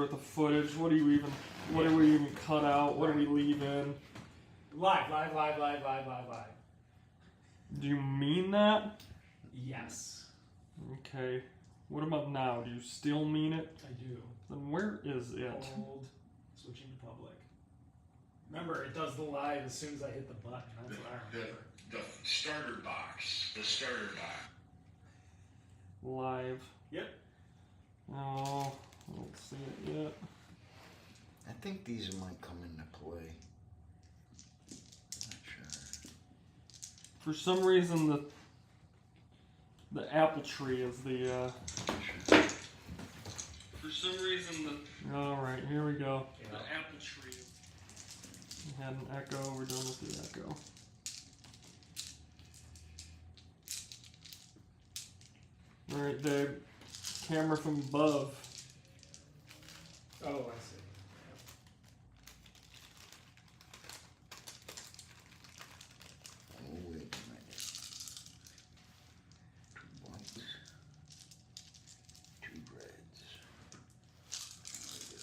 worth of footage. What do we even cut out? What do we leave in? Live. Do you mean that? Yes. Okay. What about now? Do you still mean it? I do. Then where is it? Hold. Switching to public. Remember, it does the live as soon as I hit the button. That's what I remember. The starter box. The starter box. Live. Yep. Oh, I don't see it yet. I think these might come into play. Not sure. For some reason, the apple tree is the. For some reason, all right, here we go. Yeah. The apple tree. We had an echo. We're done with the echo. All right, the camera from above. Oh, I see. Oh, wait a minute. 2 whites. 2 reds. There we go.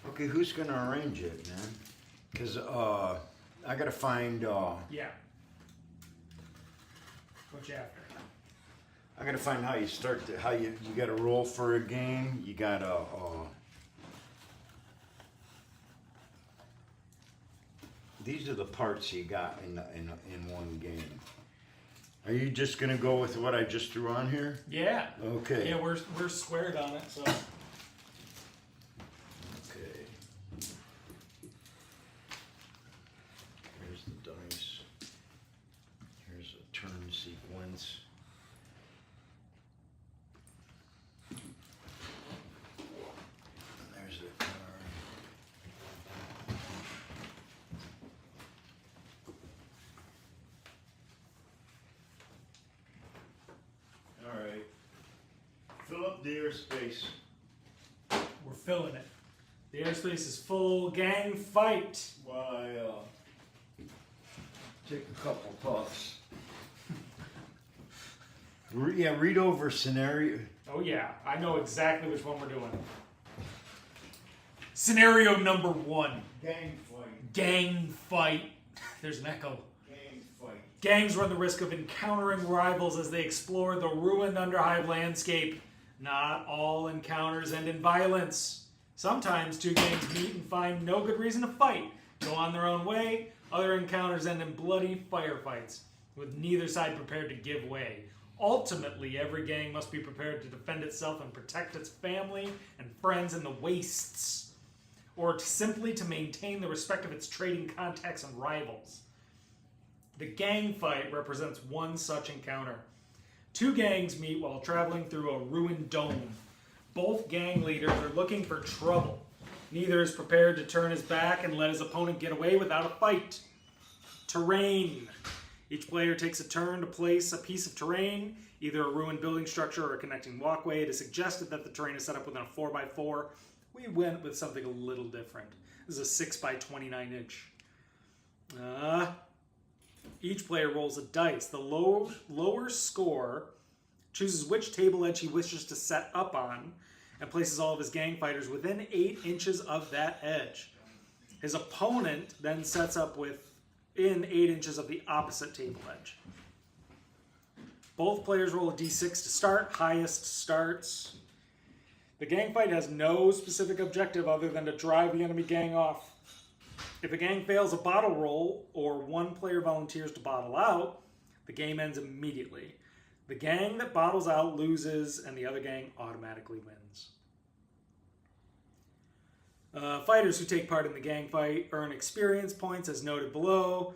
Okay, who's gonna arrange it, man? Cause I gotta find Yeah. What you after? I gotta find how you start how you gotta roll for a game. You gotta these are the parts you got in one game. Are you just gonna go with what I just threw on here? Yeah. Okay. Yeah, we're squared on it, so. Okay. Here's the dice. Here's a turn sequence. And there's the card. All right. Fill up the airspace. We're filling it. The airspace is full. Gang fight. While I take a couple puffs. Yeah, read over scenario. Oh yeah, I know exactly which one we're doing. Scenario number 1. Gang fight. Gang fight. There's an echo. Gang fight. Gangs run the risk of encountering rivals as they explore the ruined Underhive landscape. Not all encounters end in violence. Sometimes 2 gangs meet and find no good reason to fight, go on their own way. Other encounters end in bloody firefights, with neither side prepared to give way. Ultimately, every gang must be prepared to defend itself and protect its family and friends in the wastes, or simply to maintain the respect of its trading contacts and rivals. The gang fight represents one such encounter. 2 gangs meet while traveling through a ruined dome. Both gang leaders are looking for trouble. Neither is prepared to turn his back and let his opponent get away without a fight. Terrain. Each player takes a turn to place a piece of terrain, either a ruined building structure or a connecting walkway. It is suggested that the terrain is set up within a 4x4. We went with something a little different. This is a 6x29 inch. Each player rolls a dice. The lower score chooses which table edge he wishes to set up on and places all of his gang fighters within 8 inches of that edge. His opponent then sets up within 8 inches of the opposite table edge. Both players roll a d6 to start. Highest starts. The gang fight has no specific objective other than to drive the enemy gang off. If a gang fails a bottle roll or one player volunteers to bottle out, the game ends immediately. The gang that bottles out loses and the other gang automatically wins. Fighters who take part in the gang fight earn experience points as noted below.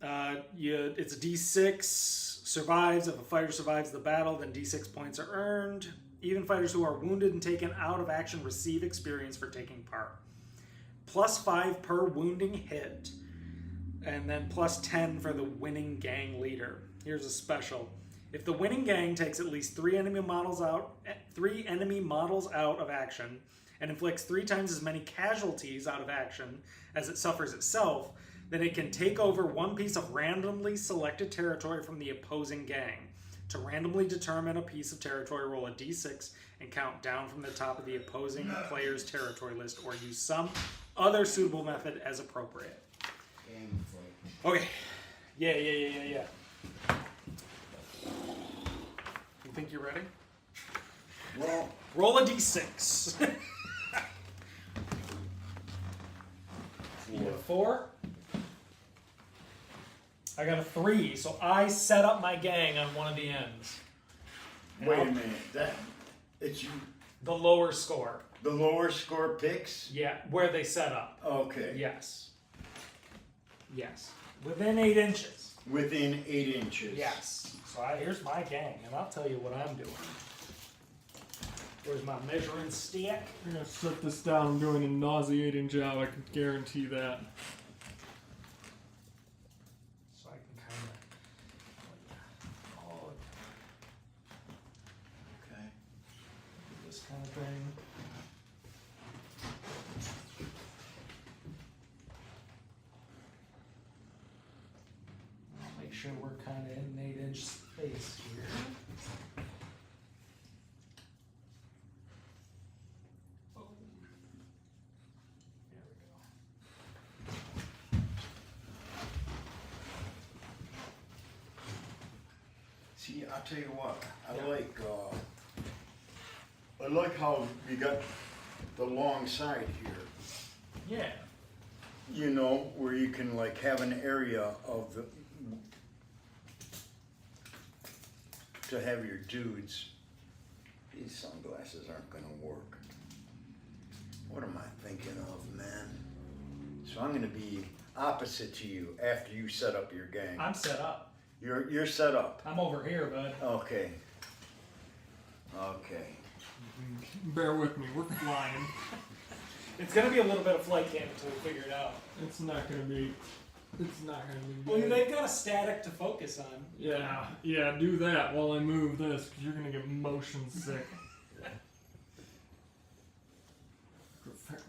It's a d6. Survives. If a fighter survives the battle, then d6 points are earned. Even fighters who are wounded and taken out of action receive experience for taking part. +5 per wounding hit. And then +10 for the winning gang leader. Here's a special. If the winning gang takes at least 3 enemy models out of action and inflicts 3 times as many casualties out of action as it suffers itself, then it can take over 1 piece of randomly selected territory from the opposing gang. To randomly determine a piece of territory, roll a d6 and count down from the top of the opposing player's territory list, or use some other suitable method as appropriate. Okay. Yeah. You think you're ready? Well, Roll a d6. You got a 4? I got a 3, so I set up my gang on one of the ends. wait a minute. It's you. The lower score. The lower score picks? Yeah, where they set up. Okay. Yes. Within 8 inches. Within 8 inches. Yes. So here's my gang, and I'll tell you what I'm doing. Where's my measuring stick? I'm gonna set this down. I'm doing a nauseating job. I can guarantee that. So I can kind of Okay. this kind of thing. I'll make sure we're kind of in an 8-inch space here. Boom. There we go. See, I'll tell you what. I like how you got the long side here. Yeah. You know, where you can like have an area of the to have your dudes. These sunglasses aren't gonna work. What am I thinking of, man? So I'm gonna be opposite to you after you set up your gang. I'm set up. You're set up. I'm over here, bud. Okay. Okay. Bear with me. We're flying. It's gonna be a little bit of flight camp until we figure it out. It's not gonna be. It's not gonna be Well, good. they've got a static to focus on. Yeah, do that while I move this, because you're gonna get motion sick.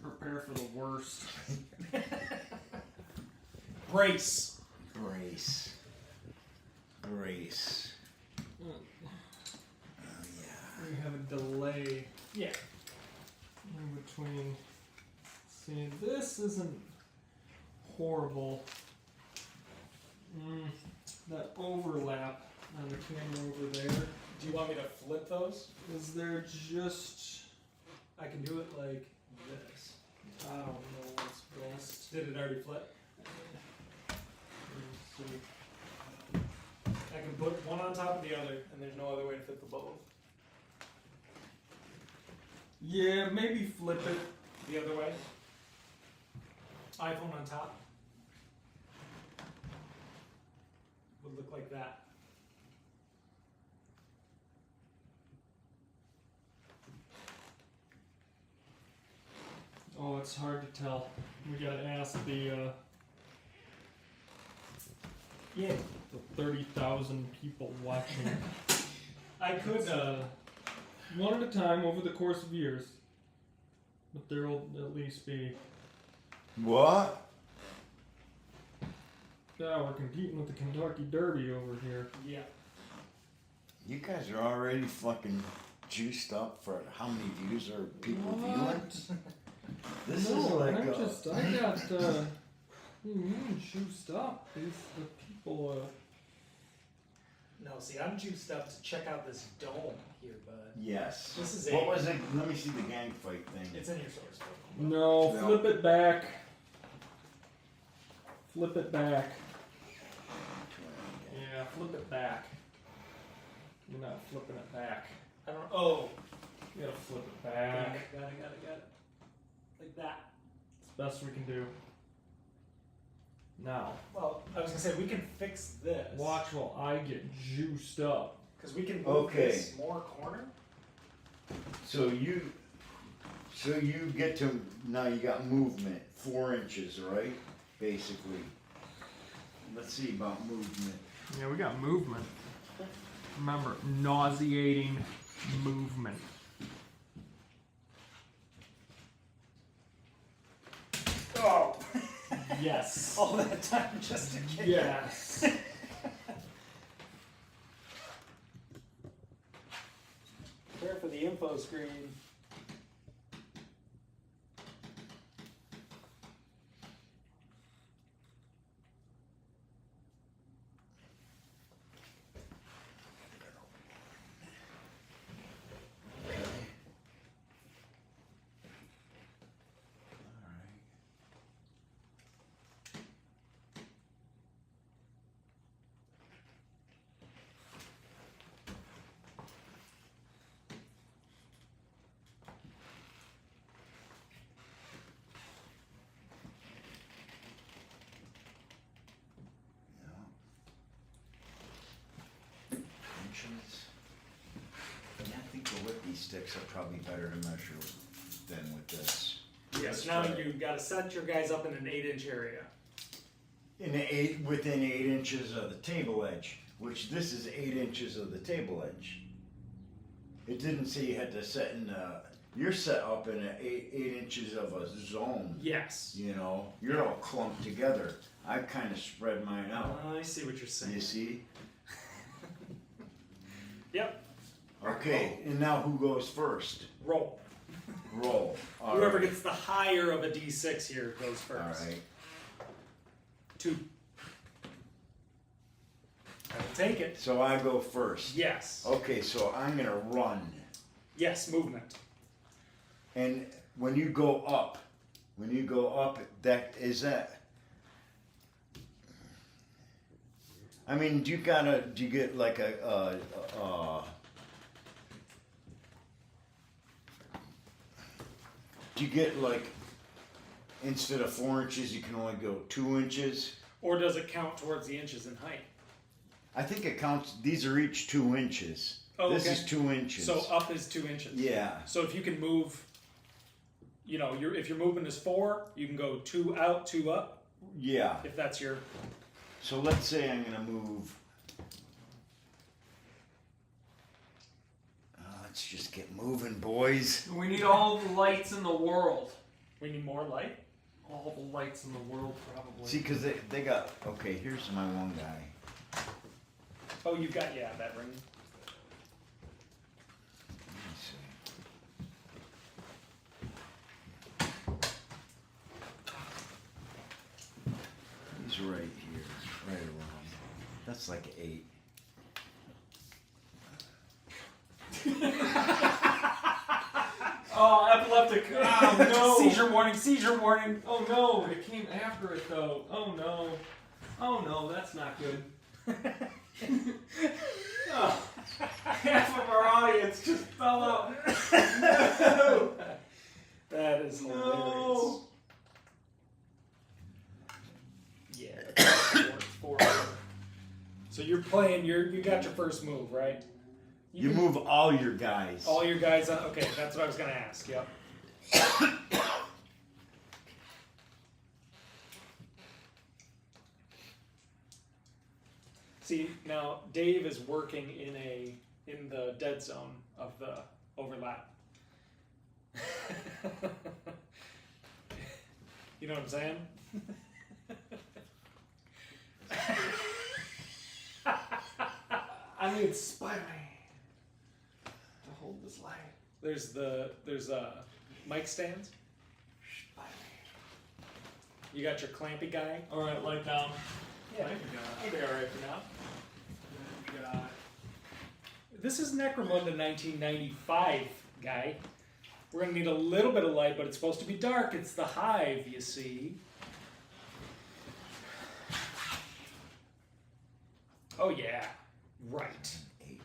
Prepare for the worst. Brace. Brace. We have a delay Yeah. in between. See, this isn't horrible. That overlap on the camera over there. Do you want me to flip those? Is there just... I can do it like this. I don't know what's best. Did it already flip? Let's see. I can put one on top of the other, and there's no other way to fit the both. Yeah, maybe flip it. The other way. iPhone on top. Would look like that. Oh, it's hard to tell. We gotta ask the Yeah. 30,000 people watching. I could, It's, one at a time over the course of years. But there will at least be... What? Yeah, we're competing with the Kentucky Derby over here. yeah. You guys are already fucking juiced up for how many views are people viewing? This No, is like I got, juiced up. The people, No, see, I'm juiced up to check out this dome here, bud. Yes. This is What a- was it? Let me see the gang fight thing. It's in your source book. no, No. flip it back. Flip it back. Yeah, flip it back. You're not flipping it back. I don't. Oh. You gotta flip it Got back. it. Like that. It's the best we can do. Now, Well, I was gonna say we can fix this. watch while I get juiced up. Because we can move Okay. this more corner. So you get to, now you got movement, 4 inches, right? Basically. Let's see about movement. Yeah, we got movement. Remember, nauseating movement. Oh! Yes. All that time just to get Yes. Prepare for the info screen. Inches. Yeah, I think the whippy sticks are probably better to measure than with this. Yes, now you got to set your guys up in an 8-inch area. Within 8 inches of the table edge, which this is 8 inches of the table edge. It didn't say you had to set in you're set up in 8 inches of a zone. Yes. You know, you're all clumped together. I kind of spread mine out. I see what you're saying. You see? Yep. Okay, and now who goes first? Roll. Roll. All Whoever right. gets the higher of a d6 here goes first. All right. 2. I will take it. So I go first. Yes. Okay, so I'm gonna run. Yes, movement. And when you go up, that is that. I mean, do you get like do you get like, instead of 4 inches, you can only go 2 inches? Or does it count towards the inches in height? I think it counts, these are each 2 inches. Oh, This okay. is 2 inches. So up is 2 inches. Yeah. So if you can move, you know, if your movement is 4, you can go 2 out, 2 up. Yeah. If that's your. So let's say I'm gonna move. Let's just get moving, boys. We need all the lights in the world. We need more light. All the lights in the world, probably. See, because they got, okay, here's my one guy. Oh, you've got, yeah, that ring. Let me see. He's right here, right around. That's like 8. Oh, epileptic. Oh, no. Seizure warning, seizure warning. Oh, no. It came after it, though. Oh, no. Oh, no. That's not good. Oh, half of our audience just fell out. No. That is hilarious. No. Yeah. 4. So you're playing, you got your first move, right? You can- move all your guys. All your guys on. Okay, that's what I was going to ask. Yep. See, now Dave is working in the dead zone of the overlap. You know what I'm saying? I need Spider-Man to hold this light. There's mic stands. You got your clampy guy. All right, light down. Yeah, I'll be all right for now. This is Necromunda 1995, guy. We're gonna need a little bit of light, but it's supposed to be dark. It's the hive, you see. Oh yeah, right. 8.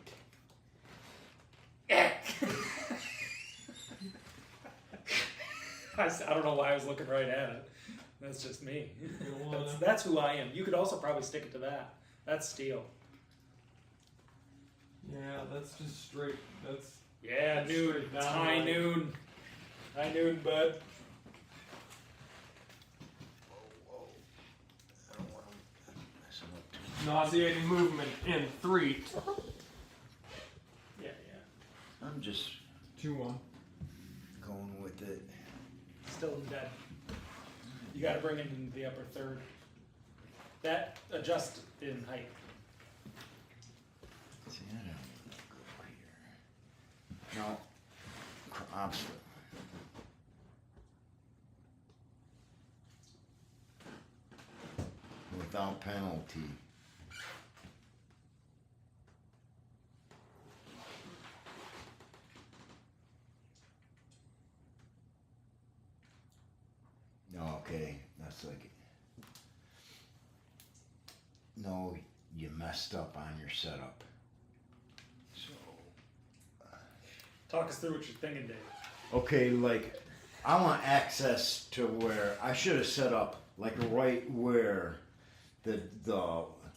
I don't know why I was looking right at it. That's just me. wanna- That's who I am. You could also probably stick it to that. That's steel. Yeah, that's just straight. That's Yeah, noon. Straight It's down high light. noon. High noon, bud. I don't want to mess him up too nauseating movement in 3. I'm just 2-1. going with it. Still dead. You got to bring it into the upper third. That adjusts in height. See, I don't go here. No. Opposite. Without penalty. Okay, that's like, no, you messed up on your setup. So, Talk us through what you're thinking, Dave. okay, like, I want access to where, I should have set up, like, right where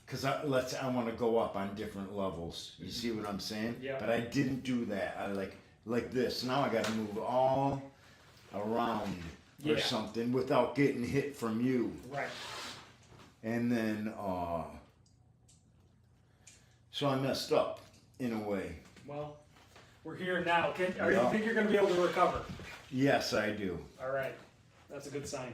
cause I want to go up on different levels. You see what I'm saying? Yeah. But I didn't do that. I like this. Now I got to move all around or Yeah. something without getting hit from you. Right. And then, so I messed up in a way. Well, we're here now. You Yeah. think you're going to be able to recover? Yes, I do. All right. That's a good sign.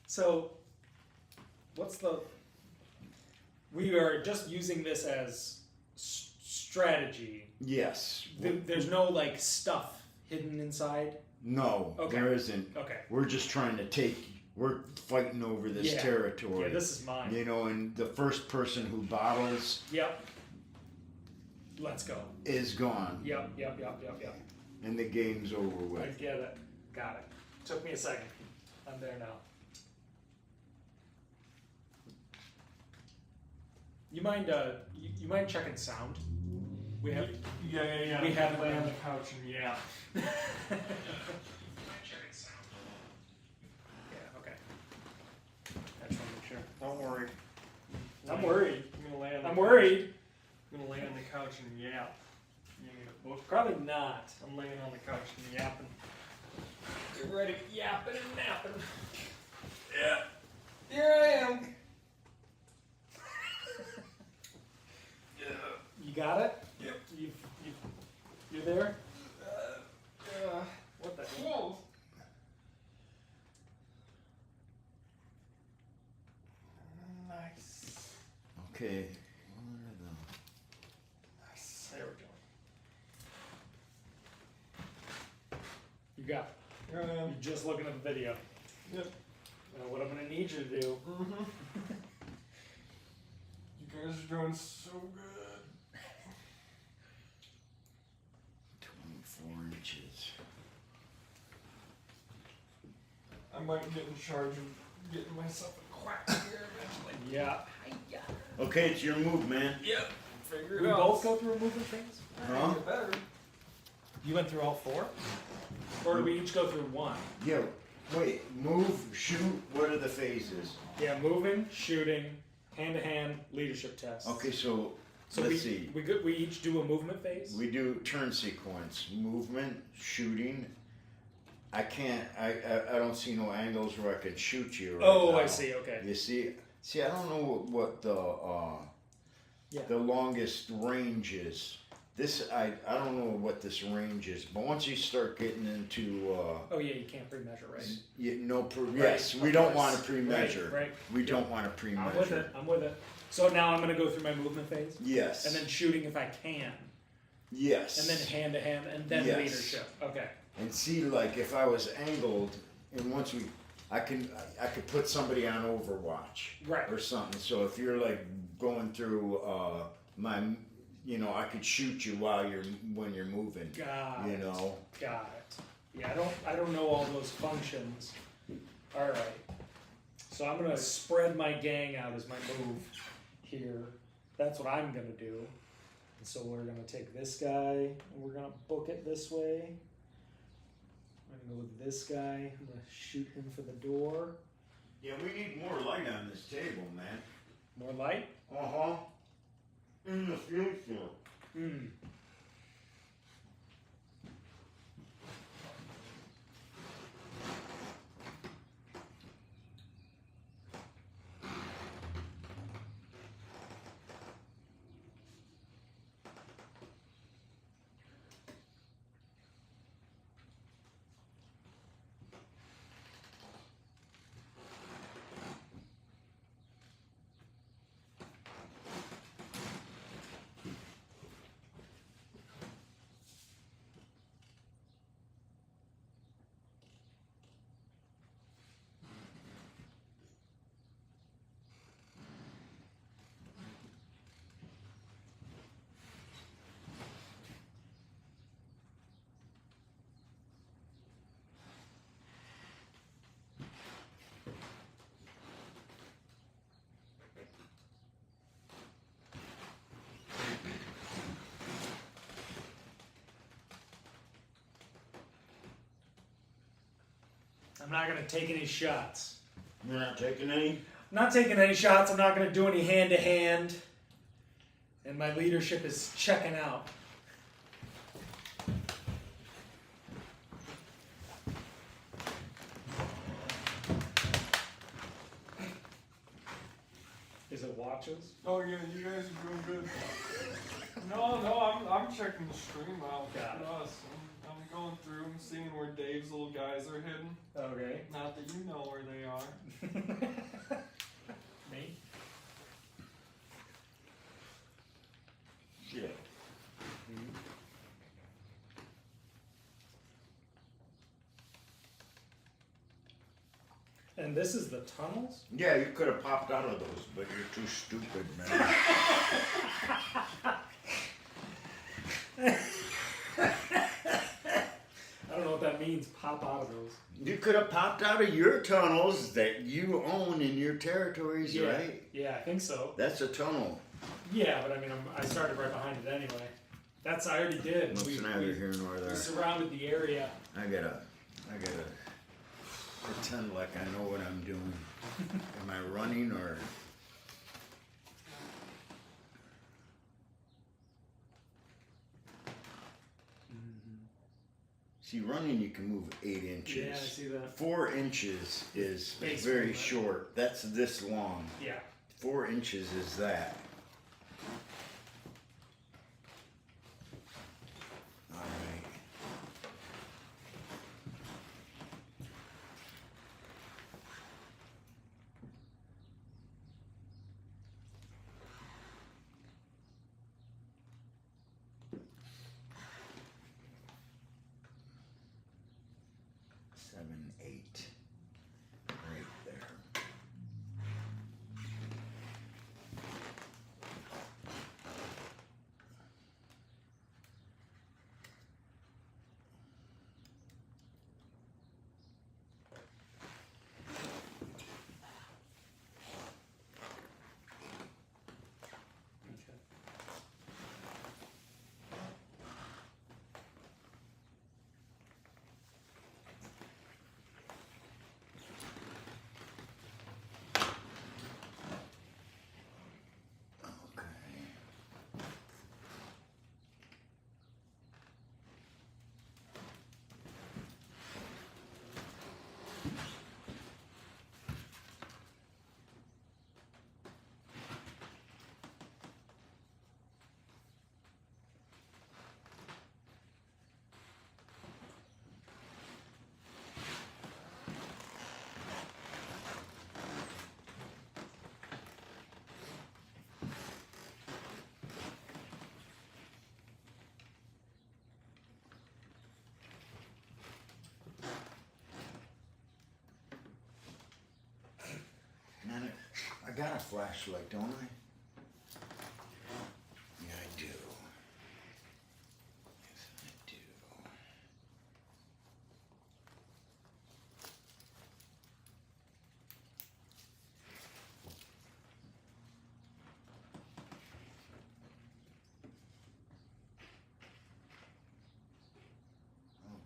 So, we are just using this as strategy. Yes. There's no like stuff hidden inside. No, Okay. there isn't. Okay. We're just trying to we're fighting over this Yeah. territory. Yeah, this is mine. You know, and the first person who bottles Yep. Let's go. is gone. Yep. And the game's over I with. get it. Got it. Took me a second. I'm there now. You mind you mind checking sound? We have Yeah. We have lay on it. the couch and yeah. Yeah, okay. I just want to make sure. Don't worry. I'm worried. I'm gonna lay on the I'm couch. worried. I'm gonna lay on the couch and yap. You need a book? Probably not. I'm laying on the couch and yapping. Get ready, yapping and napping. Yeah. Here I am. Yeah. You got it? Yep. You're there? What the hell? Nice. Okay. Nice. There we go. You got it. Here I am. You're just looking at the video. Yep. Now what I'm gonna need you to do. Mm-hmm. You guys are doing so good. 24 inches. I might get in charge of getting myself a quack here eventually. Yeah. Okay, it's your move, man. Yep. Figure We it out. both go through a movement phase? Huh? You better. You went through all four? Or do we each go through one? Yeah. Wait, move, shoot, what are the phases? Yeah, moving, shooting, hand-to-hand, leadership test. Okay, so, So let's see. we each do a movement phase? We do turn sequence, movement, shooting. I don't see no angles where I could shoot you right Oh, now. I see, okay. You see, I don't know what Yeah. the longest range is. This, I don't know what this range is, but once you start getting into, Oh yeah, you can't pre-measure, right? yes, we of don't course. want to pre-measure. Right. We don't want to pre-measure. I'm with it. So now I'm gonna go through my movement phase? Yes. And then shooting if I can. yes. And then hand-to-hand, and then Yes. leadership. Okay. And see, like, if I was angled, and once I could put somebody on Overwatch. Right. Or something. So if you're like going through I could shoot you when you're moving. Got You it. know. Got it. Yeah, I don't know all those functions. All right. So I'm gonna spread my gang out as my move here. That's what I'm gonna do. And so we're gonna take this guy and we're gonna book it this way. I'm gonna go with this guy. I'm gonna shoot him for the door. Yeah, we need more light on this table, man. More light. Uh huh. Hmm. I'm not going to take any shots. You're not taking any? I'm not taking any shots. I'm not going to do any hand-to-hand. And my leadership is checking out. Is it watches? Oh yeah, you guys are doing good. No, I'm checking the stream out Got it. for us. I'm going through and seeing where Dave's little guys are hidden. Okay. Not that you know where they are. Me? Shit. And this is the tunnels? Yeah, you could have popped out of those, but you're too stupid, man. I don't know what that means, pop out of those. You could have popped out of your tunnels that you own in your territories, Yeah. right? Yeah, I think so. That's a tunnel. Yeah, but I mean, I started right behind it anyway. I already did. What's neither here nor We there. surrounded the area. I gotta pretend like I know what I'm doing. Am I running or? See, running you can move 8 inches. Yeah, I see that. 4 inches is Space very movement. short. That's this long. Yeah. 4 inches is that. All right. Seven, 8. Right there. Okay. Okay. Man, I got a flashlight, don't I? Yeah, I do. Yes, I do.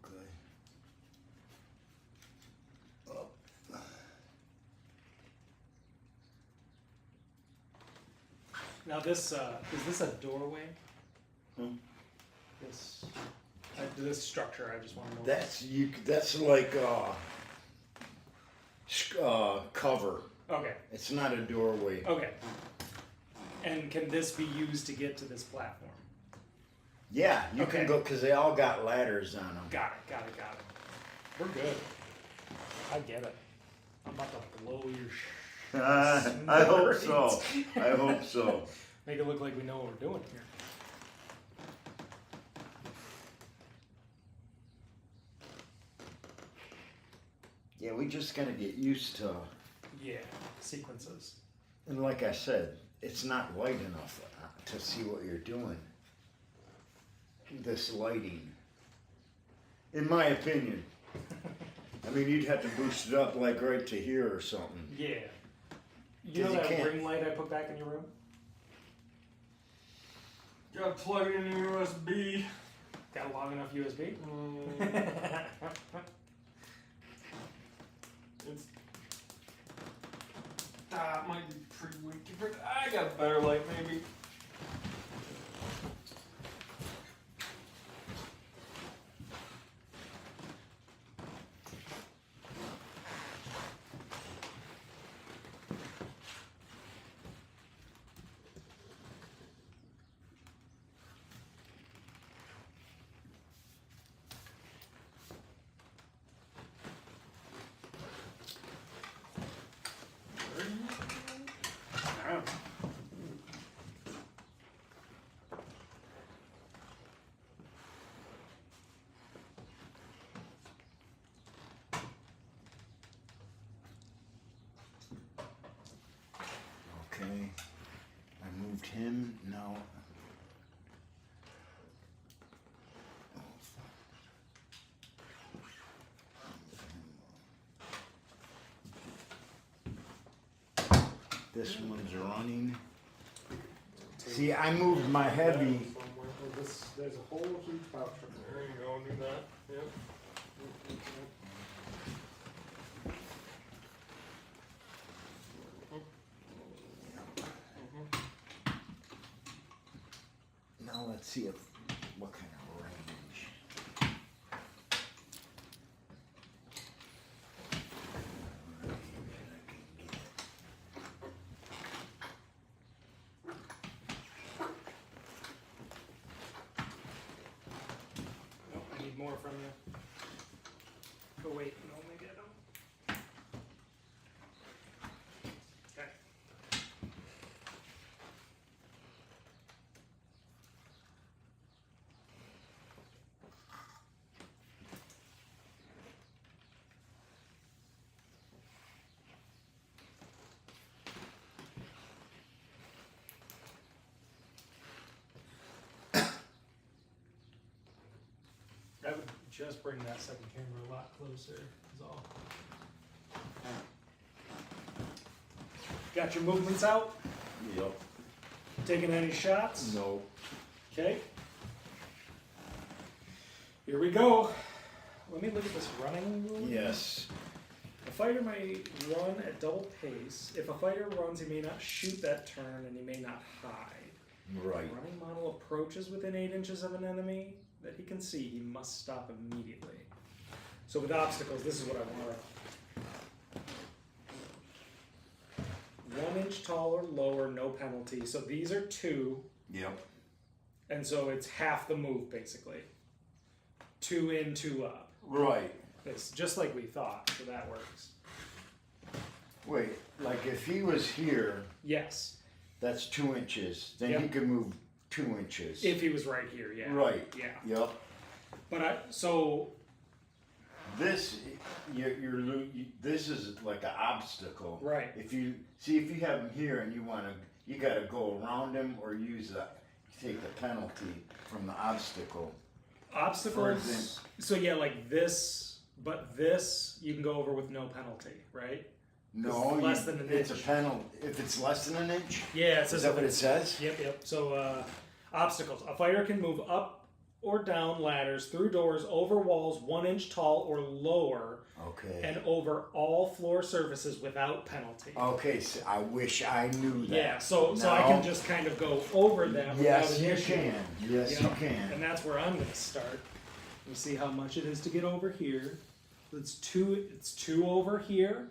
Okay. Up. Now this, is this a doorway? This structure, I just want to know. That's like cover. Okay. It's not a doorway. Okay. And can this be used to get to this platform? Yeah, you Okay. can go because they all got ladders on them. Got it. We're good. I get it. I'm about to blow your I hope so. I hope so. Make it look like we know what we're doing here. Yeah, we just gotta get used to. Yeah, sequences. And like I said, it's not light enough to see what you're doing. This lighting, in my opinion. I mean, you'd have to boost it up like right to here or something. Yeah. You know 'Cause you that can't. ring light I put back in your room? Got to plug it in the USB. Got a long enough USB? It's it might be pretty weak. I got a better light, maybe. Okay, I moved him. Now. Oh, fuck. This one's running. See, I moved my heavy. There's a whole huge pouch from There you go, do that. Yep. Now let's see what kind of range. Nope, I need more from you. Oh wait, no, maybe I don't. Okay. That would just bring that second camera a lot closer, is all. Got your movements out? Yep. Taking any shots? No. Okay. Here we go. Let me look at this running rule. Yes. A fighter may run at double pace. If a fighter runs, he may not shoot that turn and he may not hide. Right. If a running model approaches within 8 inches of an enemy that he can see, he must stop immediately. So with obstacles, this is what I want to 1 inch taller, lower, no penalty. So these are 2, Yep. and so it's half the move basically. 2 in, 2 up. Right. It's just like we thought, so that works. Wait, like if he was here, Yes, that's 2 inches. Then he Yep. could move 2 inches. if he was right here, yeah. Right. Yeah. Yep. But This, this is like an obstacle. right. If you have him here and you gotta go around him or take the penalty from the obstacle. Obstacles. So yeah, like this, but this you can go over with no penalty, right? No, It's less than an it's inch. a penalty. If it's less than an inch, Yeah, it is says that what it says? Yep. So obstacles. A fighter can move up or down ladders, through doors, over walls 1 inch tall or lower, Okay. and over all floor surfaces without penalty. Okay, so I wish I knew that. Yeah, so I Now- can just kind of go over that without Yes, an you issue. can. Yes, Yeah, you can. And that's where I'm going to start. You see how much it is to get over here. It's two over here,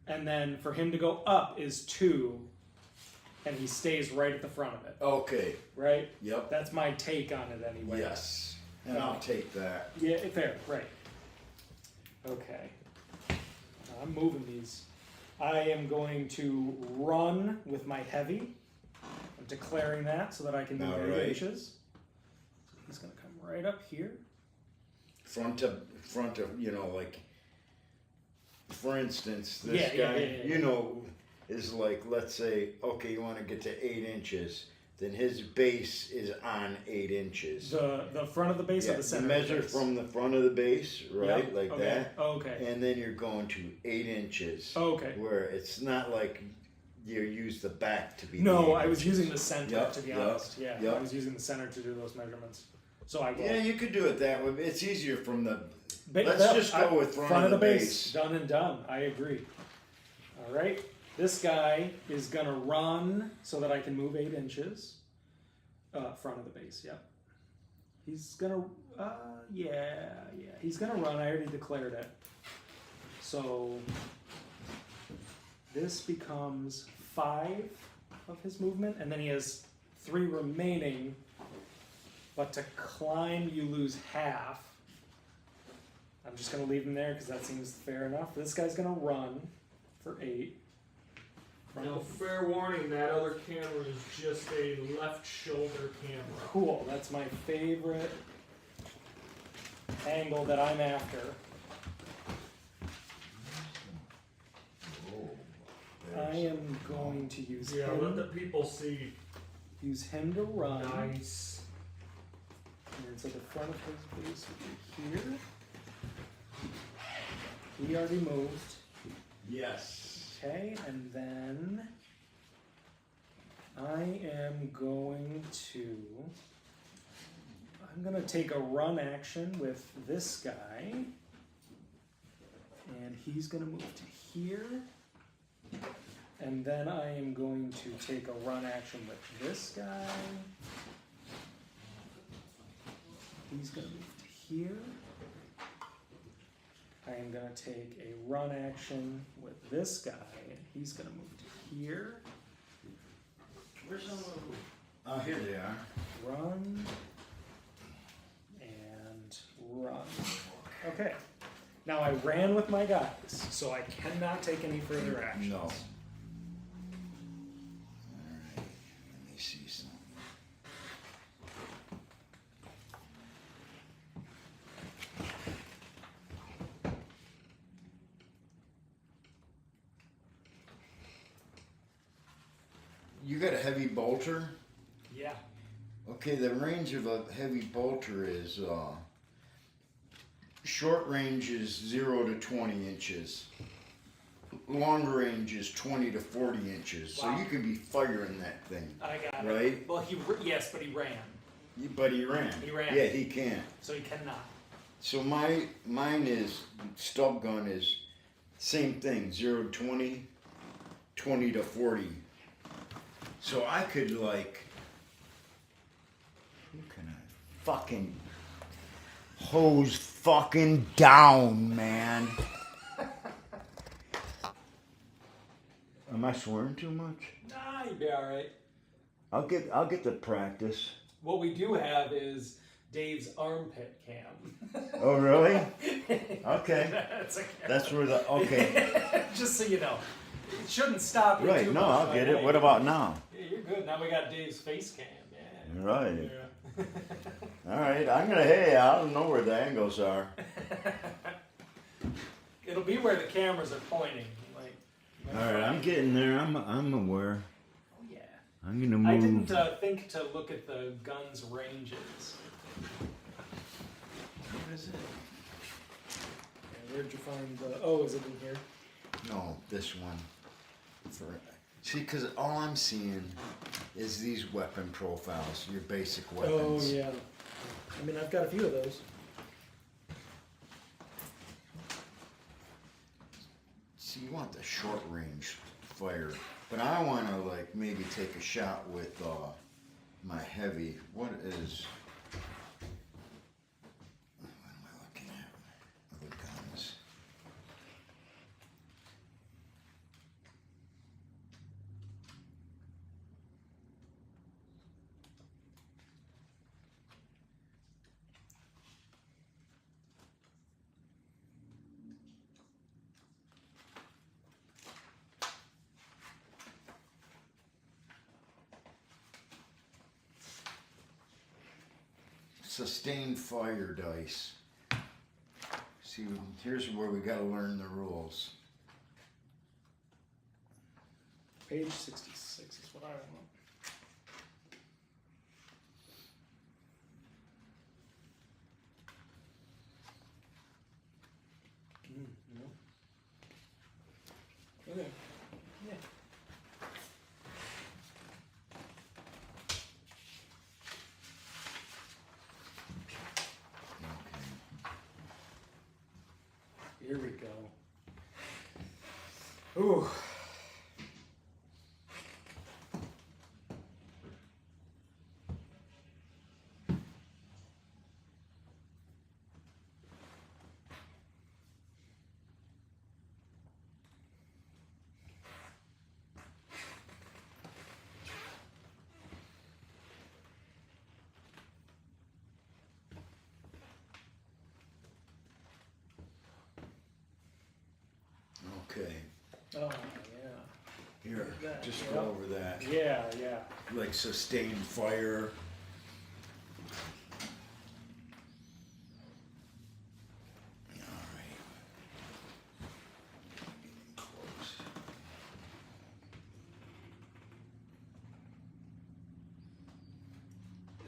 and then for him to go up is 2, and he stays right at the front of it. Okay. Right? Yep. That's my take on it anyway. Yes. And I'll take that. Yeah, fair, right. Okay. I'm moving these. I am going to run with my heavy. I'm declaring that so that I can move All 8 right. inches. So he's going to come right up here. Front of, like, for instance, this Yeah, guy, yeah. is like, let's say, okay, you want to get to 8 inches, then his base is on 8 inches. The front of the base or the center? You measure of the base? from the front of the base, right, Yep, like okay. that, Okay. and then you're going to 8 inches. Okay. Where it's not like you use the back to be. No, the I was 8 using inches. the center, Yep, to be yep, honest. Yeah, yep. I was using the center to do those measurements. So I go. Yeah, you could do it that way. It's easier from the. Ba- Let's that- just go with front of the base. Done and done. I agree. All right. This guy is going to run so that I can move 8 inches. Front of the base, yep. He's going to, yeah. He's going to run. I already declared it. So this becomes 5 of his movement, and then he has 3 remaining. But to climb, you lose half. I'm just going to leave him there because that seems fair enough. This guy's going to run for 8. Now, fair warning, that other camera is just a left shoulder camera. Cool, that's my favorite angle that I'm after. I am going to use Yeah, let the him, people see. use him to run. Nice. And so the front of his base would be here. He already moved. Yes. Okay, and then I am going to, I'm going to take a run action with this guy, and he's going to move to here, and then I am going to take a run action with this guy, he's going to move to here. I am going to take a run action with this guy, and he's going to move to here. Where's some of them? Oh, here they are. Run and run. Okay. Now I ran with my guys, so I cannot take any further actions. No. All right. Let me see something. You got a heavy bolter? Yeah. Okay, the range of a heavy bolter is short range is 0 to 20 inches. Long range is 20 to 40 inches. So Wow. you can be firing that thing. I got it. Right? Well, yes, but he ran, But he ran. He ran. Yeah, he can. so he cannot. So mine is stub gun is same thing, 0 to 20, 20 to 40. So I could like, who can I fucking hose fucking down, man? Am I swearing too much? Nah, you'd be all right. I'll get the practice. What we do have is Dave's armpit cam. Oh really? Okay. That's, That's where the okay. just so you know, it shouldn't stop you Right, too no, much. I'll but get it. hey, What about now? Yeah, you're good. Now we got Dave's face cam. Yeah. Right. Yeah. All right, I don't know where the angles are. It'll be where the cameras are pointing. Like, All right, I'm getting there. I'm aware. Oh yeah. I'm gonna I move. didn't think to look at the gun's ranges. What is it? Yeah, where'd you find the? Oh, is it in here? No, this one. See, because all I'm seeing is these weapon profiles, your basic Oh weapons. yeah. I mean, I've got a few of those. See, you want the short range fire, but I want to like maybe take a shot with my heavy. What is? What am I looking at? Other guns. Sustained fire dice. See, here's where we gotta learn the rules. Page 66 is what I want. No. Okay. Yeah. Here we go. Ooh. Okay. Oh, yeah. Here, That, just yeah. go over that. Yeah, yeah. Like sustained fire. Alright. Getting close.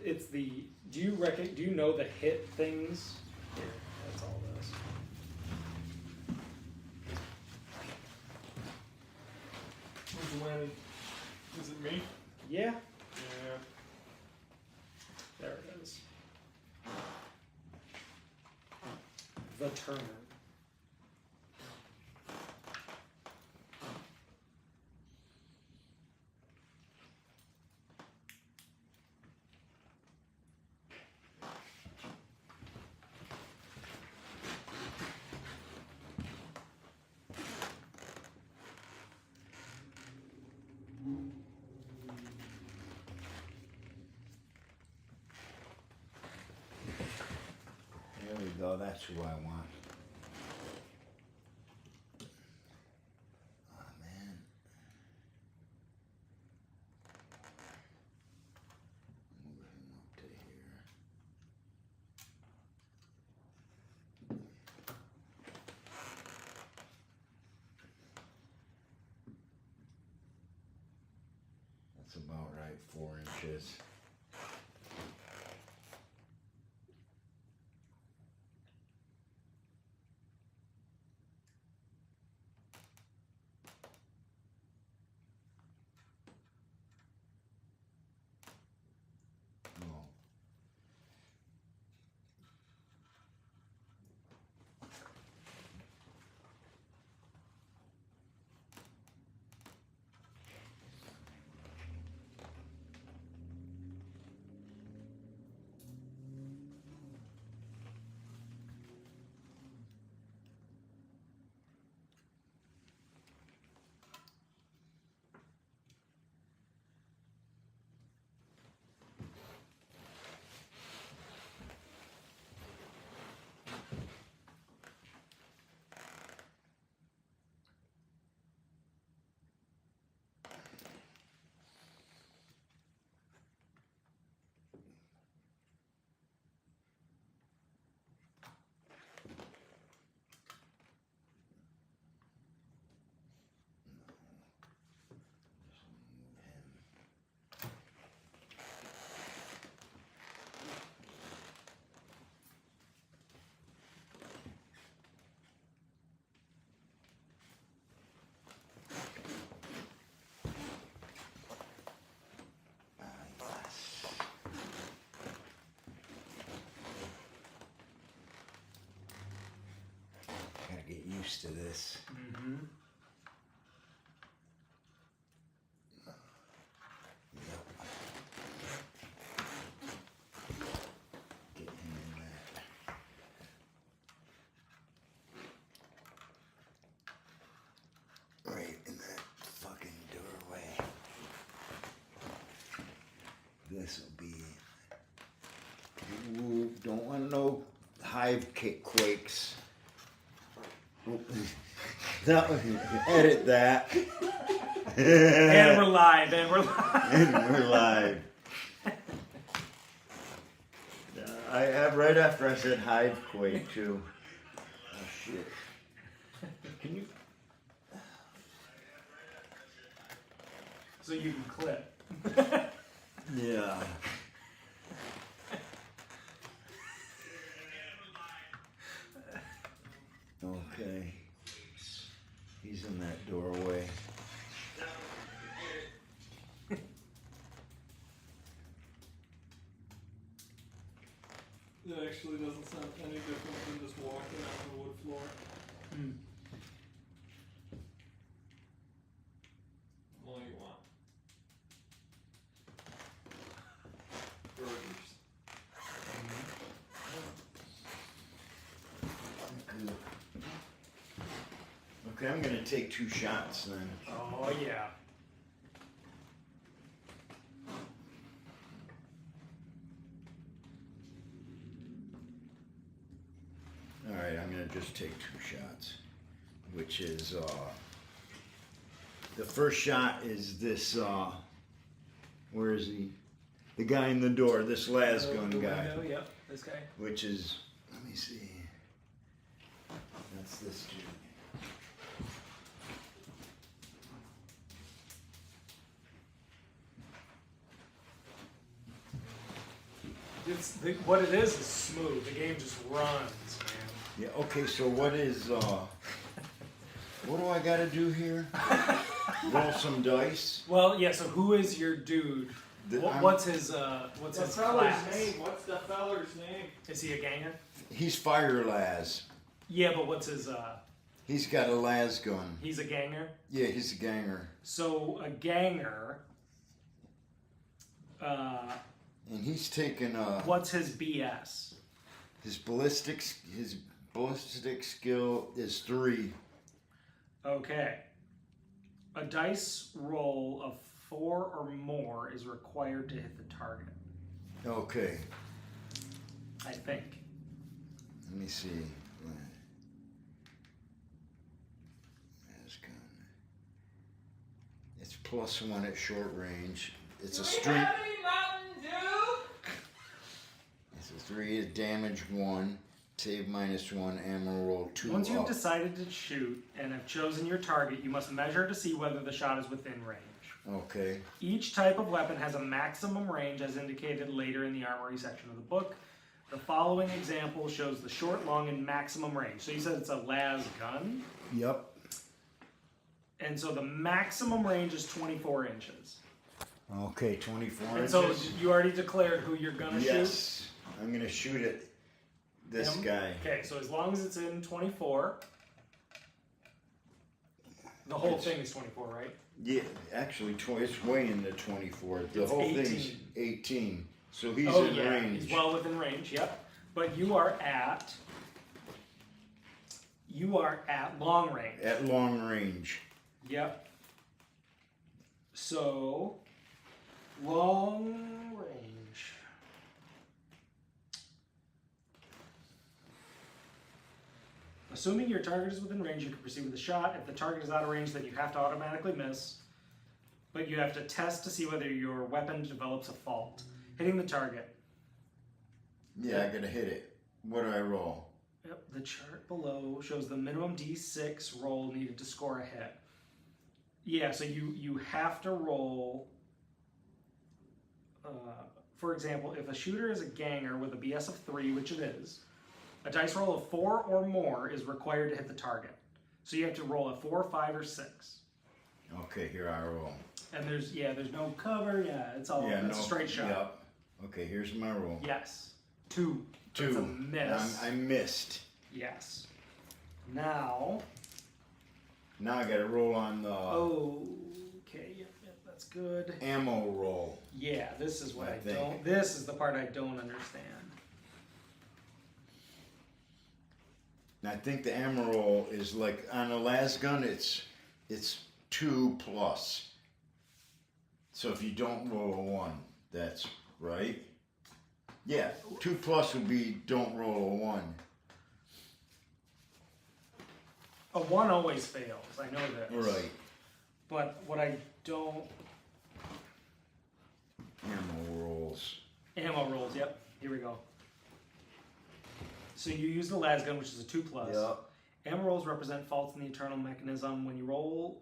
It's the. Do you know the hit things? Here, that's all this. Who's winning? Is it me? Yeah. Yeah. There it is. The Turner. There we go, that's who I want. Oh man. Move him up to here. That's about right, 4 inches. No. used to this. Mm-hmm. Get him in that. Right in that fucking doorway. This'll be. Ooh, don't want no hive quakes. That one, edit that. And we're live, and we're live. And we're live. I have right after I said hive quake too. Oh shit. Can you? So you can clip. Yeah. Okay. He's in that doorway. It actually doesn't sound any different than just walking on the wood floor. Mm. All you want. Burgers. Okay, I'm gonna take 2 shots then. Oh yeah. Alright, I'm gonna just take 2 shots. Which is, the first shot is this, where is he? The guy in the door, this lasgun The guy. window, yep, this guy. Which is, let me see. That's this dude. What it is smooth. The game just runs, man. Yeah, okay, so what is, what do I gotta do here? Roll some dice? Well, yeah. So who is your dude? What's his What's the his feller's class? name? What's the feller's name? Is he a ganger? He's Fire Laz. Yeah, but what's his He's got a las gun. He's a ganger. Yeah, he's a ganger. So a ganger. And he's taken What's his BS? his ballistic skill is 3. Okay. A dice roll of 4 or more is required to hit the target. Okay. I think. Let me see. Las gun. It's +1 at short range. It's a street. It's a 3, damage 1, save -1, ammo roll 2. Once you've decided to shoot and have chosen your target, you must measure to see whether the shot is within range. Okay. Each type of weapon has a maximum range as indicated later in the armory section of the book. The following example shows the short, long, and maximum range. So you said it's a las gun? Yep. And so the maximum range is 24 inches. Okay, 24 And inches. so you already declared who you're going to shoot? Yes. I'm going to shoot at this Him? guy. Okay, so as long as it's in 24, the whole thing is 24, right? Yeah, actually, it's way into 24. The It's whole 18. thing's 18. So he's Oh in yeah, range. he's well within range. Yep. But you are at long range. At long range. Yep. So long range. Assuming your target is within range, you can proceed with the shot. If the target is out of range, then you have to automatically miss. But you have to test to see whether your weapon develops a fault. Hitting the target. Yeah, I got to hit it. What do I roll? Yep, the chart below shows the minimum D6 roll needed to score a hit. Yeah, so you have to roll. For example, if a shooter is a ganger with a BS of 3, which it is, a dice roll of 4 or more is required to hit the target. So you have to roll a 4, 5, or 6. Okay, here I roll. And there's no cover. Yeah, it's all it's a straight shot. Yep. Okay, here's my roll. Yes, 2. 2. That's a miss. I missed. Yes. Now Now I gotta roll on the Okay, yep, that's good. ammo roll. Yeah, this is what I I think. don't. This is the part I don't understand. And I think the ammo roll is like on the last gun. It's 2+. So if you don't roll a 1, that's right. Yeah, 2+ would be don't roll a 1. A 1 always fails. I know this. Right. But what I don't. Ammo rolls. Ammo rolls. Yep. Here we go. So you use the las gun, which is a 2+. Yep. Ammo rolls represent faults in the internal mechanism. When you roll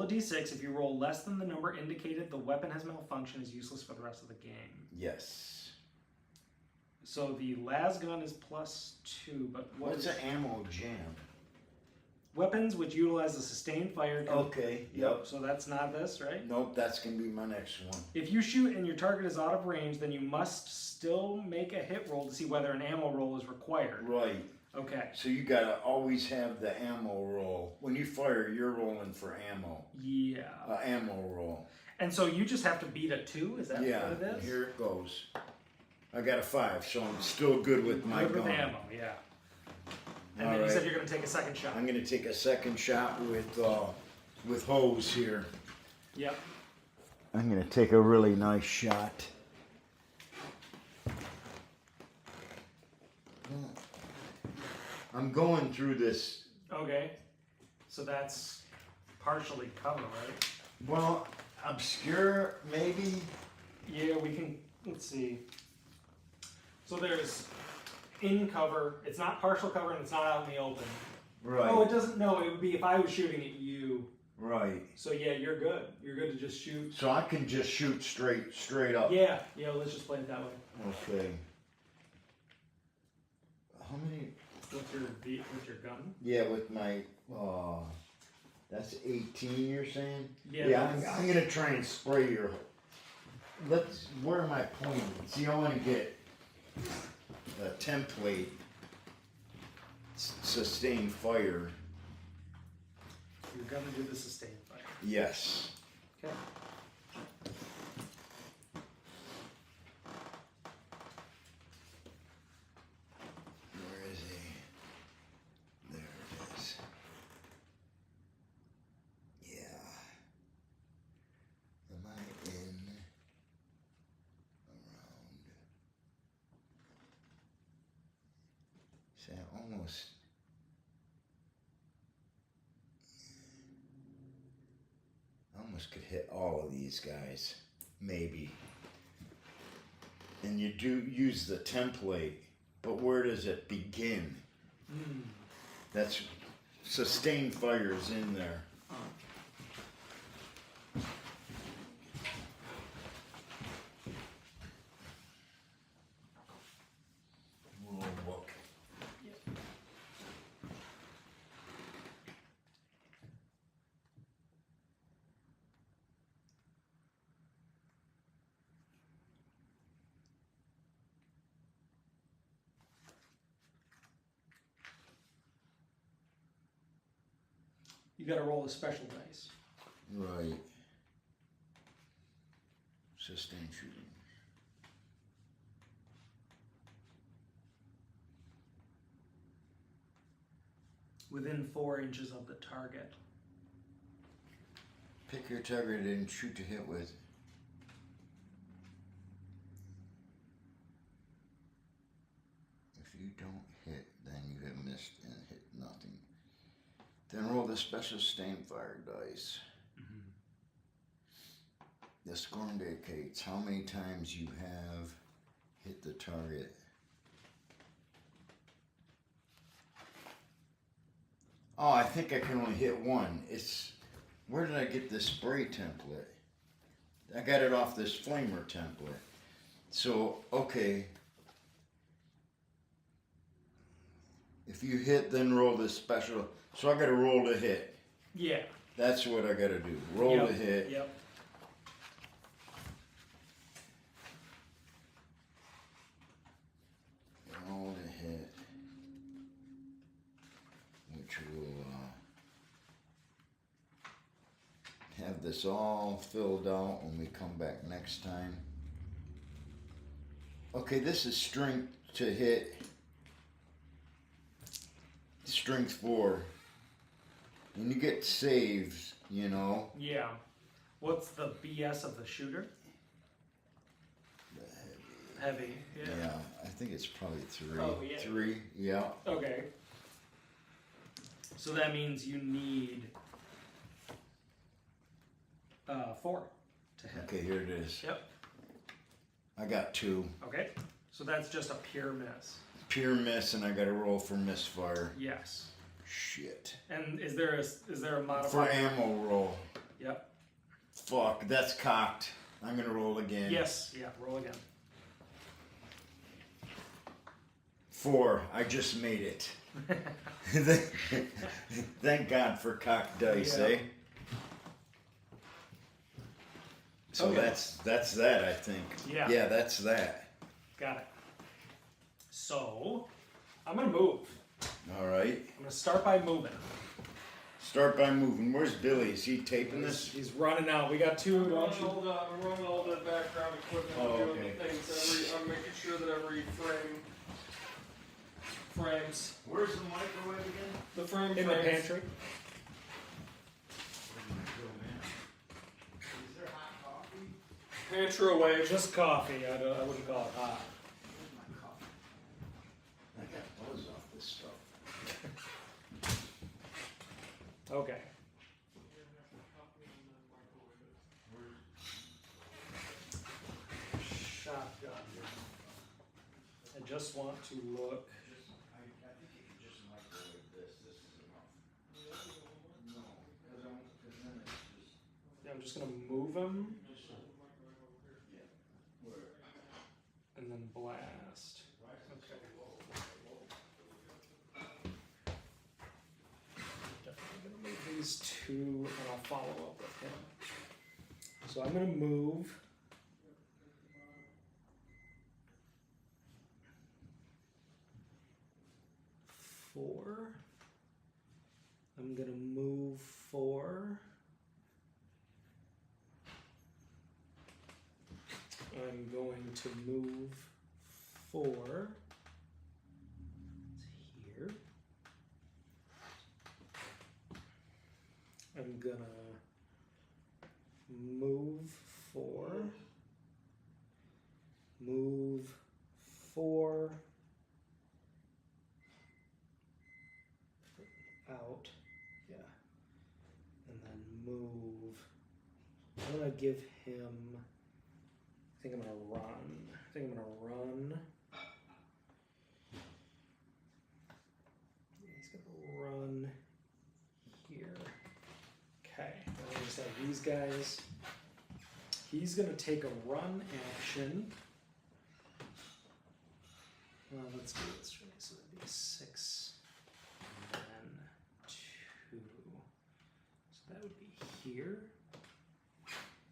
a d6. If you roll less than the number indicated, the weapon has malfunctioned, is useless for the rest of the game. Yes. So the las gun is +2, but What's an ammo jam? Weapons which utilize a sustained fire. Okay. Yep. So that's not this, right? Nope. That's gonna be my next one. If you shoot and your target is out of range, then you must still make a hit roll to see whether an ammo roll is required. Right. Okay. So you gotta always have the ammo roll. When you fire, you're rolling for ammo. Yeah. Ammo roll. And so you just have to beat a 2? Is that what it is? Here it goes. I got a 5, so I'm still good with my Good gun. with ammo, yeah. And All then you said right. you're going to take a second shot. I'm gonna take a second shot with hose here. Yep. I'm gonna take a really nice shot. I'm going through this. Okay. So that's partially cover, right? Well, obscure maybe. Yeah, we can. Let's see. So there's in cover. It's not partial cover, and it's not out in the open. Right. Oh, it doesn't. No, it would be if I was shooting at you. Right. So yeah, you're good. You're good to just shoot. So I can just shoot straight up. Yeah. Yeah. Let's just play it that way. Okay. How many? With your gun. Yeah, with my. That's 18. You're saying? Yeah. I'm gonna try and spray your. Where am I pointing? See, I want to get a template. Sustained fire. You're gonna do the sustained fire. Yes. Okay. Where is he? There it is. Yeah. Am I in? Around. See, I almost could hit all of these guys. Maybe. And you do use the template, but where does it begin? That's sustained fires in there. Rule book. You got to roll a special dice. Right. Sustained shooting. Within 4 inches of the target. Pick your target and shoot to hit with. If you don't hit, then you have missed and hit nothing. Then roll the special sustained fire dice. The score indicates how many times you have hit the target. Oh, I think I can only hit one. Where did I get this spray template? I got it off this flamer template. So, okay. If you hit, then roll this special. So I got to roll to hit. Yeah. That's what I got to do. Roll to hit. Yep. Roll to hit. this all filled out when we come back next time. Okay, this is strength to hit. Strength 4. And you get saves, you know. Yeah. What's the BS of the shooter? Heavy. Yeah. Yeah, I think it's probably 3. Oh, yeah. 3, yeah. Okay. So that means you need 4 to hit. Okay, here it is. Yep. I got 2. Okay. So that's just a pure miss. Pure miss, and I got to roll for misfire. Yes. Shit. And is there a modifier? For ammo roll. Yep. Fuck, that's cocked. I'm gonna roll again. Yes. Yeah. Roll again. 4. I just made it. Thank God for cocked dice, Yeah. eh? So Okay. that's that, I think. Yeah. Yeah, that's that. Got it. So I'm gonna move. All right. I'm gonna start by moving. Start by moving. Where's Billy? Is he taping this? He's running out. We got 2. Don't you? I'm running all the background equipment. Oh, I'm doing okay. the things. I'm making sure that every frames. Where's the microwave again? The frame In the frames. pantry. Is there hot coffee? Pantry away. Just coffee. I wouldn't call it hot. Where's my coffee? I got buzz off this stuff. Okay. Shotgun. I just want to look. I think you could just microwave this. This is enough. No, because then it's just. Yeah, I'm just gonna move him Yeah. Where? and then blast. Okay. Definitely gonna move these 2, and I'll follow up with him. So I'm gonna move. Four. I'm gonna move 4. I'm going to move 4. It's here. I'm gonna move 4. Move 4. Out. Yeah. And then move. I'm gonna give him. I think I'm gonna run. He's gonna run here. Okay. Then I just have these guys. He's gonna take a run action. Well, let's do this. So that'd be 6. And then 2. So that would be here.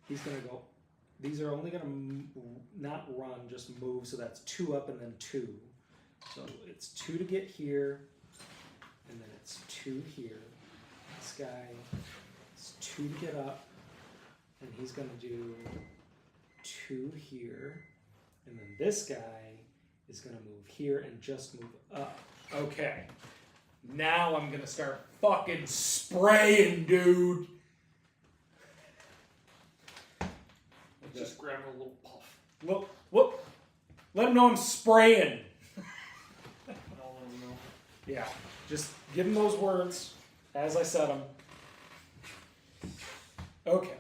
He's gonna go. These are only gonna not run, just move. So that's 2 up and then 2. So it's 2 to get here, and then it's 2 here. This guy is 2 to get up, and he's gonna do 2 here, and then this guy is gonna move here and just move up. Okay. Now I'm gonna start fucking spraying, dude. Just grab a little puff. Look, whoop. Let him know I'm spraying. I'll let him know. Yeah, just give him those words as I said them. Okay.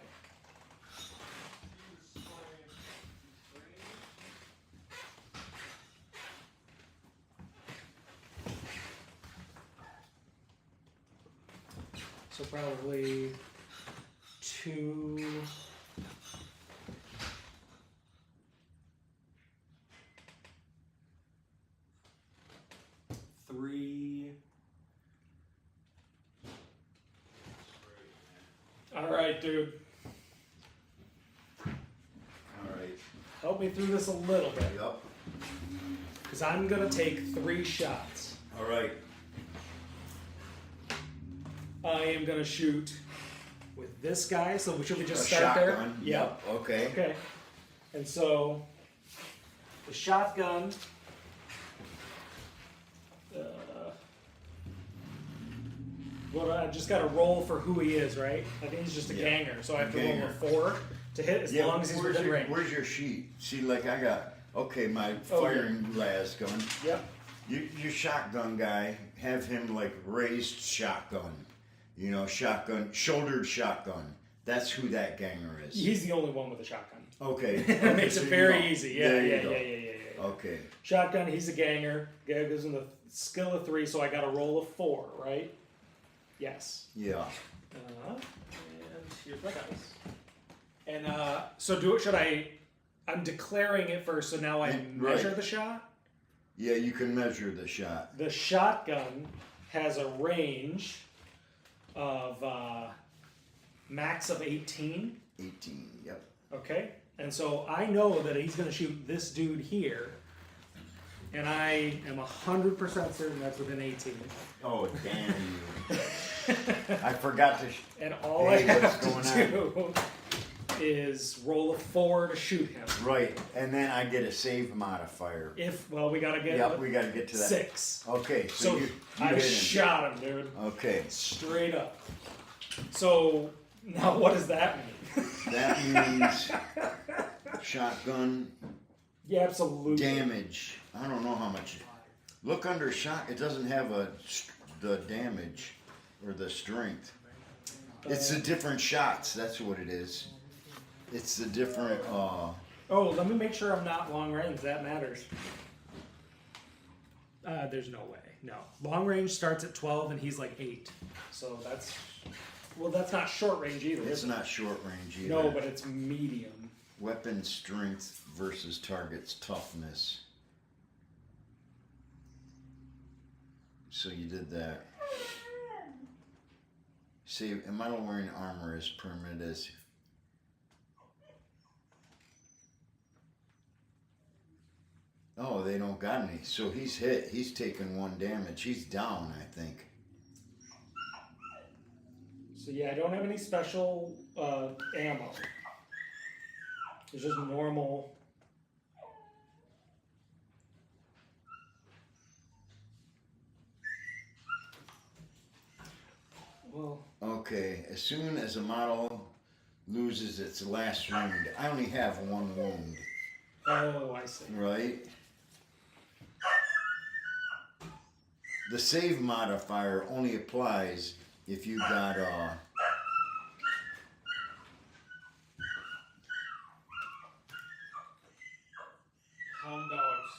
So probably 2. 3. All right, dude. All right. Help me through this a little bit. Yup. Because I'm going to take 3 shots. All right. I am going to shoot with this guy. So should we just A start there? shotgun. Yeah. Yep. Okay. Okay. And so the shotgun. Well, I just got to roll for who he is, right? I think he's just a Yeah. ganger, so I have to Ganger. roll a 4 to hit as long as he's within range. Where's your sheet? See, like I got, okay, my firing las gun. Yep. Your shotgun guy, have him like raised shotgun. You know, shotgun, shouldered shotgun. That's who that ganger is. He's the only one with a shotgun. Okay. It makes So it you very go. easy. Yeah, There you yeah, go. yeah. Okay. Shotgun, he's a ganger. Guy goes in the skill of 3, so I got a roll of 4, right? Yes. Yeah. And here's my dice. And so should I? I'm declaring it first, so now I Right. measure the shot. Yeah, you can measure the shot. The shotgun has a range of max of 18. 18. Yep. Okay, and so I know that he's going to shoot this dude here, and I am 100% certain that's within 18. Oh, damn you. I forgot to. And all Hey, I what's have going to do is roll a 4 to shoot him. Right, and then I get a save modifier. We gotta get Yep, we got to get to that. 6. Okay, So you I hit him. shot him, dude. Okay, Straight up. So now what does that mean? that means shotgun Yeah, absolutely. damage. I don't know how much. Look under shot. It doesn't have the damage or the strength. It's the different shots. That's what it is. It's the different. Oh, let me make sure I'm not long range. That matters. There's no way. No. Long range starts at 12 and he's like 8. So that's not short range either. It's is it? not short range either. No, but it's medium. Weapon strength versus target's toughness. So you did that. See, model wearing armor is permanent as. Oh, they don't got any. So he's hit. He's taken 1 damage. He's down, I think. So yeah, I don't have any special ammo. It's just normal. Well, Okay, as soon as a model loses its last wound, I only have 1 wound, oh, I see. right? The save modifier only applies if you got Hound dogs.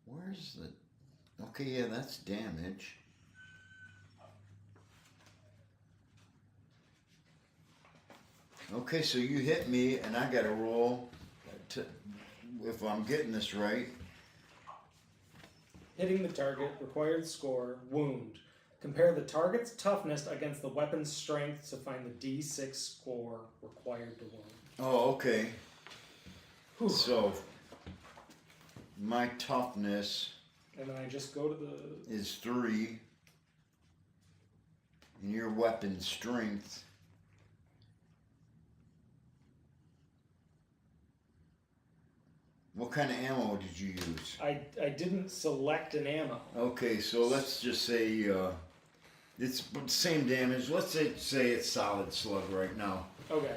where's the okay, yeah, that's damage. Okay, so you hit me and I gotta roll to, if I'm getting this right. Hitting the target, required score, wound. Compare the target's toughness against the weapon's strength to find the D6 score required to wound. Oh, okay. Whew. So my toughness And then I just go to the... is 3, and your weapon strength. What kind of ammo did you use? I didn't select an ammo. Okay, so let's just say it's the same damage. Let's say it's solid slug right now. Okay.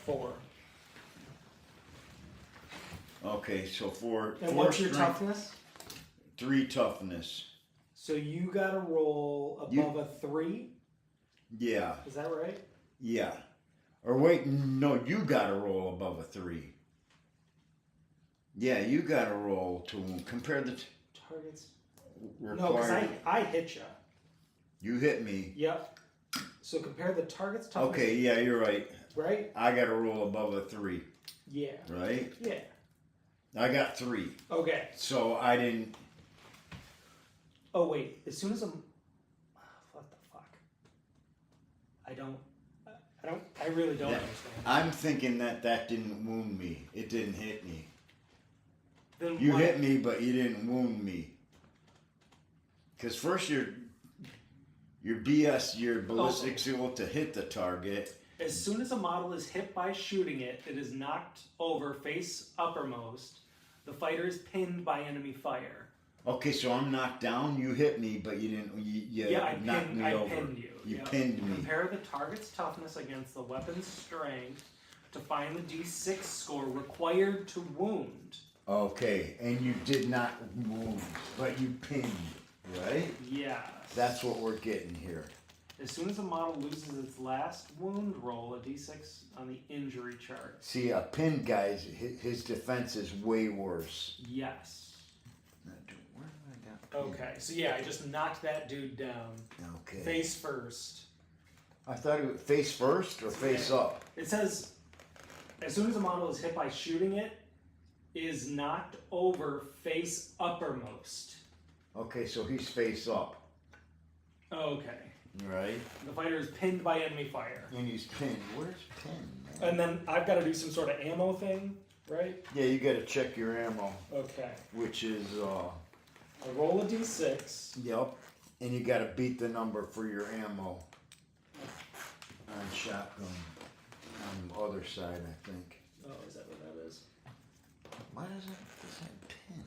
4. Okay, so for And 4 what's your strength, toughness? 3 toughness. So you gotta roll above a 3? Yeah, Is that right? yeah. Or wait, no, you gotta roll above a 3. Yeah, you gotta roll to compare the Targets. required. No, because I hit you. You hit me. Yep. So compare the target's toughness. Okay, yeah, you're right. Right? I gotta roll above a 3, Yeah. right? Yeah. I got 3, Okay. so I didn't. Oh wait. As soon as I'm. What the fuck? I really don't Yeah. understand. I'm thinking that didn't wound me. It didn't hit me. Then You why- hit me, but you didn't wound me. Because first Your BS, your ballistics able to hit the target. As soon as a model is hit by shooting it, it is knocked over face uppermost. The fighter is pinned by enemy fire. Okay, so I'm knocked down. You hit me, but you didn't. I pinned you. You Yep. pinned me. Compare the target's toughness against the weapon's strength to find the D6 score required to wound. Okay, and you did not wound, but you pinned, right? Yes. That's what we're getting here. As soon as a model loses its last wound roll, a D6 on the injury chart. See, a pinned guy's his defense is way worse. Yes. Now, where have I got? Okay, so yeah, I just knocked that dude down. Okay. Face first. I thought it was face first or face up. It says, as soon as a model is hit by shooting it, is knocked over face uppermost. Okay, so he's face up, Okay. right? The fighter is pinned by enemy fire. And he's pinned. Where's pinned, man? And then I've got to do some sort of ammo thing, right? Yeah, you got to check your ammo, Okay. which is I roll a D6. yep, and you got to beat the number for your ammo on shotgun on the other side, I think. Oh, is that what that is? Why does it say pin?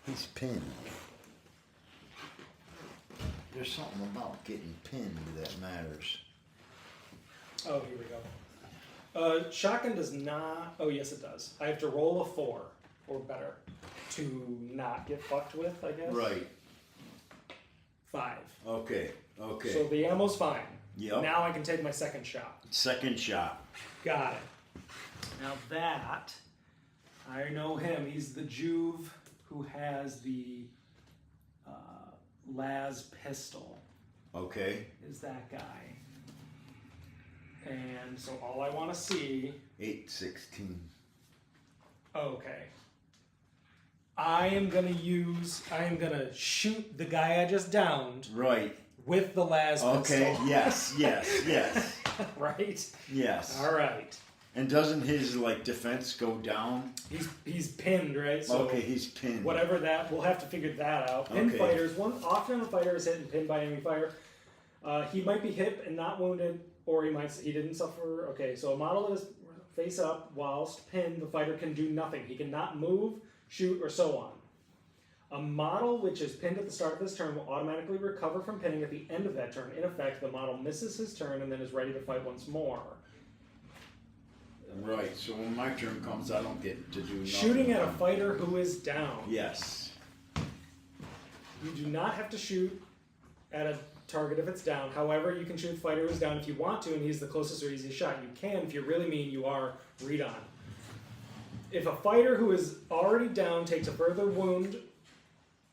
He's pinned. There's something about getting pinned that matters. Oh, here we go. Shotgun does not. Oh, yes, it does. I have to roll a 4 or better to not get fucked with, I guess. Right. 5. Okay. Okay. So the ammo's fine. Yep. Now I can take my second shot. Second shot. Got it. Now that, I know him. He's the Juve who has the las pistol. Okay. Is that guy. And so all I want to see... 816. Okay. I am going to shoot the guy I just downed Right. with the las pistol. Okay. Yes. Yes. Right? Yes. All right. And doesn't his defense go down? He's pinned, right? So Okay, he's pinned. whatever that, we'll have to figure that out. Pinned Okay. fighters, often a fighter is hit and pinned by enemy fire. He might be hit and not wounded, or he didn't suffer. Okay, so a model is face up whilst pinned. The fighter can do nothing. He cannot move, shoot, or so on. A model which is pinned at the start of his turn will automatically recover from pinning at the end of that turn. In effect, the model misses his turn and then is ready to fight once more. Right, so when my turn comes, I don't get to do nothing. Shooting at a fighter who is down. Yes. You do not have to shoot at a target if it's down. However, you can shoot the fighter who's down if you want to, and he's the closest or easiest shot. You can, if you're really mean, you are read on. If a fighter who is already down takes a further wound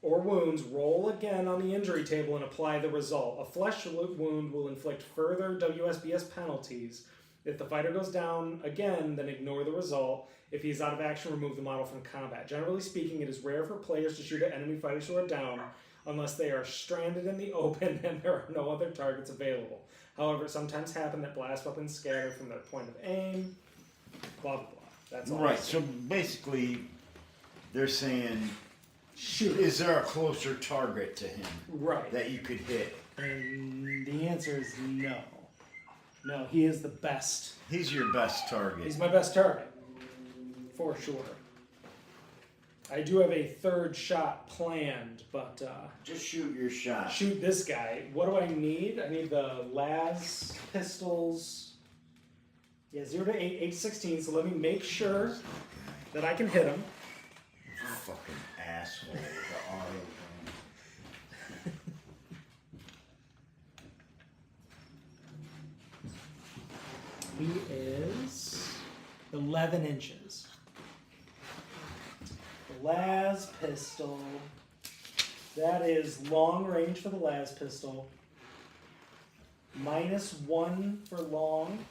or wounds, roll again on the injury table and apply the result. A flesh wound will inflict further WSBS penalties. If the fighter goes down again, then ignore the result. If he is out of action, remove the model from combat. Generally speaking, it is rare for players to shoot at enemy fighters who are down unless they are stranded in the open and there are no other targets available. However, it sometimes happens that blast weapons scatter from their point of aim. Blah, blah, blah. That's all. Right, so basically, they're saying, shoot. Is there a closer target to him Right. that you could hit? And the answer is no. No, he is the best. He's your best target. He's my best target. For sure. I do have a third shot planned, but Just shoot your shot. shoot this guy. What do I need? I need the las pistols. Yeah, 0 to 8, 8 to 16. So let me make sure that I can hit him. Fucking asshole. The auto gun. He is 11 inches. The las pistol. That is long range for the las pistol. -1 for long.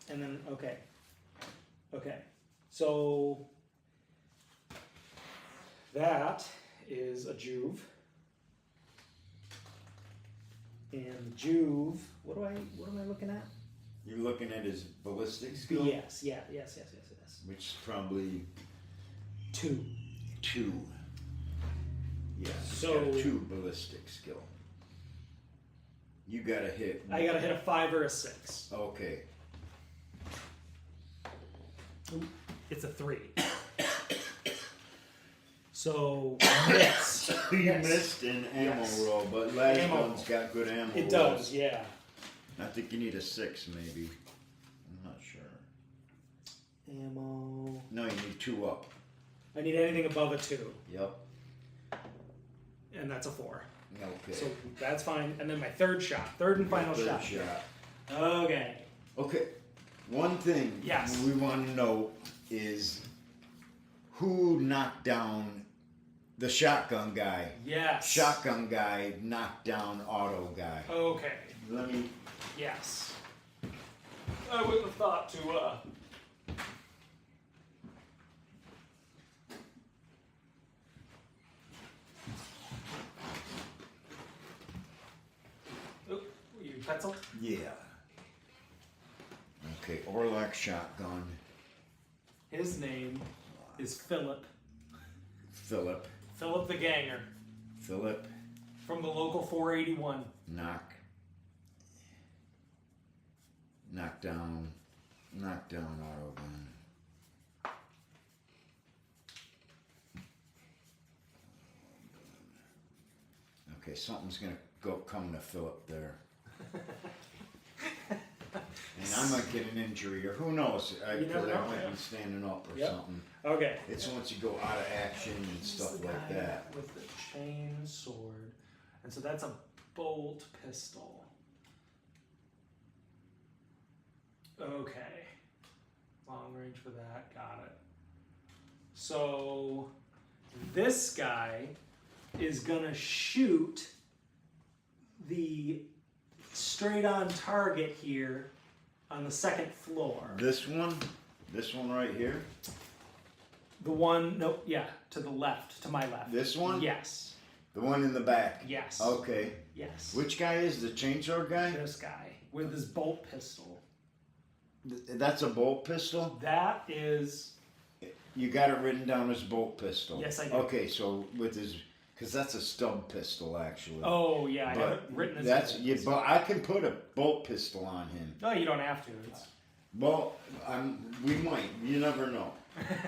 And then, okay. Okay. So that is a Juve. And Juve, what am I looking at? You're looking at his ballistic skill? Yes. Which is probably 2. 2. Yeah. So- You got a 2 ballistic skill. You gotta hit. I gotta hit a 5 or a 6. Okay. It's a 3. So miss. You Yes. missed an ammo Yes. roll, but las Ammo. gun's got good ammo It rolls. does, yeah. I think you need a 6 maybe. I'm not sure. Ammo. No, you need 2 up. I need anything above a 2, Yep. and that's a 4. Okay. So that's fine. And then my third and final Third shot. Okay. Okay. One thing Yes. we want to know is who knocked down the shotgun guy. Yes. Shotgun guy knocked down auto guy. Okay. Let me. Yes. I wouldn't have thought to, Oh, you pencil? Yeah. Okay, Orlac shotgun. His name is Philip. Philip. Philip the Ganger Philip. from the local 481. Knock down auto gun. Okay, something's gonna come to Philip there. And I might get an injury, or who knows? You Because never I know, might yeah. be standing up or Yep. something. Okay. It's once you go out of action and He's stuff the like guy that. with the chain sword. And so that's a bolt pistol. Okay. Long range for that. Got it. So this guy is gonna shoot the straight on target here on the second floor. This one right here. The one, nope, yeah, to the left, to my left. This one? Yes. The one in the back. Yes. Okay. Yes. Which guy is the chainsaw guy? This guy with his bolt pistol. That's a bolt pistol? That is. You got it written down as bolt pistol. Yes, I do. Okay, so with his, because that's a stub pistol actually. Oh yeah, I have it But written as. that's bolt yeah, pistol. but I can put a bolt pistol on him. No, you don't have to. It's. Well, we might. You never know.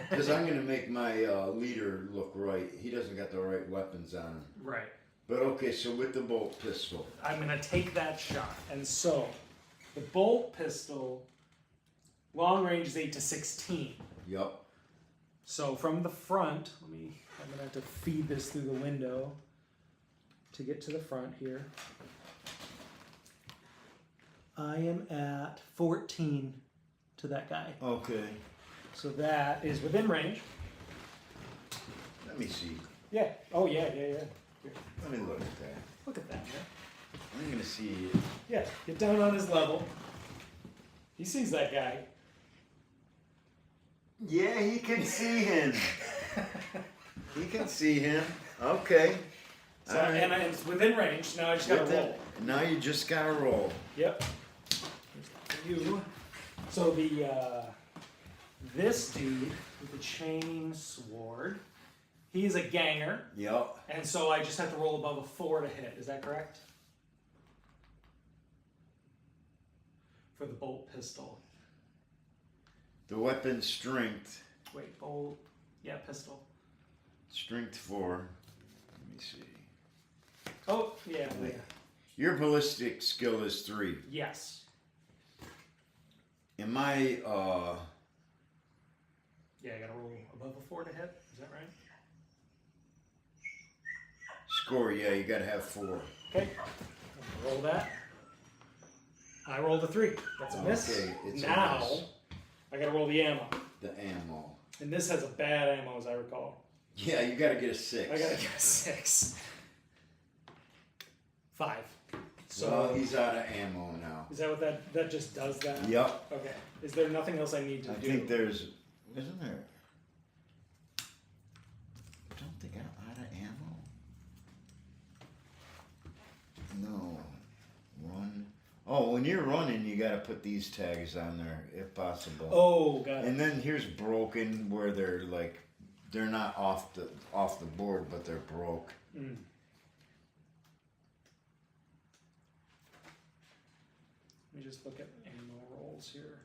Because I'm gonna make my leader look right. He doesn't got the right weapons on him. Right. But okay, so with the bolt pistol. I'm gonna take that shot, and so the bolt pistol, long range is 8 to 16. Yup. So from the front, I'm gonna have to feed this through the window to get to the front here. I am at 14 to that guy. Okay. So that is within range. Let me see. Yeah. Oh yeah. Here. Let me look at that. Look at that, man. I'm gonna see. Yeah. Get down on his level. He sees that guy. Yeah, he can see him. He can see him. Okay. So All right. and it's within range. Now I just gotta With roll. that- Now you just gotta roll. Yep. You. So the this dude with the chain sword, he's a ganger, Yup. and so I just have to roll above a 4 to hit. Is that correct? For the bolt pistol. The weapon strength. Wait, bolt. Yeah, pistol. Strength 4. Let me see. Oh, yeah. Wait. Your ballistic skill is 3. Yes. In my Yeah, I gotta roll above a 4 to hit. Is that right? score, yeah, you gotta have 4. Okay. Roll that. I rolled a 3. That's a miss. Okay, it's a now miss. I gotta roll the ammo. The ammo. And this has a bad ammo, as I recall. Yeah, you gotta get a 6. I gotta get a 6. 5. So So he's out of ammo now. is that what that just does that? Yup. Okay. Is there nothing else I need to I do? think there's. Isn't there? Don't they got out of ammo? No. Run. Oh, when you're running, you gotta put these tags on there if possible. Oh, got it. And then here's broken, where they're like, they're not off the board, but they're broke. Mm. Let me just look at ammo rolls here.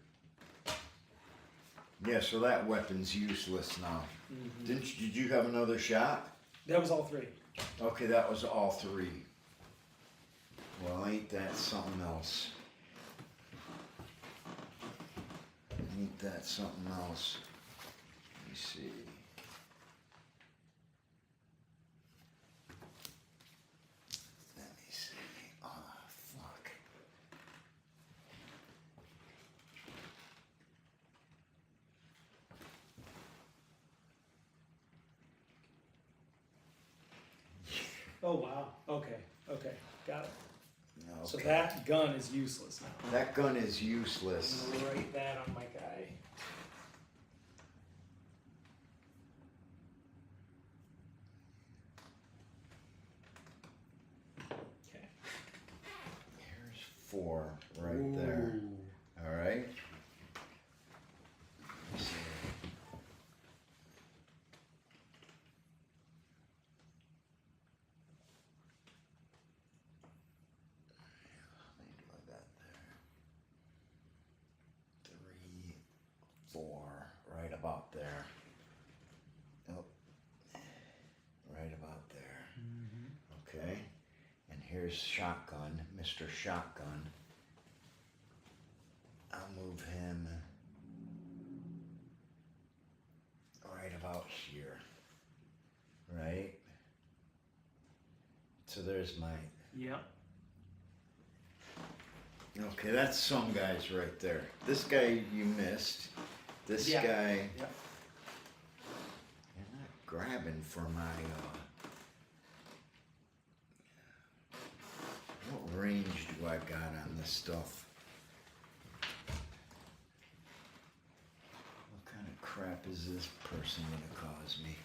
Yeah, so that weapon's useless now. Mm-hmm. Did you have another shot? That was all three. Okay, that was all three. Well, ain't that something else? Ain't that something else? Let me see. Let me see. Oh, fuck. Oh wow. Okay. Okay. Got it. Okay. So that gun is useless now. That gun is useless. I'm gonna write that on my guy. Okay. Here's 4 right there. Ooh. All right. Let me see. How many do I got there? 3, 4, right about there. Oh, right about there. Mm-hmm. Okay. And here's shotgun, Mr. Shotgun. I'll move him right about here. Right? So there's my... Yep. Okay, that's some guys right there. This guy you missed. This Yeah. guy... Yep. You're not grabbing for my... What range do I got on this stuff? What kind of crap is this person gonna cause me?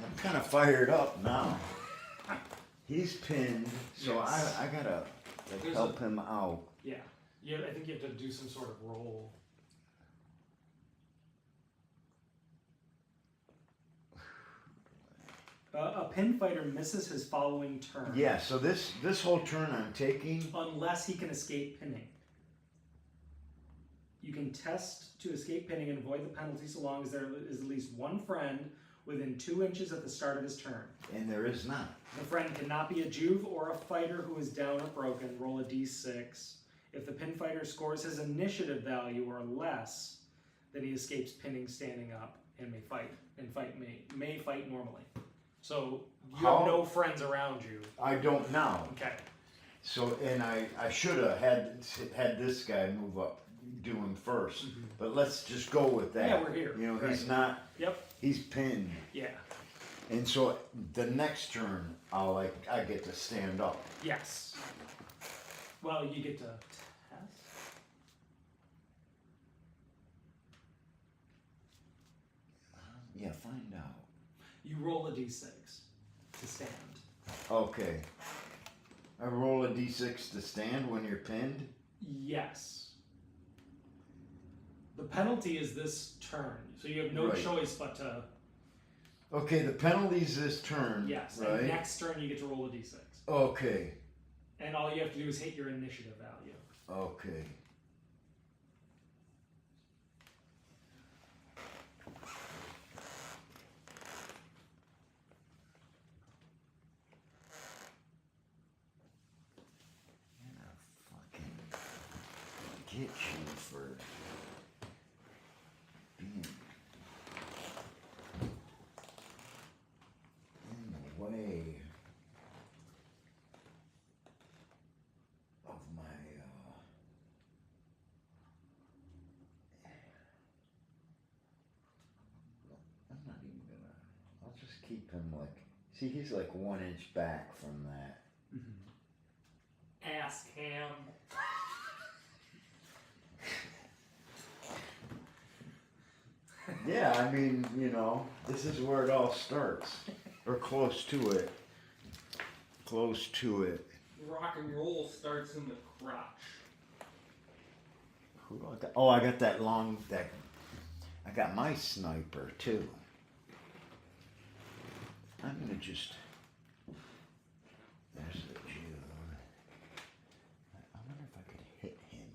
I'm kind of fired up now. He's pinned, so Yes. I gotta There's help him out. Yeah. Yeah. I think you have to do some sort of roll. A pin fighter misses his following turn. Yeah, so this whole turn I'm taking. Unless he can escape pinning. You can test to escape pinning and avoid the penalty so long as there is at least one friend within 2 inches at the start of his turn. And there is not. The friend cannot be a Juve or a fighter who is down or broken. Roll a d6. If the pin fighter scores his initiative value or less, then he escapes pinning standing up and may fight may fight normally. So you have no friends around you. I don't now. Okay. So, and I should have had this guy move up, do him 1st. Mhm. But let's just go with that. Yeah, we're here. You know, Right. he's not. Yep. He's pinned. Yeah. And so the next turn, I get to stand up. Yes. Well, you get to test. Yeah, find out. You roll a d6 to stand. Okay. I roll a d6 to stand when you're pinned? Yes. The penalty is this turn, so you have no Right. choice but to. Okay, the penalty's this turn. Yes. Right? And next turn you get to roll a d6, Okay. and all you have to do is hit your initiative value. Okay. I'm gonna fucking get you for being in the way of my I'm not even gonna. I'll just keep him like. See, he's like 1 inch back from that. Ask him. Yeah, I mean, you know, this is where it all starts, or close to it. Close to it. Rock and roll starts in the crotch. Who do I got? Oh, I got that long. I got my sniper too. I'm gonna just. There's the Jew. I wonder if I could hit him.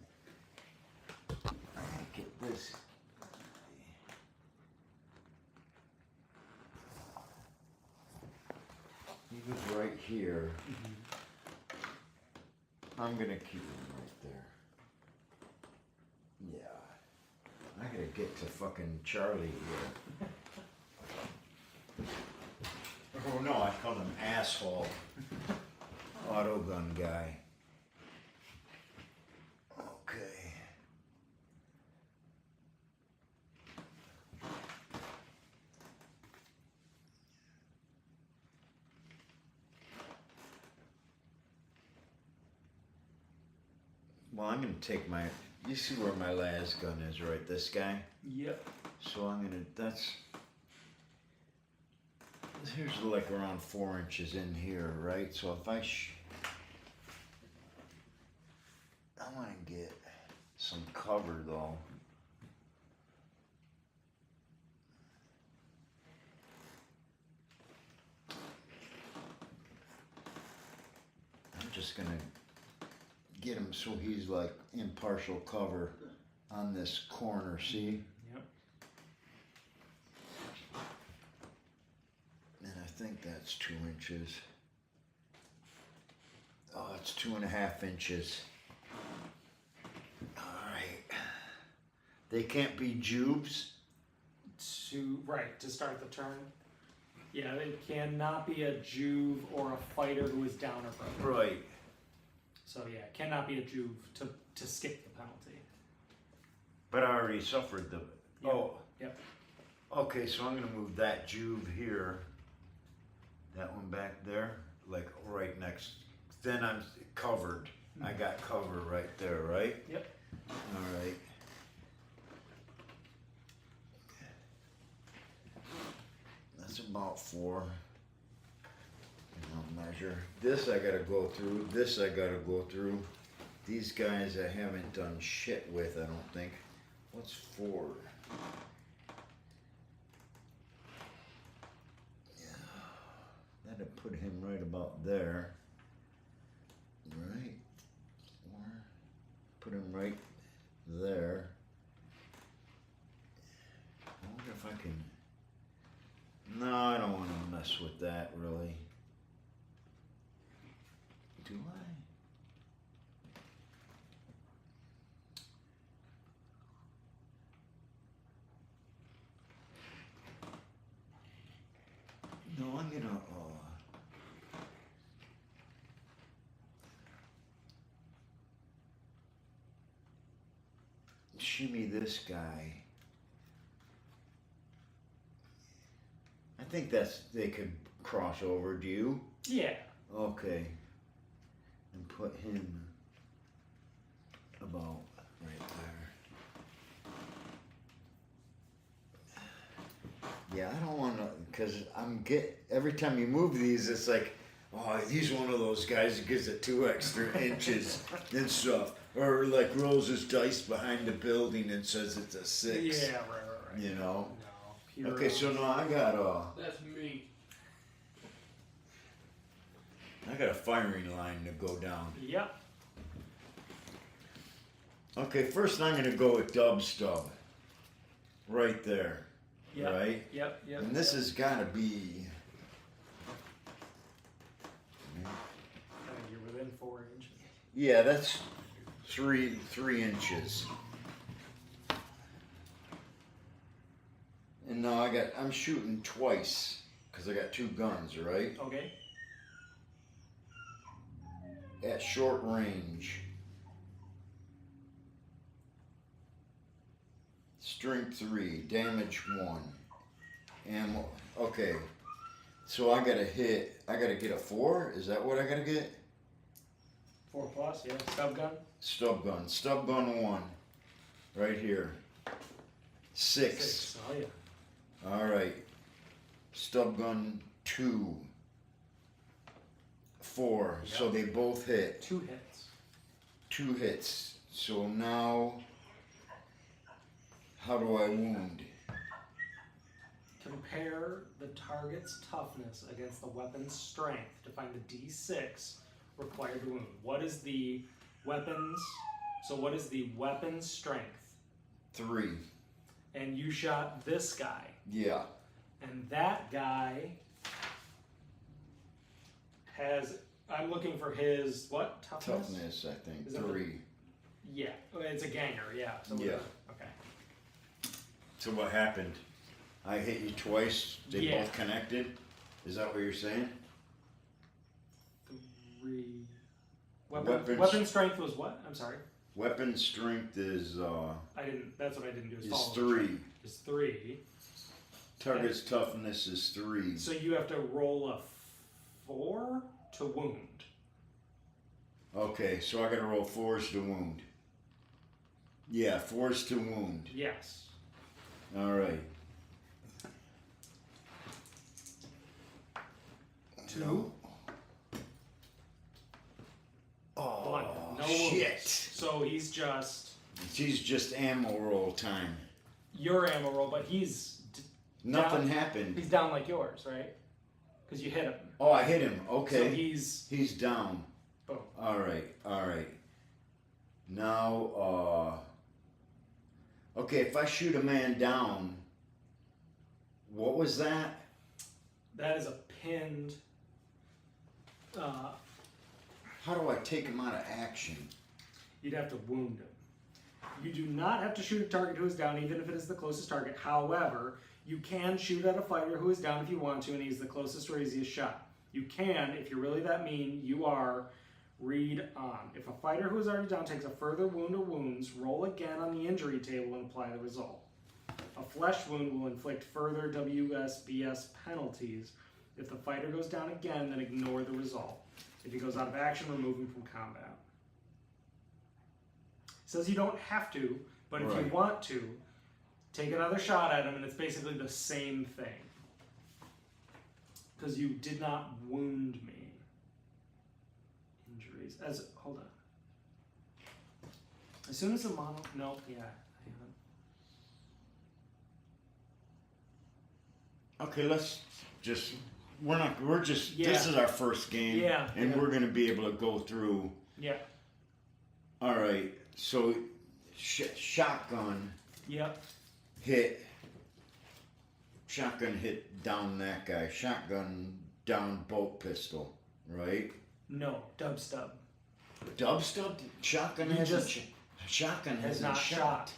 I gotta get this. He was right here. I'm gonna keep him right there. Yeah. I gotta get to fucking Charlie here. Oh no, I called him asshole. Auto gun guy. Okay. Well, I'm gonna take my. You see where my last gun is, right? This guy. Yep. So I'm gonna. That's. Here's like around 4 inches in here, right? So if I want to get some cover though. I'm just gonna get him so he's like in partial cover on this corner, see? Yep. And I think that's 2 inches. Oh, it's 2.5 inches. All right. They can't be jubes. To start the turn. Yeah, it cannot be a Juve or a fighter who is down or broken. Right. So yeah, it cannot be a Juve to skip the penalty. But I already suffered the. Yep. Oh. Yep. Okay, so I'm gonna move that Juve here. That one back there, like right next. Then I'm covered. I got cover right there, right? Yep. All right. That's about 4. And I'll measure. This I gotta go through. This I gotta go through. These guys I haven't done shit with, I don't think. What's 4? Yeah. That'd put him right about there. Right. 4. Put him right there. I wonder if I can. No, I don't want to mess with that, really. Do I? No, I'm gonna. Shimmy this guy. I think they could cross over. Do you? Yeah. Okay. And put him about right there. Yeah, I don't want to, because every time you move these, it's like, oh, he's one of those guys that gives it 2 extra inches and stuff. Or like rolls his dice behind the building and says it's a 6. Yeah, right. You know? No. Okay, so now I got That's me. a firing line to go down. Yep. Okay, first I'm gonna go with dub stub. Right there. Yep. Right? Yep. And this has gotta be. I think you're within 4 inches. Yeah, that's 3 inches. And now I'm shooting twice, because I got 2 guns, right? Okay. At short range. Strength 3, damage 1. Ammo. Okay. So I gotta get a 4? Is that what I gotta get? 4 plus, yeah. Stub gun. Stub gun. Stub gun 1. Right here. 6. 6. Oh yeah. Alright. Stub gun 2. 4. Yep. So they both hit. 2 hits. 2 hits. So now, how do I wound? Compare the target's toughness against the weapon's strength to find the D6 required to wound. What is the weapon's... So what is the weapon's strength? 3. And you shot this guy. Yeah. And that guy has... I'm looking for his... What? Toughness? Toughness, I think. Is that 3. Yeah. It's a ganger, yeah. So Yeah. Okay. So what happened? I hit you twice. They Yeah. both connected. Is that what you're saying? 3... Weapons- Weapon strength was what? I'm sorry. Weapon strength is I didn't... That's what I didn't do. Is is follow. 3. Is 3. Target's toughness is 3. So you have to roll a 4 to wound. Okay, so I gotta roll 4s to wound. Yeah, 4s to wound. Yes. All right. 2. Oh, One. No shit. wounds. So he's just She's just ammo roll time. your ammo roll, but he's Nothing down, happened. He's down like yours, right? Because you hit him. Oh, I hit him. Okay. So he's down. boom. All right. All right. Now, okay, if I shoot a man down, what was that? That is a pinned. How do I take him out of action? You'd have to wound him. You do not have to shoot a target who is down, even if it is the closest target. However, you can shoot at a fighter who is down if you want to, and he's the closest or easiest shot. You can, if you're really that mean, you are. Read on. If a fighter who is already down takes a further wound or wounds, roll again on the injury table and apply the result. A flesh wound will inflict further WSBS penalties. If the fighter goes down again, then ignore the result. If he goes out of action, remove him from combat. It says you don't have to, but if you Right. want to, take another shot at him, and it's basically the same thing. Because you did not wound me. Injuries. Hold on. As soon as the mono... No, yeah. Hang on. Okay, let's just. We're just. Yeah. This is our first game. Yeah, And yeah. we're going to be able to go through. Yeah. All right. So, shotgun Yep. hit. Shotgun hit down that guy. Shotgun down bolt pistol. Right? No. Dub stub. Dub stub? Shotgun You hasn't. just- Shotgun Has hasn't not shot.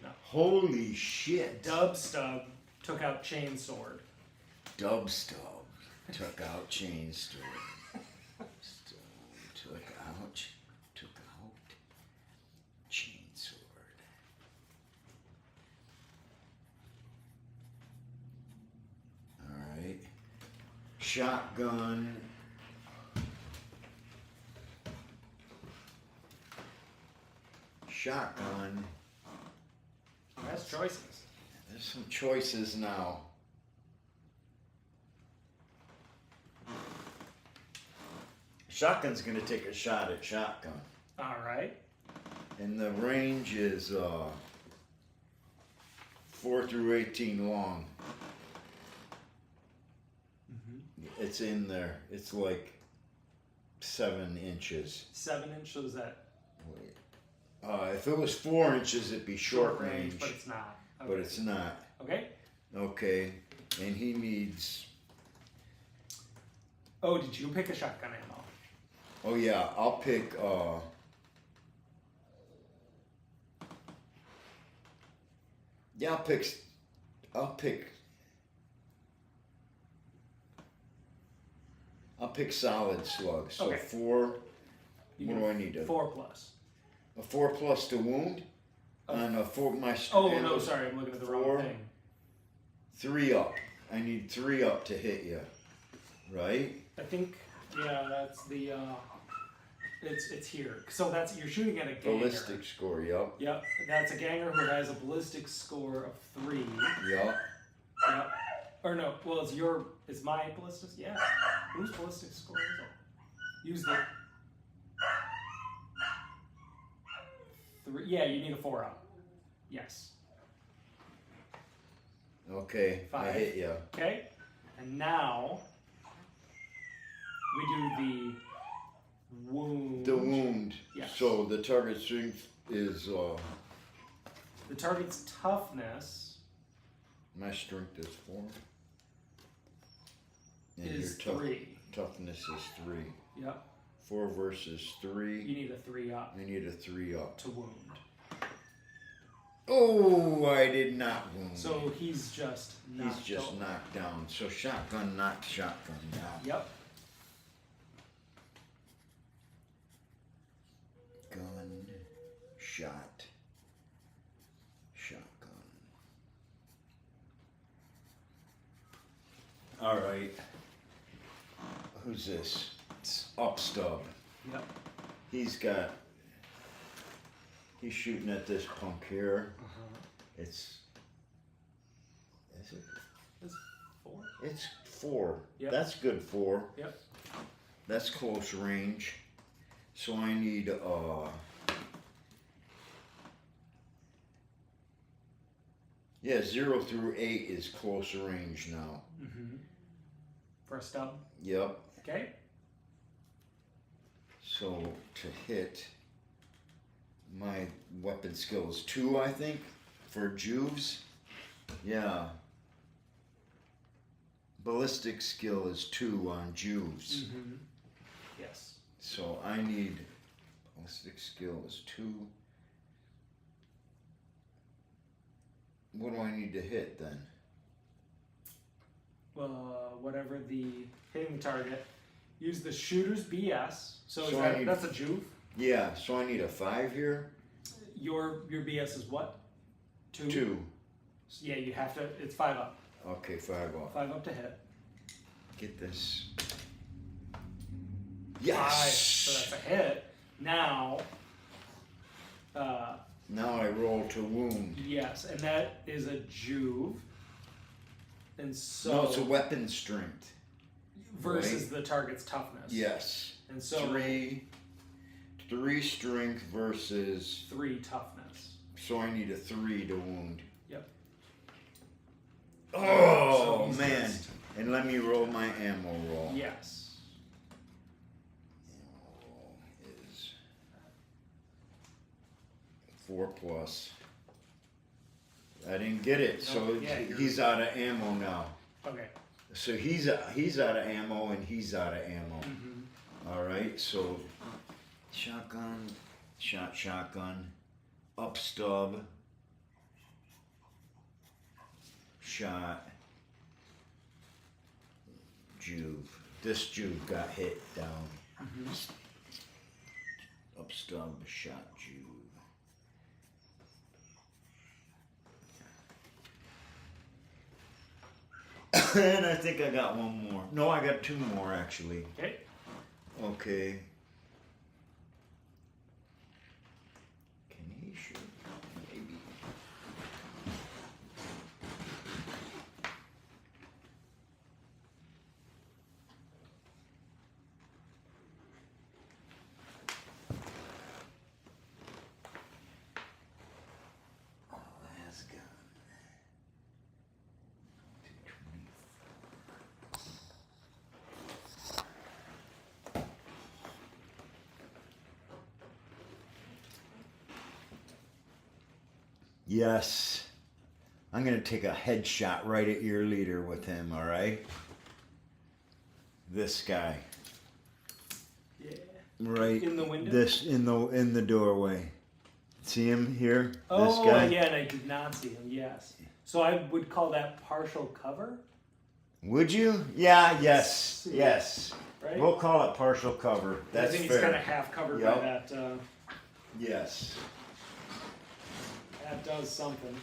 No. Holy shit. Dub stub took out chainsword. Dub stub took out chain sword. Took out chain sword. All right. Shotgun. Shotgun. That's choices. There's some choices now. Shotgun's gonna take a shot at shotgun. All right. And the range is 4 through 18 long. It's in there. It's like 7 inches. 7 inches that Wait. If it was 4 inches, it'd be short range, but it's not. Okay. but it's not. Okay. Okay, and he needs. Oh, did you pick a shotgun ammo? Oh yeah, I'll pick. Yeah, I'll pick solid slugs. So Okay. 4. You What can do I need to? 4 plus. A 4 plus to wound, and a 4 Oh and no, a sorry, I'm looking at the 4. wrong thing. 3 up. I need 3 up to hit you, right? I think that's the it's here. So that's you're shooting at a ganger. Ballistic score. Yep. Yep, that's a ganger who has a ballistic score of 3. Yep. Yep. Or no, well it's my ballistic. Yeah. Whose ballistic score is it? Use the 3. Yeah, you need a 4 up. Yes. Okay, I 5. hit you. Okay, and now we do the wound. The wound. Yes. So the target strength is The target's toughness my strength is 4. And is your 3. toughness is 3. Yep. 4 versus 3. You need a 3 up I need a 3 up. to wound. Oh, I did not wound. So he's just knocked He's just out. knocked down. So shotgun knocked shotgun down. Yep. Gun, shot, shotgun. All right. Who's this? Upstub. Yep. He's shooting at this punk here. Is it? It's 4. It's 4. Yep. That's good 4. Yep. That's close range. So I need yeah, 0 through 8 is close range now. Mm-hmm. For a stub. Yep. Okay. So to hit, my weapon skill is 2, I think, for Juves. Yeah. Ballistic skill is 2 on Juves. Mm-hmm. Yes. So I need ballistic skill is 2. What do I need to hit then? Whatever the hitting the target. Use the shooter's BS. So, So I need- that's a Juve. Yeah, so I need a 5 here. Your BS is what? 2? 2. So yeah, you have to. It's 5 up. Okay, 5 off. 5 up to hit. Get this. 5. Yes! So that's a hit. Now. Now I roll to wound. Yes, and that is a Juve. And so. No, it's a weapon strength. versus right? the target's toughness. Yes. And so 3 strength versus. 3 toughness. So I need a 3 to wound. Yep. Oh, So he's man. just- And let me roll my ammo roll. Yes. Ammo roll is 4 plus. I didn't get it, so No, yeah, he's out of ammo now. Okay. So he's out of ammo and he's out of ammo. Mm-hmm. All right, so shotgun, shotgun, up stub, shot, Juve. This Juve got hit down. Mm-hmm. Up stub, shot Juve. And I think I got one more. No, I got 2 more actually. Okay. Okay. Can he shoot? Maybe. Oh, that's good. 224. Yes. I'm going to take a headshot right at your leader with him, all right? This guy. Yeah. Right In the window? This in the doorway. See him here? Oh, this guy? yeah, and I did not see him. Yes. So I would call that partial cover, Would you? Yeah, yes. Yes. right? We'll call it partial cover. That's I think fair. he's kind of half covered Yep. by that. Yes. That does something.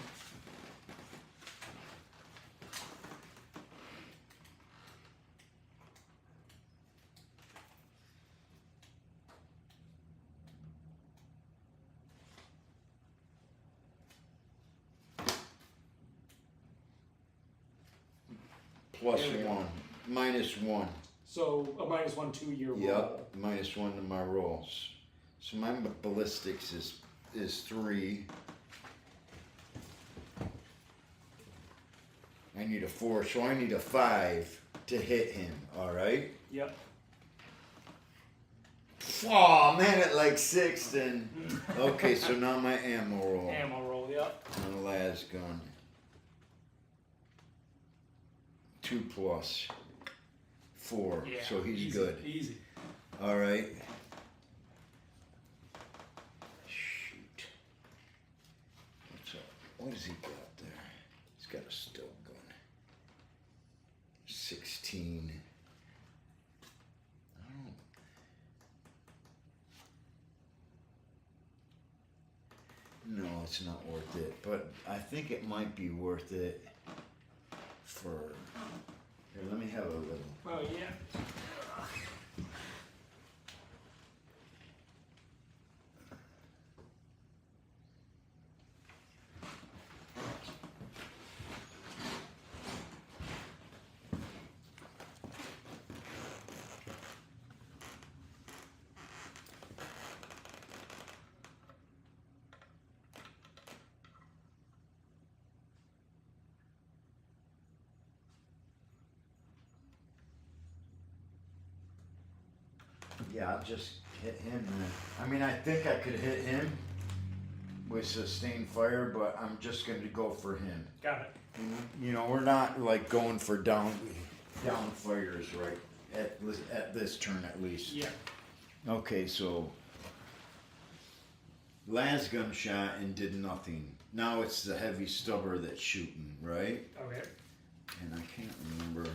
Plus There we go. 1. Minus 1. So a -1 2-year roll. Yep. Minus 1 to my rolls. So my ballistics is 3. I need a 4, so I need a 5 to hit him. All right. Yep. Oh man, at like 6 then. Okay, so now my ammo roll. Ammo roll, yep. On the last gun. 2 plus 4. Yeah, So he's easy, good. Easy. All right. Shoot. What's up? What does he got there? He's got a stub gun. 16. No, it's not worth it, but I think it might be worth it for. Here, let me have a little. Oh, yeah. Yeah, I'll just hit him. I mean, I think I could hit him with sustained fire, but I'm just going to go for him. Got it. You know, we're not like going for down fires right at this turn at least. Yeah. Okay, so last gunshot and did nothing. Now it's the heavy stubber that's shooting, right? Okay. And I can't remember.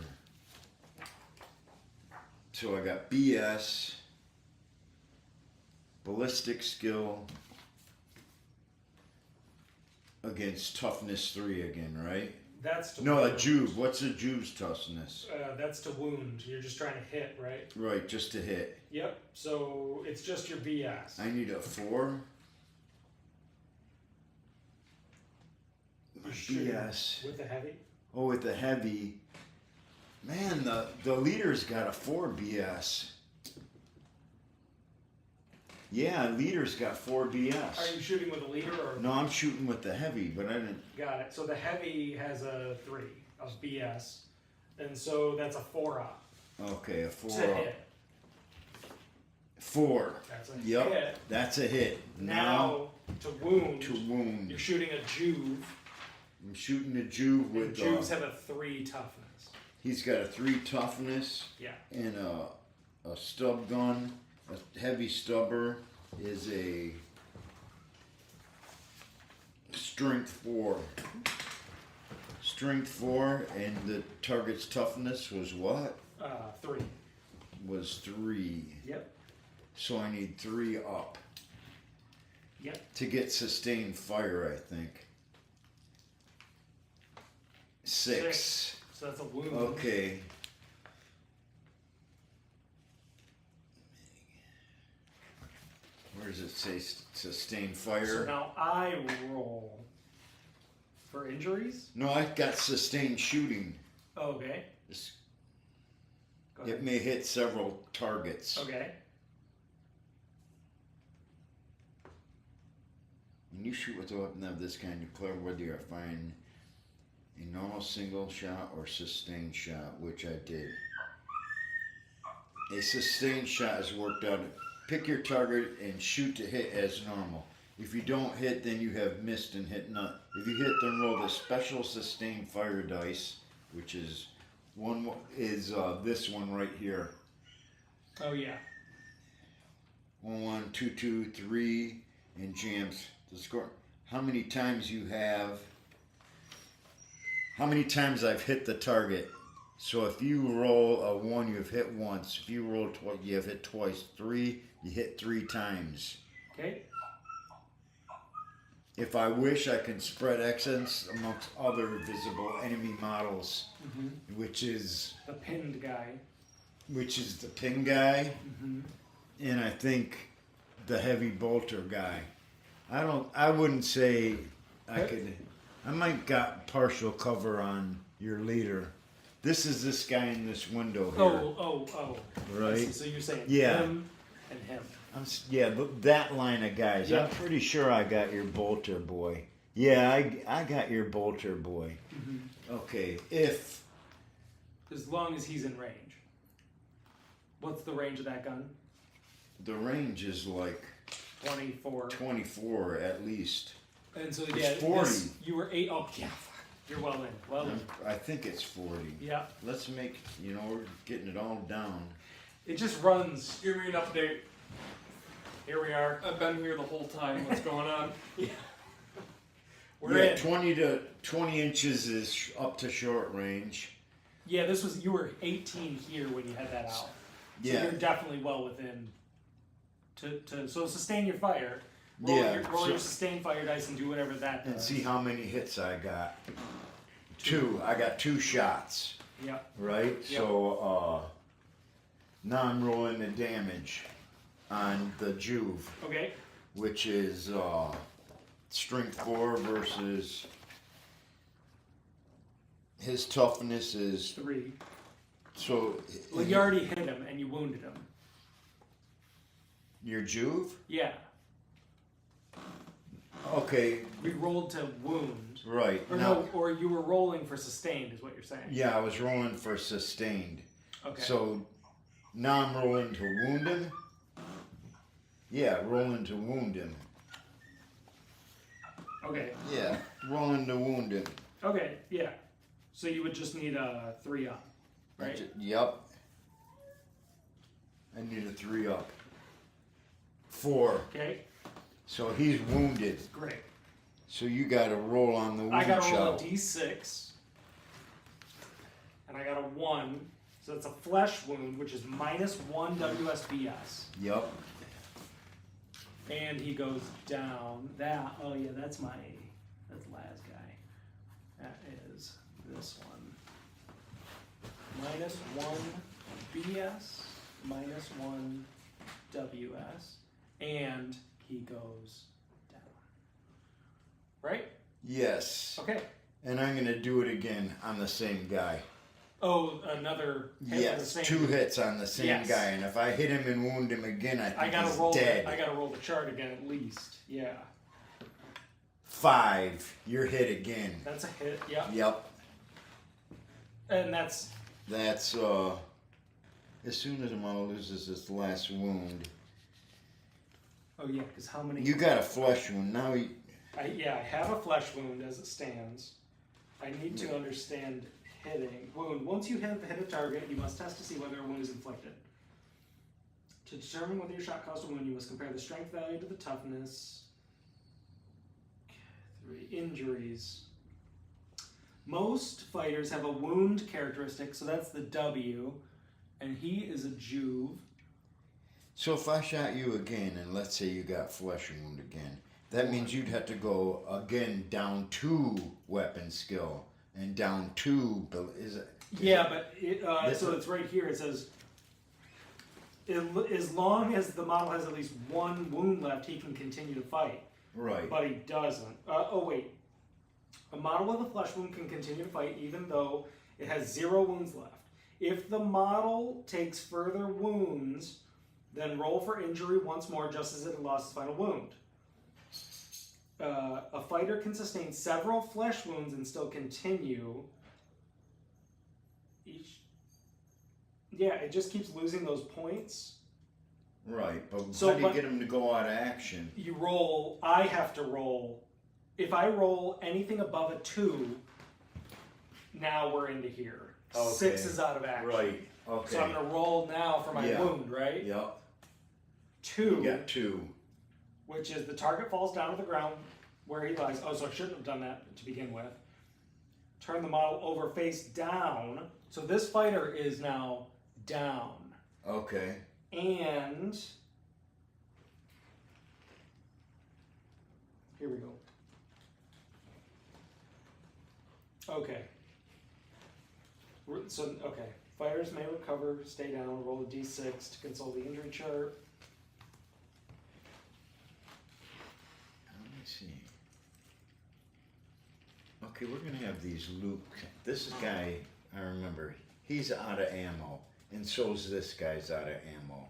So I got BS, ballistic skill against toughness 3 again, right? That's to No, a wound. Juve. What's a Juve's toughness? That's to wound. You're just trying to hit, right? Right, just to hit. Yep. So it's just your BS. I need a 4. My You're shooting BS. with the heavy. Oh, with the heavy. Man, the leader's got a 4 BS. Yeah, leader's got 4 BS. Are you shooting with a leader or? No, I'm shooting with the heavy, but I didn't. Got it. So the heavy has a 3 of BS, and so that's a 4 up. Okay, a 4 To up. hit. 4. That's a Yep, hit. that's a hit. Now to wound. to wound. You're shooting a Juve. I'm shooting a Juve And with. Juves have a 3 toughness. He's got a 3 toughness. Yeah. And a stub gun. A heavy stubber is a strength 4. Strength 4, and the target's toughness was what? 3. Was 3. Yep. So I need 3 up Yep. to get sustained fire, I think. 6. So that's a wound. Okay. Where does it say sustained fire? So now I roll for injuries. No, I got sustained shooting. Okay. This- Go ahead. It may hit several targets. Okay. When you shoot with a weapon of this kind, declare whether you are firing a normal single shot or sustained shot, which I did. A sustained shot is worked out. Pick your target and shoot to hit as normal. If you don't hit, then you have missed and hit none. If you hit, then roll the special sustained fire dice, which is this one right here. Oh yeah. 1, 1, 2, 2, 3, and jams the score. How many times you have? How many times I've hit the target? So if you roll a 1, you've hit once. If you roll twice, you have hit twice. 3, you hit 3 times. Okay. If I wish, I can spread excellence amongst other visible enemy models, which is The pinned guy. the pin guy, Mm-hmm. and I think the heavy bolter guy. I wouldn't say I could. I might got partial cover on your leader. This is this guy in this window here. Oh. Right? I see. So you're saying Yeah. him and him. That line of guys. Yeah. I'm pretty sure I got your bolter boy. Yeah, I got your bolter boy. Mm-hmm. Okay, if As long as he's in range. What's the range of that gun? the range is like 24. 24 at least. And so It's yeah, 40. you were 8. Oh yeah, fuck. You're well in. Well in. I think it's 40. Yeah. Let's make, we're getting it all down. It just runs. Give me an update. Here we are. I've been here the whole time. What's going on? Yeah. We're Yeah, in. 20 inches is up to short range. Yeah, you were 18 here when you had that out. So Yeah. you're definitely well within. So sustain your fire. Roll your sustained fire dice and do whatever that does. And see how many hits I got. 2. I got 2 shots. Yep. Right? Yep. So now I'm rolling the damage on the Juve, Okay. which is strength 4 versus his toughness is 3. so. Well, you already hit him and you wounded him. Your Juve? Yeah. Okay, We rolled to wound. right. Or Now, no, or you were rolling for sustained, is what you're saying. yeah, I was rolling for sustained. Okay. So now I'm rolling to wound him. Yeah, rolling to wound him. Okay. Yeah, rolling to wound him. Okay. Yeah. So you would just need a 3 up, right? Yep. I need a 3 up. 4. Okay. So he's wounded. Great. So you got to roll on the wound I gotta roll a shot. d6, and I got a 1. So that's a flesh wound, which is -1 WSBS. Yep. And he goes down. Oh yeah, that's Laz guy. That is this one. -1 BS, -1 WS, and he goes down. Right? Yes. Okay. And I'm going to do it again on the same guy. Oh, another hit with the Yes, same 2 hits on the same Yes. guy. And if I hit him and wound him again, I I think gotta he's roll. dead. I gotta roll the chart again at least. Yeah, 5. You're hit again. that's a hit. Yeah, Yep. and that's That's, as soon as the model loses its last wound. oh yeah, because how many? You got a flesh wound. Now I have a flesh wound as it stands. I need to understand hitting wound. Once you hit a target, you must test to see whether a wound is inflicted. To determine whether your shot caused a wound, you must compare the strength value to the toughness. 3 injuries. Most fighters have a wound characteristic, so that's the W, and he is a Juve. So if I shot you again, and let's say you got flesh wound again, that means you'd have to go again down 2 weapon skill and down 2. Is it? Yeah, but so it's right here. It says, as long as the model has at least 1 wound left, he can continue to fight. Right. But he doesn't. Oh wait, a model with a flesh wound can continue to fight even though it has 0 wounds left. If the model takes further wounds, then roll for injury once more, just as it had lost its final wound. A fighter can sustain several flesh wounds and still continue. Yeah, it just keeps losing those points. Right, but So, how do you but- get him to go out of action? You roll. I have to roll. If I roll anything above a 2, now we're into here. Okay. 6 is out of action. Right, okay. So I'm gonna roll now for my Yeah. wound, right? Yep. 2, You got 2. which is the target falls down to the ground where he lies. Oh, so I shouldn't have done that to begin with. Turn the model over face down. So this fighter is now down. Okay. And here we go. Okay. Okay. Fighters may recover, stay down, roll a d6 to console the injury chart. Let me see. Okay, we're gonna have these Luke. This guy, I remember, he's out of ammo, and so's this guy's out of ammo.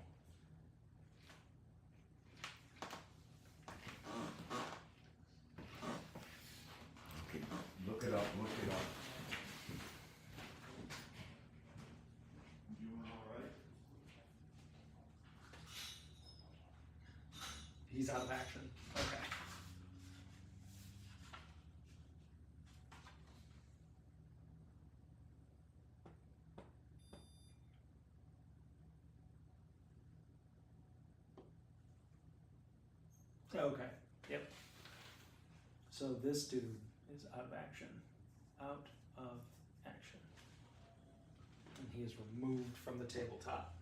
He's out of action. Okay. Okay. Yep. So this dude is out of action. Out of action. And he is removed from the tabletop.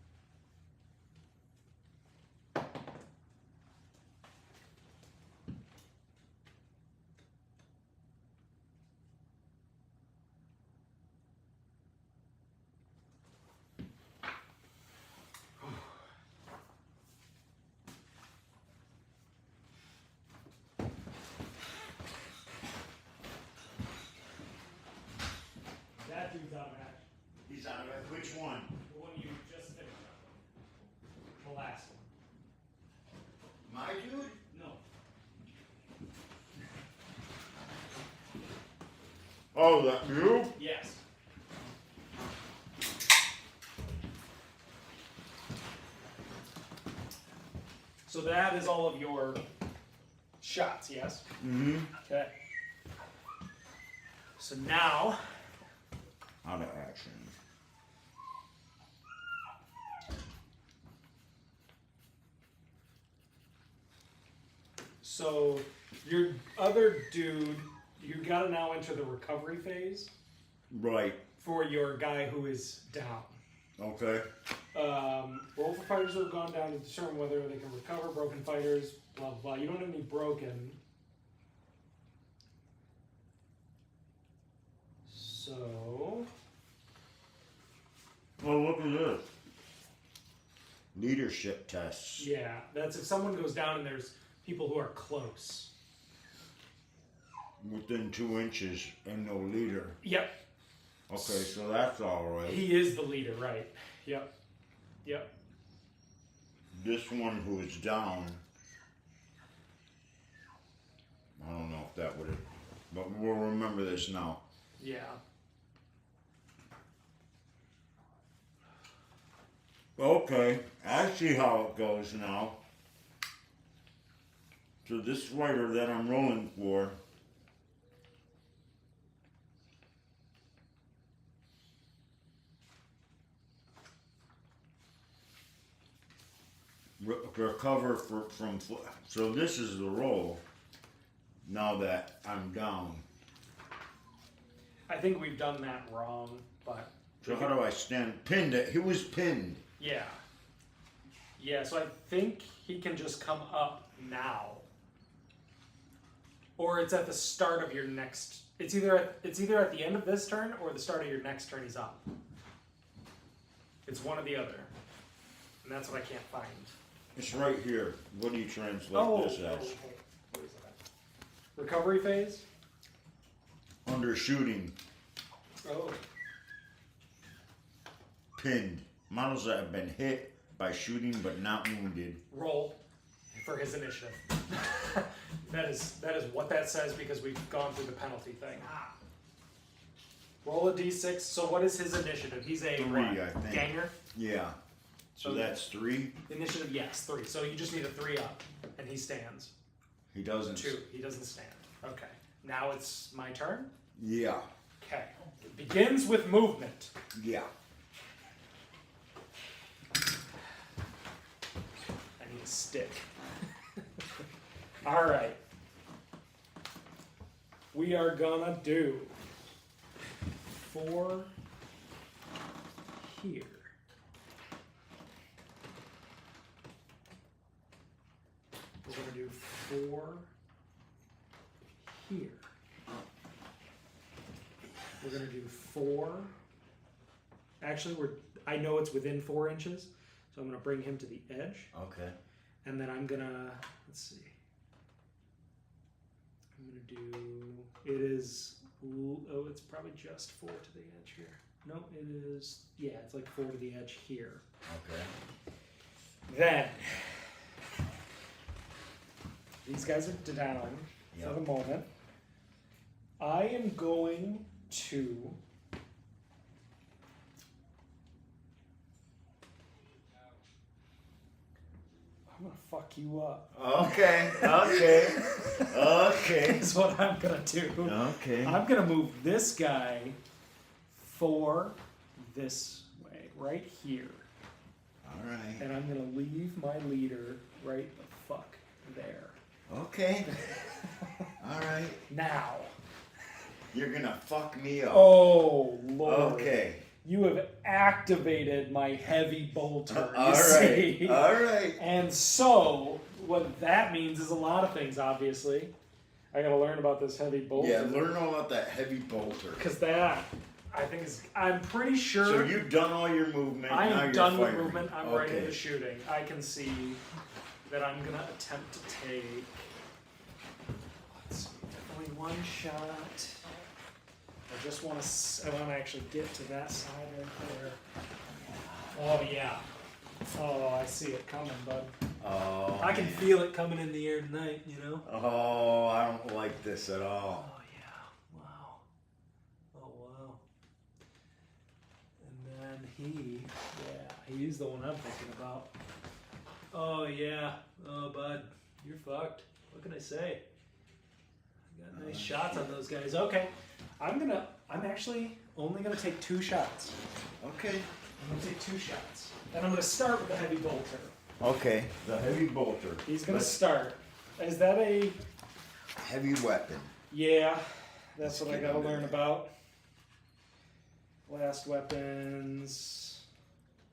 That dude's out of action. He's out of it. Which one? The one you just finished up. The last one. My dude? No. Oh, that you? Yes. So that is all of your shots, yes? Mm-hmm. Okay. So now, Out of action. so your other dude, you gotta now enter the recovery phase Right. for your guy who is down. Okay. Roll for fighters who have gone down to determine whether they can recover. Broken fighters, blah, blah, blah. You don't have any broken. So, Well, look at this. Leadership tests. yeah, that's if someone goes down and there's people who are close. Within 2 inches and no leader. Yep, Okay, so that's all right. he is the leader, right? Yep, yep. This one who is down. I don't know if that would have. But we'll remember this now. Yeah. Okay, I see how it goes now. So this fighter that I'm rolling for. Recover from. So this is the roll. Now that I'm down. I think we've done that wrong, but So how do I stand? Pinned it. He was pinned. yeah. Yeah, so I think he can just come up now. Or it's at the start of your next it's either at the end of this turn or the start of your next turn he's up. It's one or the other. And that's what I can't find. It's right here. What do you translate this as? What is that? Recovery phase? Under shooting. Oh. Pinned. Models that have been hit by shooting but not wounded. Roll for his initiative. that is what that says because we've gone through the penalty thing. Roll a d6. So what is his initiative? He's a 3, what? I think. Ganger? Yeah. So that's 3. Initiative, yes, 3. So you just need a 3 up, and he stands. He doesn't. 2. He doesn't stand. Okay. Now it's my turn. Yeah. Okay. It begins with movement. Yeah. I need a stick. All right. We are gonna do 4 here. We're gonna do 4 here. We're gonna do 4. Actually, I know it's within 4 inches, so I'm gonna bring him to the edge. Okay. And then I'm gonna, let's see. I'm gonna do, it is, oh, it's probably just 4 to the edge here. No, it is, yeah, it's like 4 to the edge here. Okay. Then, these guys are down for the moment. I am going to, I'm gonna fuck you up. Okay. Is what I'm gonna do. Okay. I'm gonna move this guy 4 this way, right here. All right. And I'm gonna leave my leader right the fuck there. Okay. All right. Now. You're gonna fuck me up. Oh, Lord. Okay. You have activated my heavy bolter, you All see. right. All right. And so, what that means is a lot of things, obviously. I gotta learn about this heavy bolter. Yeah, learn all about that heavy bolter. Because that, I think, is. I'm pretty sure. So you've done all your movement. I now am you're done with firing. movement. I'm okay. ready to shooting. I can see that I'm gonna attempt to take. Let's see, definitely one shot. I just want to. I want to actually get to that side right there. Oh yeah. Oh, I see it coming, bud. Oh. I can feel it coming in the air tonight. You know. Oh, I don't like this at all. Oh yeah. Wow. Oh wow. And then he's the one I'm thinking about. Oh yeah. Oh bud, you're fucked. What can I say? I got nice shots on those guys. Okay. I'm actually only gonna take 2 shots. Okay. I'm gonna take 2 shots. And I'm gonna start with the heavy bolter. Okay. The heavy bolter. He's gonna start. Is that a heavy weapon? Yeah, that's what I get gotta under learn there. about. Blast weapons.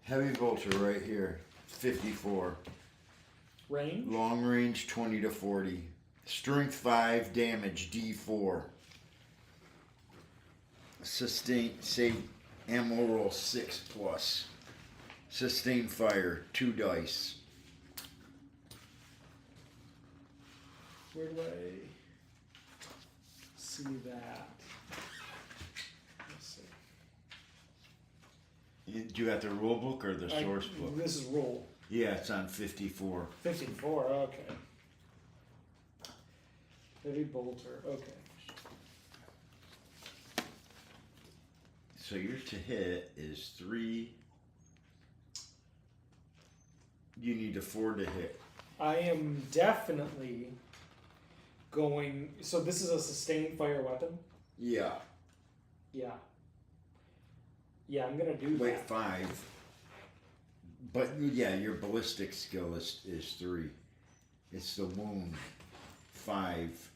Heavy bolter right here. 54. Range? Long range 20 to 40. Strength 5, damage D4. Sustain, save ammo roll 6 plus. Sustain fire 2 dice. Where do I see that? Let's see. Do you have the rule book or the source book? This is roll. Yeah, it's on 54. 54, okay. Heavy bolter, okay. So your to hit is 3. You need a 4 to hit. I am definitely going. So this is a sustained fire weapon? Yeah. Yeah. Yeah, I'm gonna do Wait, that. 5. But yeah, your ballistic skill is 3. It's the wound 5.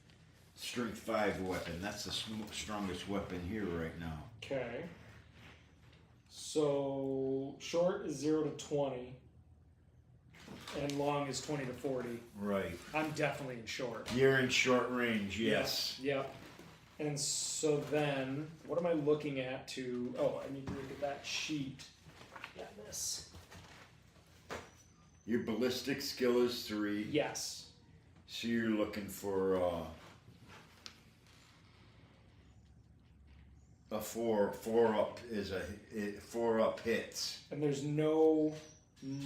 Strength 5 weapon. That's the strongest weapon here right now. Okay. So short is 0 to 20, and long is 20 to 40. Right. I'm definitely in short. You're in short range, yes. Yep. And so then, what am I looking at to? Oh, I need to look at that sheet. Yeah, this. Your ballistic skill is 3. Yes. So you're looking for a 4. 4 up is 4 up hits. And there's no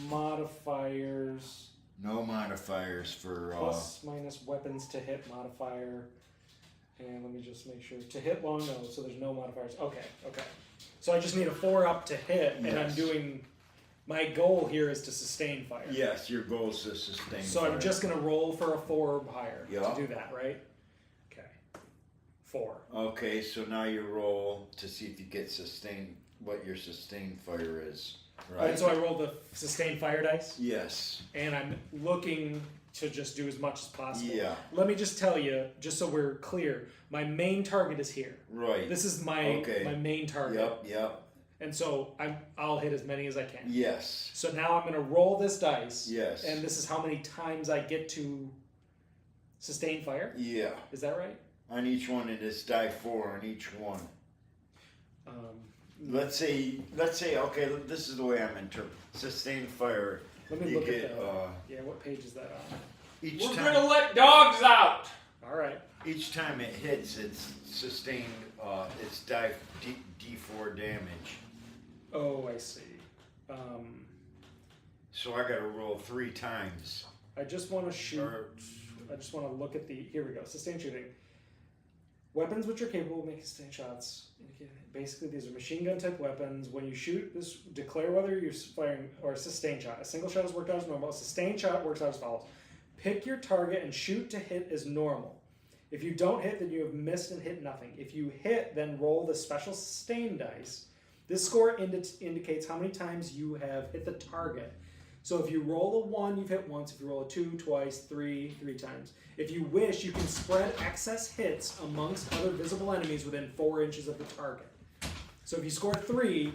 modifiers. No modifiers for Plus, minus weapons to hit modifier. And let me just make sure. To hit long, no, so there's no modifiers. Okay. So I just need a 4 up to hit, and I'm Yes. doing. My goal here is to sustain fire. Yes, your goal is to sustain So fire. I'm just going to roll for a 4 or higher Yeah. to do that, right? Okay. 4. Okay, so now you roll to see if you get sustained, what your sustained fire is. Right. And so I rolled the sustained fire dice, Yes. and I'm looking to just do as much as possible. Yeah. Let me just tell you, just so we're clear, my main target is here. Right. This is my main target. Yep. And so I'll hit as many as I can. Yes. So now I'm going to roll this dice. Yes. And this is how many times I get to sustain fire. Yeah. Is that right? On each one, it is die 4 on each one. Let's say, okay, this is the way I'm interpreting. Sustained fire. Let me you look get, at that. Yeah, what page is that on? Each We're time, gonna let dogs out. All right. each time it hits, it's sustained. It's die D4 damage. Oh, I see. So I got to roll 3 times. I just want to shoot. Or- I just want to look at the. Here we go. Sustained shooting. Weapons which are capable of making sustained shots. Basically, these are machine gun type weapons. When you shoot this, declare whether you're firing or a sustained shot. A single shot is worked out as normal. A sustained shot works out as follows. Pick your target and shoot to hit as normal. If you don't hit, then you have missed and hit nothing. If you hit, then roll the special sustain dice. This score indicates how many times you have hit the target. So if you roll a 1, you've hit once. If you roll a 2, twice, 3 times. If you wish, you can spread excess hits amongst other visible enemies within 4 inches of the target. So if you score 3,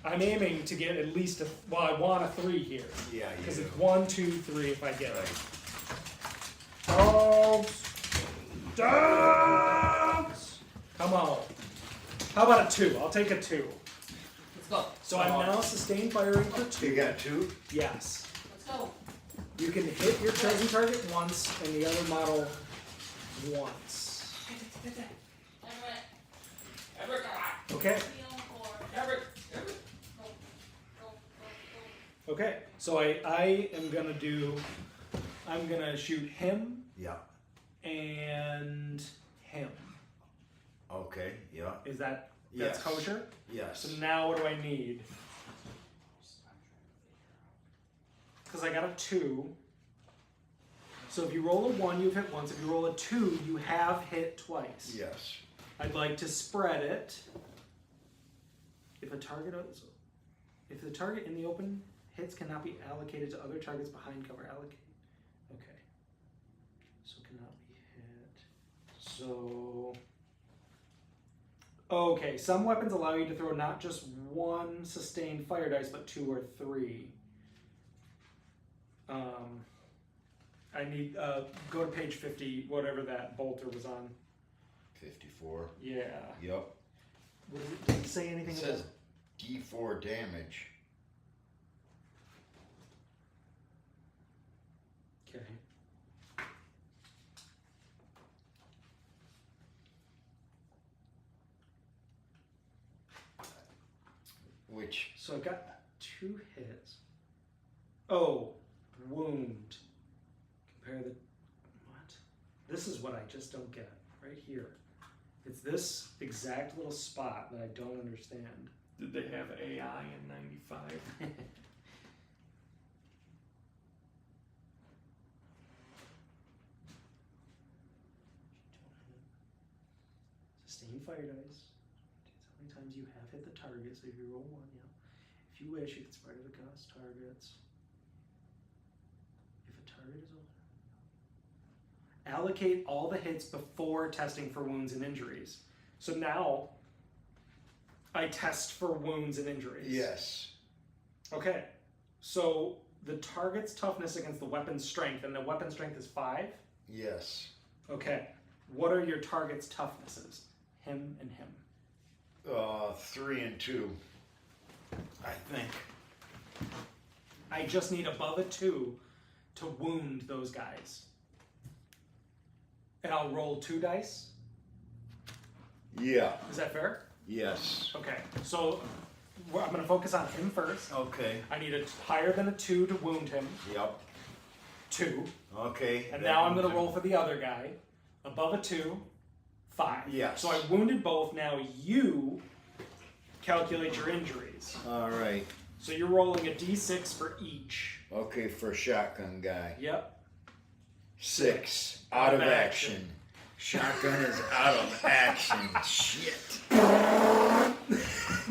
I'm aiming to get at least I want a 3 here. Yeah, Because you it's do. 1, 2, 3 if I get it. Oh, dogs! Come on. How about a 2? I'll take a 2. Let's go. So I'm now sustained firing for 2. You got 2? Yes. Let's go. You can hit your chosen target once and the other model once. Everett. Okay. Everett. Okay. So I am gonna I'm gonna shoot him Yeah. and him. Okay, yeah. Is that's Yes. kosher? Yes. So now what do I need? Because I got a 2. So if you roll a 1, you've hit once. If you roll a 2, you have hit twice. Yes. I'd like to spread it. If the target in the open hits cannot be allocated to other targets behind cover. Allocate. Okay. So cannot be hit. So. Okay. Some weapons allow you to throw not just 1 sustained fire dice, but 2 or 3. I need go to page 50, whatever that bolter was on. 54. Yeah. Yep. What does it, did it say anything It about? says D4 damage. Okay. Which, So I got 2 hits. Oh, wound. Compare the what? This is what I just don't get right here. It's this exact little spot that I don't understand. Did they have AI in '95? Sustain fire dice. How many times you have hit the target? So if you roll 1, yeah. If you wish, you can spread it across targets. If a target is open. Allocate all the hits before testing for wounds and injuries. So now I test for wounds and injuries. yes. Okay. So the target's toughness against the weapon's strength, and the weapon's strength is 5. Yes. Okay. What are your target's toughnesses? Him and him. 3 and 2. I think. I just need above a 2 to wound those guys. And I'll roll 2 dice. Yeah. Is that fair? Yes. Okay. So I'm going to focus on him first. Okay. I need a higher than a 2 to wound him. Yep. 2. Okay. And that now I'm going to one's- roll for the other guy. Above a 2, 5. Yes. So I wounded both. Now you calculate your injuries. All right. So you're rolling a d6 for each. Okay, for shotgun guy. Yep. 6. Out of action. Shotgun is out of action. Shit.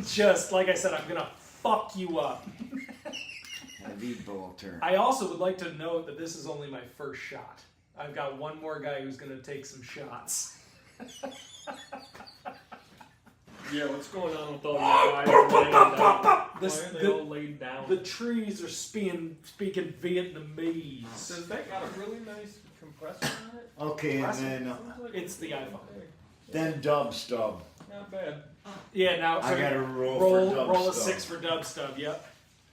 Just like I said, I'm going to fuck you up. Heavy bolter. I also would like to note that this is only my first shot. I've got one more guy who's going to take some shots. Yeah, what's going on with all these guys laying down? Why are they all laid down? The trees are speaking Vietnamese. Does that got a really nice compressor on it? Okay, and then Sounds like It's the iPhone. dub stub. Not bad. Yeah, now I so gotta roll for dub roll a stub. 6 for dub stub. Yep.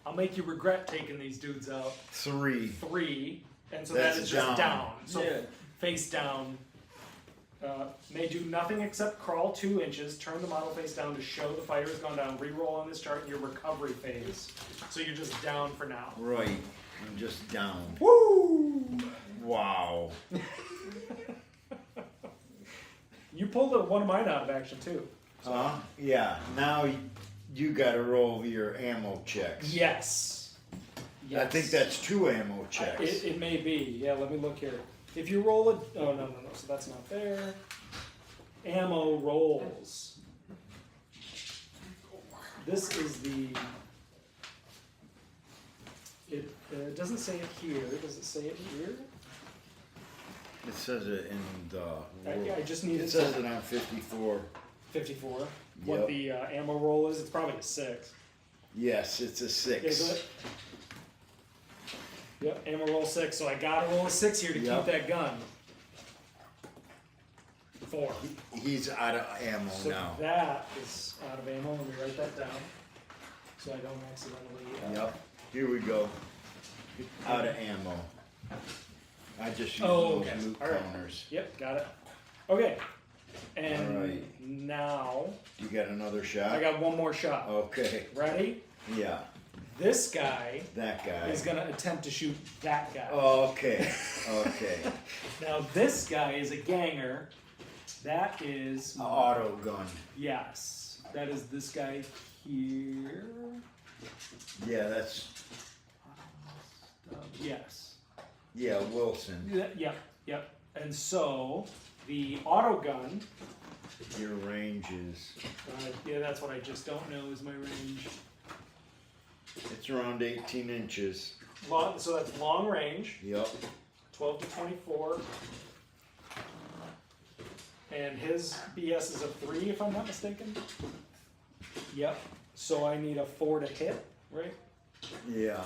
I'll make you regret taking these dudes out. 3. 3, and so That's that is just down. down. So Yeah. face down. May do nothing except crawl 2 inches. Turn the model face down to show the fighter has gone down. Reroll on this chart in your recovery phase. So you're just down for now. Right. I'm just down. Woo! Wow. You pulled one of mine out of action too. Yeah. Now you got to roll your ammo checks. Yes. I think that's 2 ammo checks. It may be. Yeah, let me look here. If you roll it, oh no, so that's not there. Ammo rolls. This is the. It doesn't say it here. Does it say it here? It says it in the. I just need It says it on 54. 54. What Yep. the ammo roll is? It's probably a 6. Yes, it's a 6. Is it? Yep, ammo roll 6. So I gotta roll a 6 here to Yep. keep that gun. 4. He's out of ammo So now. that is out of ammo. Let me write that down, so I don't accidentally. Yep. Here we go. Out of ammo. I just used Oh, those okay. loot All right. counters. Yep, got it. Okay, and All right. now You got another shot? I got one more shot. Okay. Ready? Yeah. This guy That guy. is gonna attempt to shoot that guy. Okay. Okay. Now this guy is a ganger. That is Auto gun. yes. That is this guy here. Yeah, that's. Yes. Yeah, Wilson. Yep. And so the auto gun. Your range is. Yeah, that's what I just don't know is my range. It's around 18 inches. So that's long range, Yep. 12 to 24. And his BS is a 3, if I'm not mistaken. Yep. So I need a 4 to hit, right? Yeah.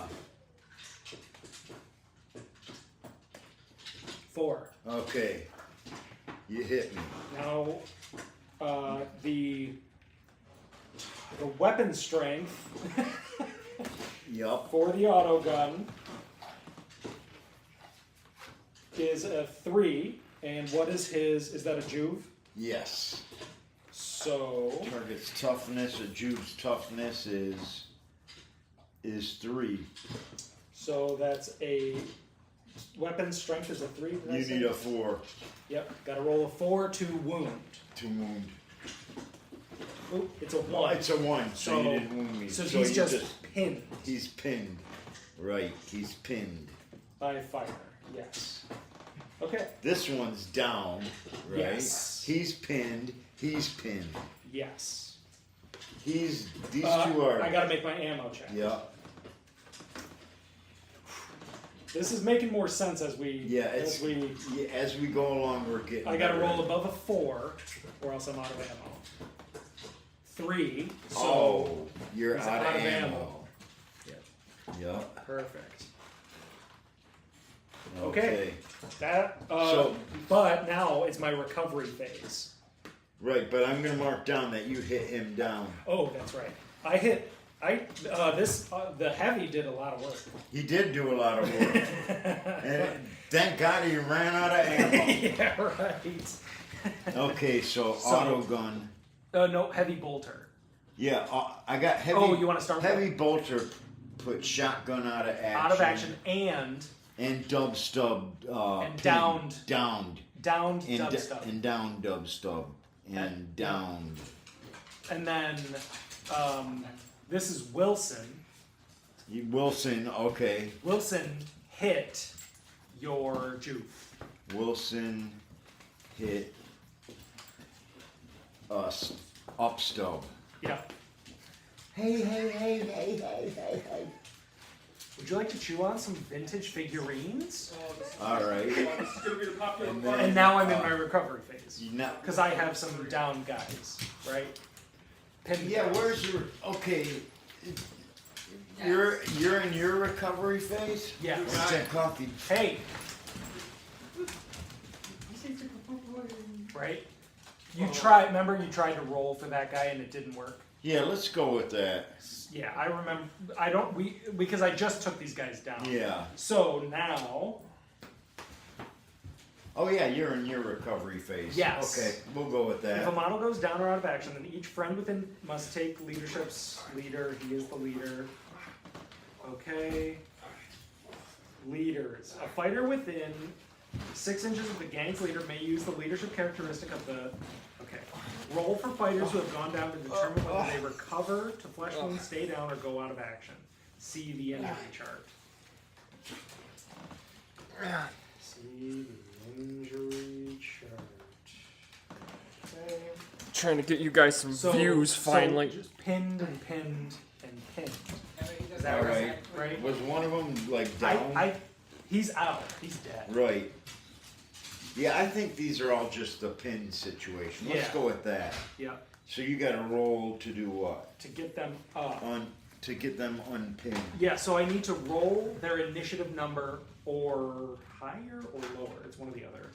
4. Okay. You hit me. Now, the weapon strength Yup. for the auto gun is a 3. And what is his? Is that a Juve? Yes. So Target's toughness, a Juve's toughness is 3. so that's a weapon strength is a 3. did I You say? need a 4 Yep. Got to roll a 4 to wound. to wound. Oop, it's a Oh, 1. it's a 1, so you didn't wound me. So So he's you just pinned He's pinned. Right, he's pinned. by fire. Yes. Okay. This one's down, right? Yes. He's pinned. He's pinned. Yes. These two are. I gotta make my ammo check. Yeah. This is making more sense as we. Yeah. It's as we go along, we're getting. I gotta better. roll above a 4, or else I'm out of ammo. 3. So. Oh, you're he's out of ammo. Yep. Yep. Perfect. Okay. That. So- But now it's my recovery phase. Right, but I'm gonna mark down that you hit him down. Oh, that's right. The heavy did a lot of work. He did do a lot of work, and thank God he ran out of ammo. Yeah, right. Okay, so So- auto gun. No, heavy bolter. Yeah, I got heavy. Oh, you wanna start with heavy bolter? Put shotgun out of action. Out of action and dub stub. And pin- downed. Downed. downed And, dub stuff. and down dub stub. And downed. And then this is Wilson. Wilson. Okay. Wilson hit your Juve. Wilson hit us up stub. Yeah. Hey. Would you like to chew on some vintage figurines? All right. This is gonna be the popular And part. then- And now I'm in my recovery phase. You know, Because I have some down guys, right? Pinned yeah, guys. where's your okay? You're in your recovery phase? Yeah. What's that coffee? Hey! Right? You remember you tried to roll for that guy and it didn't work? Yeah, let's go with that. Yeah, I remember. Because I just took these guys down. Yeah. So now, Oh yeah, you're in your recovery phase. Yes. Okay, we'll go with if a that. model goes down or out of action, then each friend within must take leadership's leader. He is the leader. Okay. Leaders. A fighter within 6 inches of the gang's leader may use the leadership characteristic of the. Okay. Roll for fighters who have gone down to determine whether they recover to flesh wound, stay down, or go out of action. See the injury chart. See the injury chart. Okay. Trying to get you guys some views finally. So just pinned and pinned and pinned. Is that All right? right. Right. Was one of them like down? He's out. He's dead. Right. Yeah, I think these are all just the pin situation. Let's Yeah. go with that. Yeah. So you got to roll to do what? To get them up. To get them unpinned. Yeah. So I need to roll their initiative number or higher or lower. It's one or the other.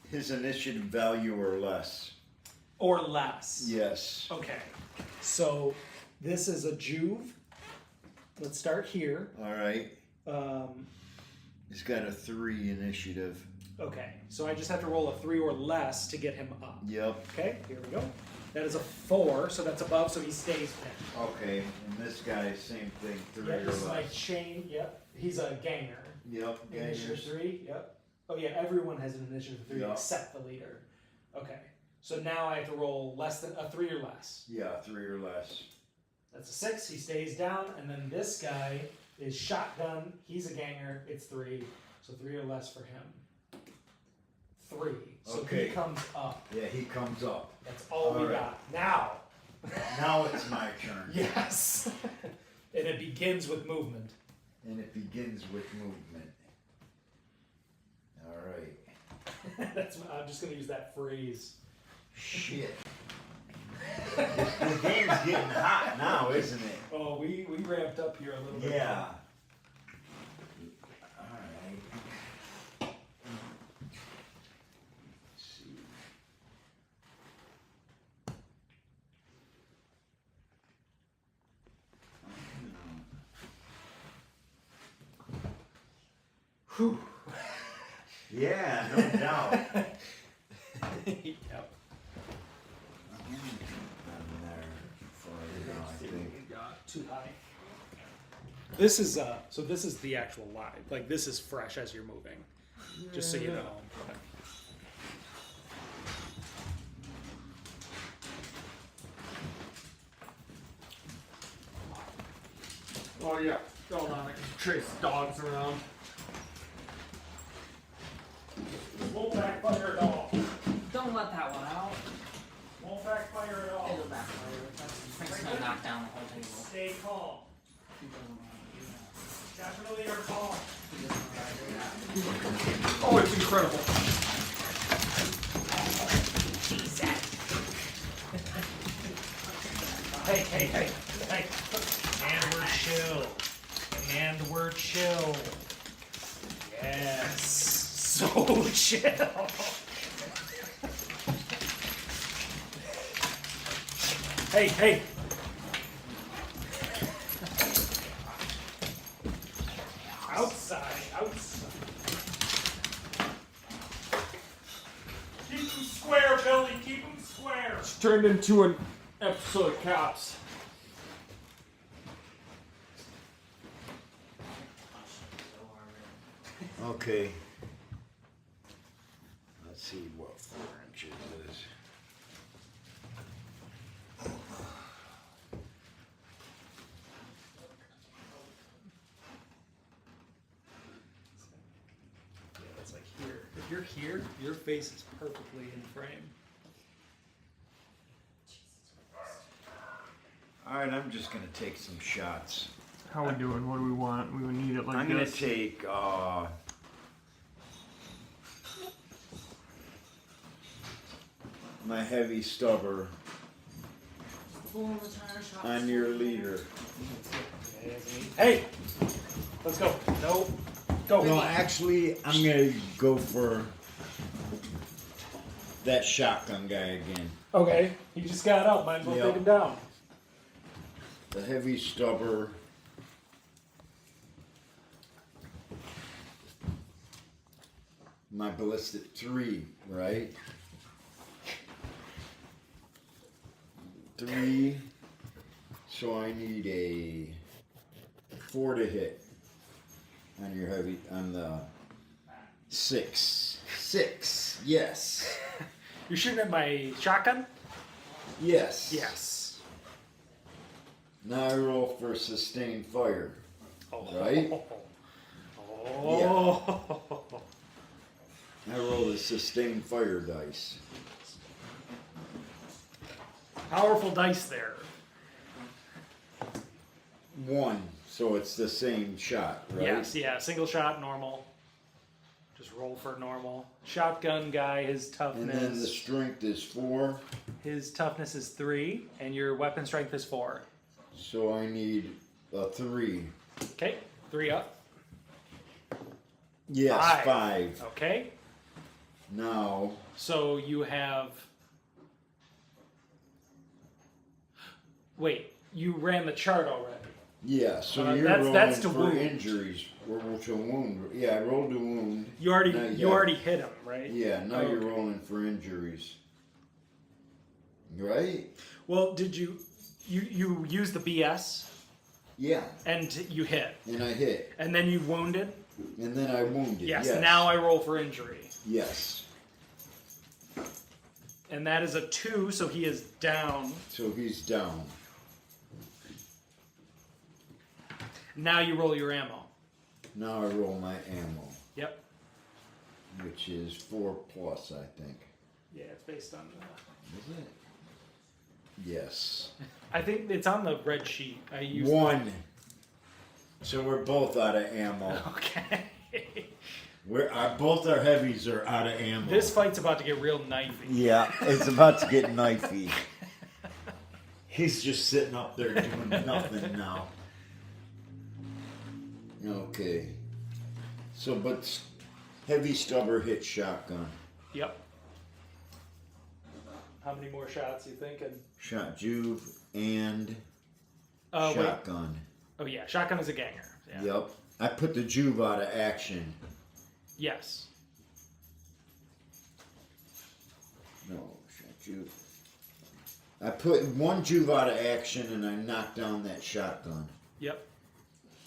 His initiative value or less. Or less. Yes. Okay. So this is a Juve. Let's start here. All right. Um, He's got a 3 initiative. okay. So I just have to roll a 3 or less to get him up. Yep. Okay. Here we go. That is a 4, so that's above, so he stays pinned. Okay. And this guy, same thing, 3 Yeah, or this is less. like chain. Yep. He's a ganger. Yep. Initiative 3. Yep. Oh yeah, everyone has an initiative 3 Yeah. except the leader. Okay. So now I have to roll less than a 3 or less. Yeah, 3 or less. That's a 6. He stays down, and then this guy is shotgun. He's a ganger. It's 3, so 3 or less for him. 3. So Okay. he comes up. Yeah, he comes up. That's all we All right. got. Now. Now it's my turn. Yes. And it begins with movement. And it begins with movement. All right. I'm just gonna use that phrase. Shit. The game's getting hot now, isn't it? Oh, we ramped up here a little bit. Yeah. Alright. Let's see. Whew. Yeah, no doubt. Yep. I'm there for you now, I think. Too high. This is so this is the actual live. Like this is fresh as you're moving. Just so you know. Oh yeah. Hold on, I can trace dogs around. Won't backfire at all. Don't let that one out. Won't backfire at all. It'll backfire. Frank's gonna knock down the whole table. Stay calm. He doesn't want to do that. Definitely are calm. He doesn't want to do that. Oh, it's incredible. Hey. And we're chill. And we're chill. Yes. So chill. Hey. Outside. Keep them square, Billy. Keep them square. It's turned into an episode of Cops. Okay. Let's see what 4 inches is. Yeah, it's like here. If you're here, your face is perfectly in frame. Alright, I'm just gonna take some shots. How we doing? What do we want? We would need it like I'm gonna this. take my heavy stubber Boom, retire shot. on your leader. Hey! Let's go. No. Go. No, actually, I'm gonna go for that shotgun guy again. Okay. He just got up. Might as well Yep. take him down. The heavy stubber. My ballistic 3, right? 3. So I need a 4 to hit on your heavy, on the 6. 6. Yes. You're shooting at my shotgun? Yes. Yes. Now I roll for sustained fire. Oh. Right? Oh. I roll the sustained fire dice. Powerful dice there. 1. So it's the same shot, right? Yes, yeah. Single shot, normal. Just roll for normal. Shotgun guy, his toughness. And then the strength is 4. His toughness is 3, and your weapon strength is 4. So I need a 3. Okay, 3 up. Yes, 5. Okay, Now, so you have. Wait, you ran the chart already. yeah, so you're that's rolling to for wound. injuries. Or to wound. Yeah, I rolled a wound. You already Now, you yeah. already hit him, right? Yeah, now Okay. you're rolling for injuries. Right? Well, did you use the BS Yeah, and you hit, and I hit. and then you wounded? And then I wounded. Yes. Yes. Now I roll for injury, Yes. and that is a 2, so he is down. So he's down. Now you roll your ammo. Now I roll my ammo, Yep. which is 4 plus, I think. Yeah, it's based on. Is it? Yes. I think it's on the red sheet. I used. 1. So we're both out of ammo. Okay. Both our heavies are out of ammo. This fight's about to get real knifey. Yeah, it's about to get knifey. He's just sitting up there doing nothing now. Okay. So, but heavy stubber hit shotgun. Yep. How many more shots you thinking? Shot Juve and Wait. shotgun. Oh yeah, shotgun is a ganger. Yeah. Yep. I put the Juve out of action. Yes. No, shot Juve. I put one Juve out of action and I knocked down that shotgun Yep.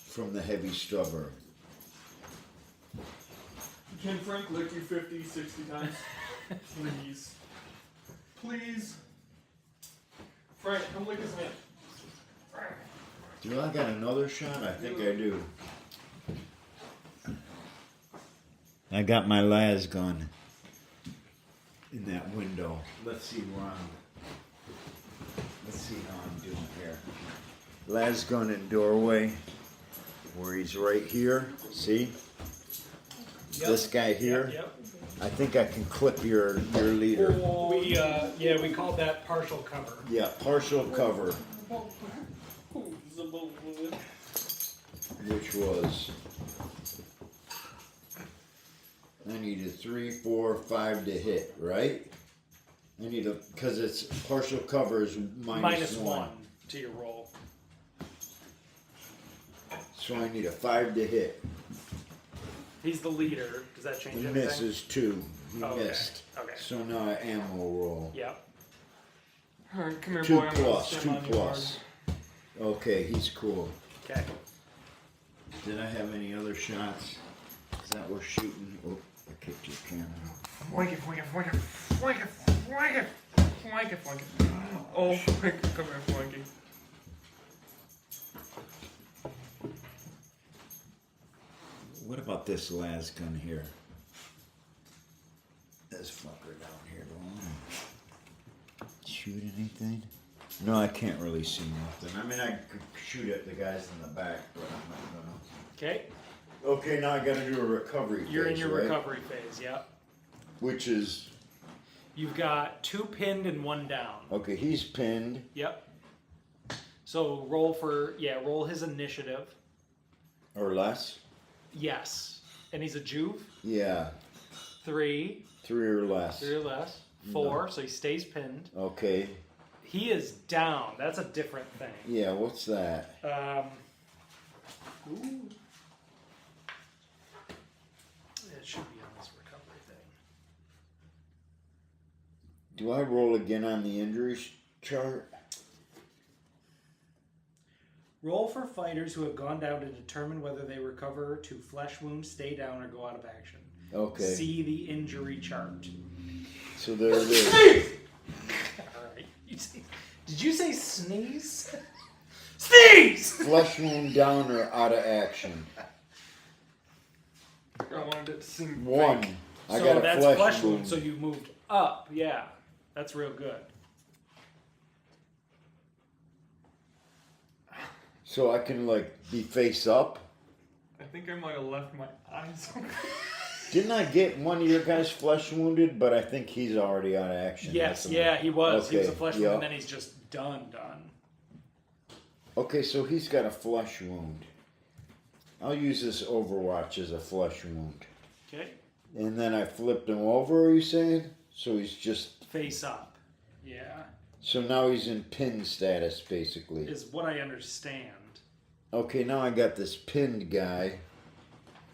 from the heavy stubber. Can Frank lick you 50, 60 times? Please. Please. Frank, come lick his hand. Frank. Do I got another shot? I think I do. I got my las gun in that window. Let's see where let's see how I'm doing here. Las gun in doorway, where he's right here. See? Yep. This guy here. Yep. I think I can clip your leader. We called that partial cover. Yeah, partial cover, which was I need a 3, 4, 5 to hit, right? I need a because it's partial cover is minus one. to your roll. So I need a 5 to hit. He's the leader. Does that change He anything? misses 2. He Okay. missed. Okay. So now I ammo roll. Yep. Alright, come here, 2 boy. I'm gonna plus, stand 2 on you plus. Okay, he's cool. Okay. Did I have any other shots? Is that we're shooting? Oh, I kicked your camera. hard. Flank it, flank it, flank it, flank it, flank it, flank it, flank it. Oh, Frank, come here, flanky. What about this las gun here? This fucker down here. Do I shoot anything? No, I can't really see nothing. I mean, I could shoot at the guys in the back, but I'm not gonna. Okay. Okay, now I gotta do a recovery You're in phase, your right? recovery phase. Yep. Which is, You've got 2 pinned and 1 down. okay, he's pinned. Yep. So roll his initiative. Or less? Yes. And he's a Juve. Yeah, 3. 3 or less. 3 or less. 4. So he stays pinned. Okay, He is down. That's a different thing. yeah, what's that? Ooh. It should be on this recovery thing. Do I roll again on the injuries chart? Roll for fighters who have gone down to determine whether they recover to flesh wound, stay down, or go out of action. Okay. See the injury chart. So there it is. Alright. Did you say sneeze? Sneeze! Flesh wound down or out of action. I wanted it to seem One. fake. I So got a that's flesh wound. so you moved up. Yeah. That's real good. So I can like be face up. I think I might have left my eyes open. Didn't I get one of your guys flesh wounded? But I think he's already out of action. Yes, That's yeah, he was. He was a Okay, flesh yeah. wound, and then he's just done. Okay, so he's got a flesh wound. I'll use this Overwatch as a flesh wound. Okay. And then I flipped him over, are you saying? So he's just... Face up. Yeah. So now he's in pin status, basically. Is what I understand. Okay, now I got this pinned guy.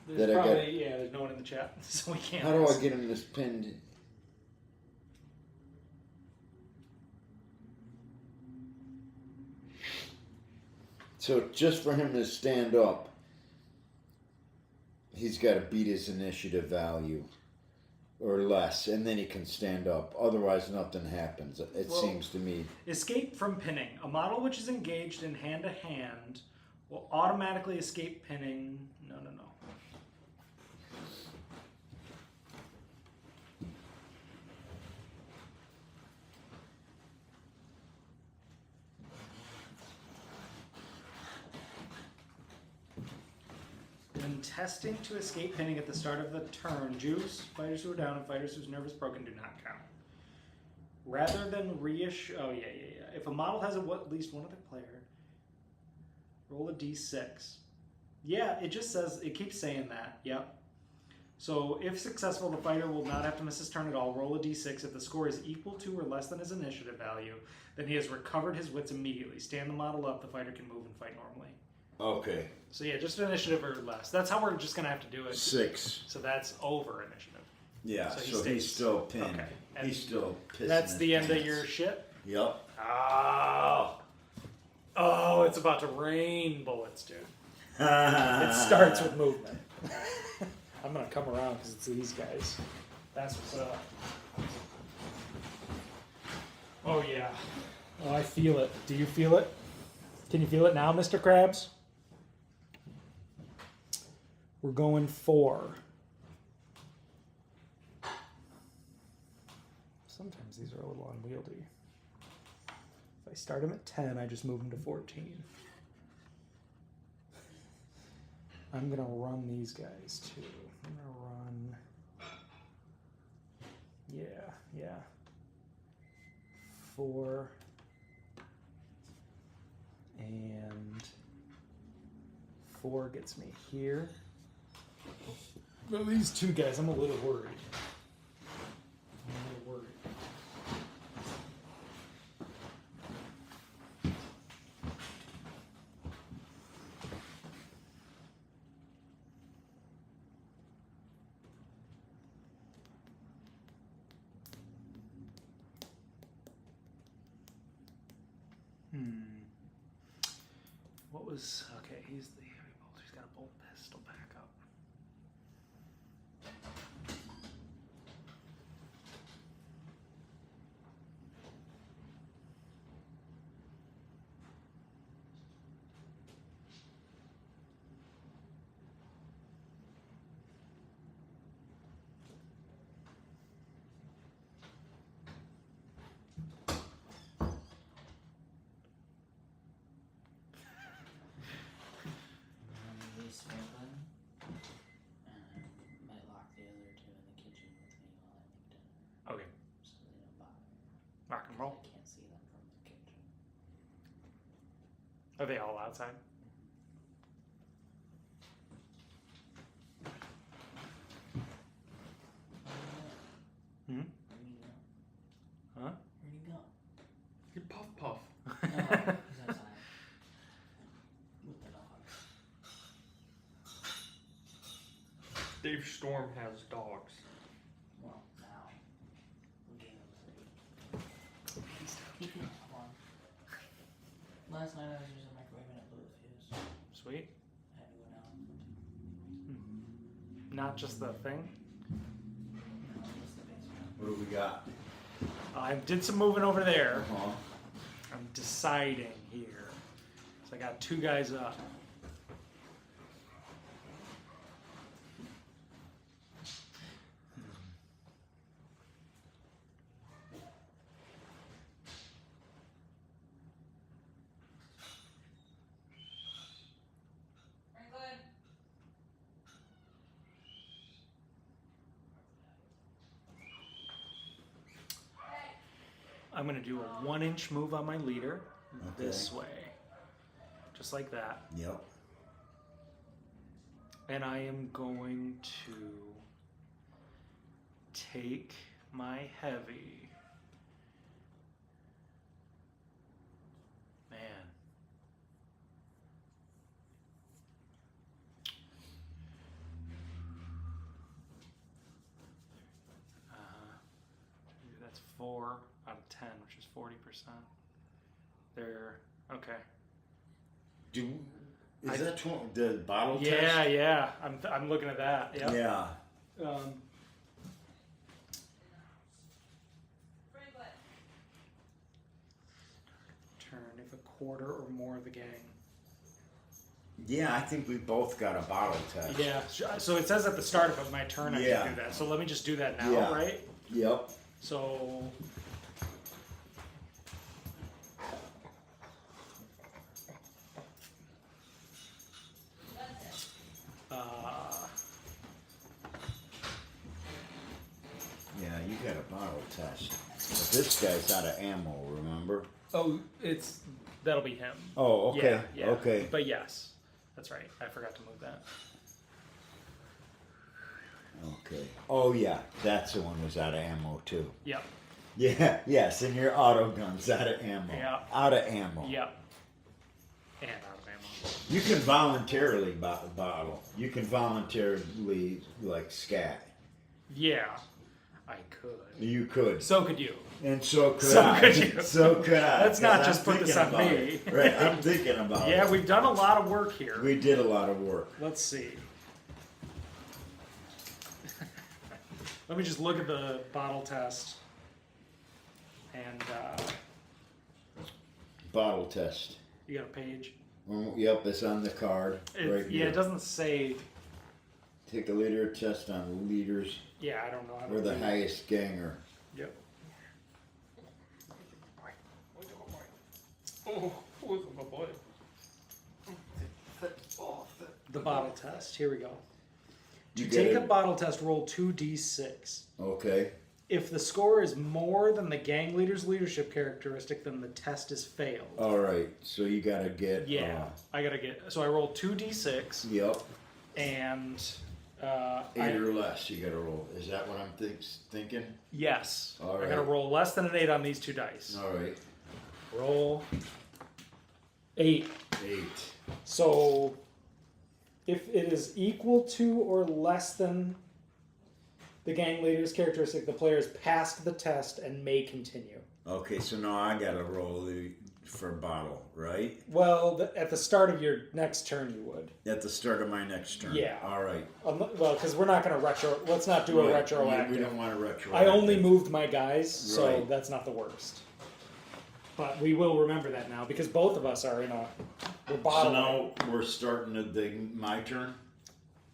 There's That I probably, got- yeah, there's no one in the chat, so we can't How do I ask. get him this pinned? So just for him to stand up, he's got to beat his initiative value or less, and then he can stand up. Otherwise, nothing happens, it Well- seems to me. Escape from pinning. A model which is engaged in hand-to-hand will automatically escape pinning. No. When testing to escape pinning at the start of the turn, juice, fighters who are down, and fighters whose nerve is broken do not count. Rather than reissue... Oh, yeah. If a model has at least one other player, roll a d6. Yeah, it just says... It keeps saying that. Yep. So, if successful, the fighter will not have to miss his turn at all. Roll a d6. If the score is equal to or less than his initiative value, then he has recovered his wits immediately. Stand the model up. The fighter can move and fight normally. Okay. So, yeah, just initiative or less. That's how we're just going to have to do it. 6. So, that's over initiative. Yeah, So he so stays. he's still pinned. Okay. And He's still pissing That's his the end of pants. your shit? Yep. Oh, it's about to rain bullets, dude. It starts with movement. I'm gonna come around because it's these guys. That's what's up. Oh yeah. Oh, I feel it. Do you feel it? Can you feel it now, Mr. Krabs? We're going 4. Sometimes these are a little unwieldy. If I start them at 10, I just move them to 14. I'm gonna run these guys too. I'm gonna run. Yeah. 4. And 4 gets me here. But these two guys, I'm a little worried. What was... Okay, he's the heavy bolt. He's got a bolt pistol back up. Release one, and I might lock the other two in the kitchen with me while I make dinner, Okay, so they don't bother me. rock and roll. I can't see them from the kitchen. Are they all outside? Hmm? Where'd he go? Huh? Where'd he go? You puff puff. Oh, he's outside. With the dogs. Dave Storm has dogs. Well, now. We gave him 3. Come on. Last night I was using microwave and it blew the not just the thing. No, just the base one. What do we got? I did some moving over there. Uh-huh. I'm deciding here. So I got 2 guys up. I'm going to do a 1-inch move on my leader this way. Just like that. Yep. And I am going to take my heavy. Man. That's 4 out of 10, which is 40%. There. Okay. Is that the bottle test? Yeah. I'm looking at that. Yep. Yeah. Turn if a quarter or more of the gang. Yeah, I think we both got a bottle test. Yeah. So it says at the start of my turn I Yeah. can do that. So let me just do that now, Yeah. right? Yep. So. Yeah, you got a bottle test. But this guy's out of ammo, remember? Oh, that'll be him. Oh, okay. Yeah. Okay. But yes, that's right. I forgot to move that. Okay. Oh, yeah. That's the one who's out of ammo, too. Yep. Yeah, yes, and your auto gun's out of ammo. Yeah. Out of ammo. Yep. And out of ammo. You can voluntarily bottle. You can voluntarily, like, scat. Yeah, I could. You could. So could you. And so could So I. could you. So could I. Let's not 'cause just I'm put this thinking on about me. it. Right, I'm thinking about it. Yeah, we've done a lot of work here. We did a lot of work. Let's see. Let me just look at the bottle test. And Bottle test. you got a page? Yep, it's on the card. Right Yeah, here. it doesn't say. Take a leader test on leaders Yeah, I don't know how to or the do- highest ganger. Yep. Oh, boy. The bottle test. Here we go. To You take get a it? bottle test, roll 2d6. Okay. If the score is more than the gang leader's leadership characteristic, then the test is failed. All right. So you gotta get. Yeah, I gotta get. So I roll 2d6, Yep. and 8 or less. You gotta roll. Is that what I'm thinking? yes, All I gotta right. roll less than an 8 on these 2 dice. All right. Roll 8. 8. So if it is equal to or less than the gang leader's characteristic, the player has passed the test and may continue. Okay. So now I gotta roll for bottle, right? Well, at the start of your next turn, you would. At the start of my next turn. Yeah. All right. Well, because we're not going to retro. Let's not do a Right. retroactive. We don't want to retroactive. I only moved my guys, so Right. that's not the worst. But we will remember that now because both of us are in a. We're So bottling. now we're starting my turn.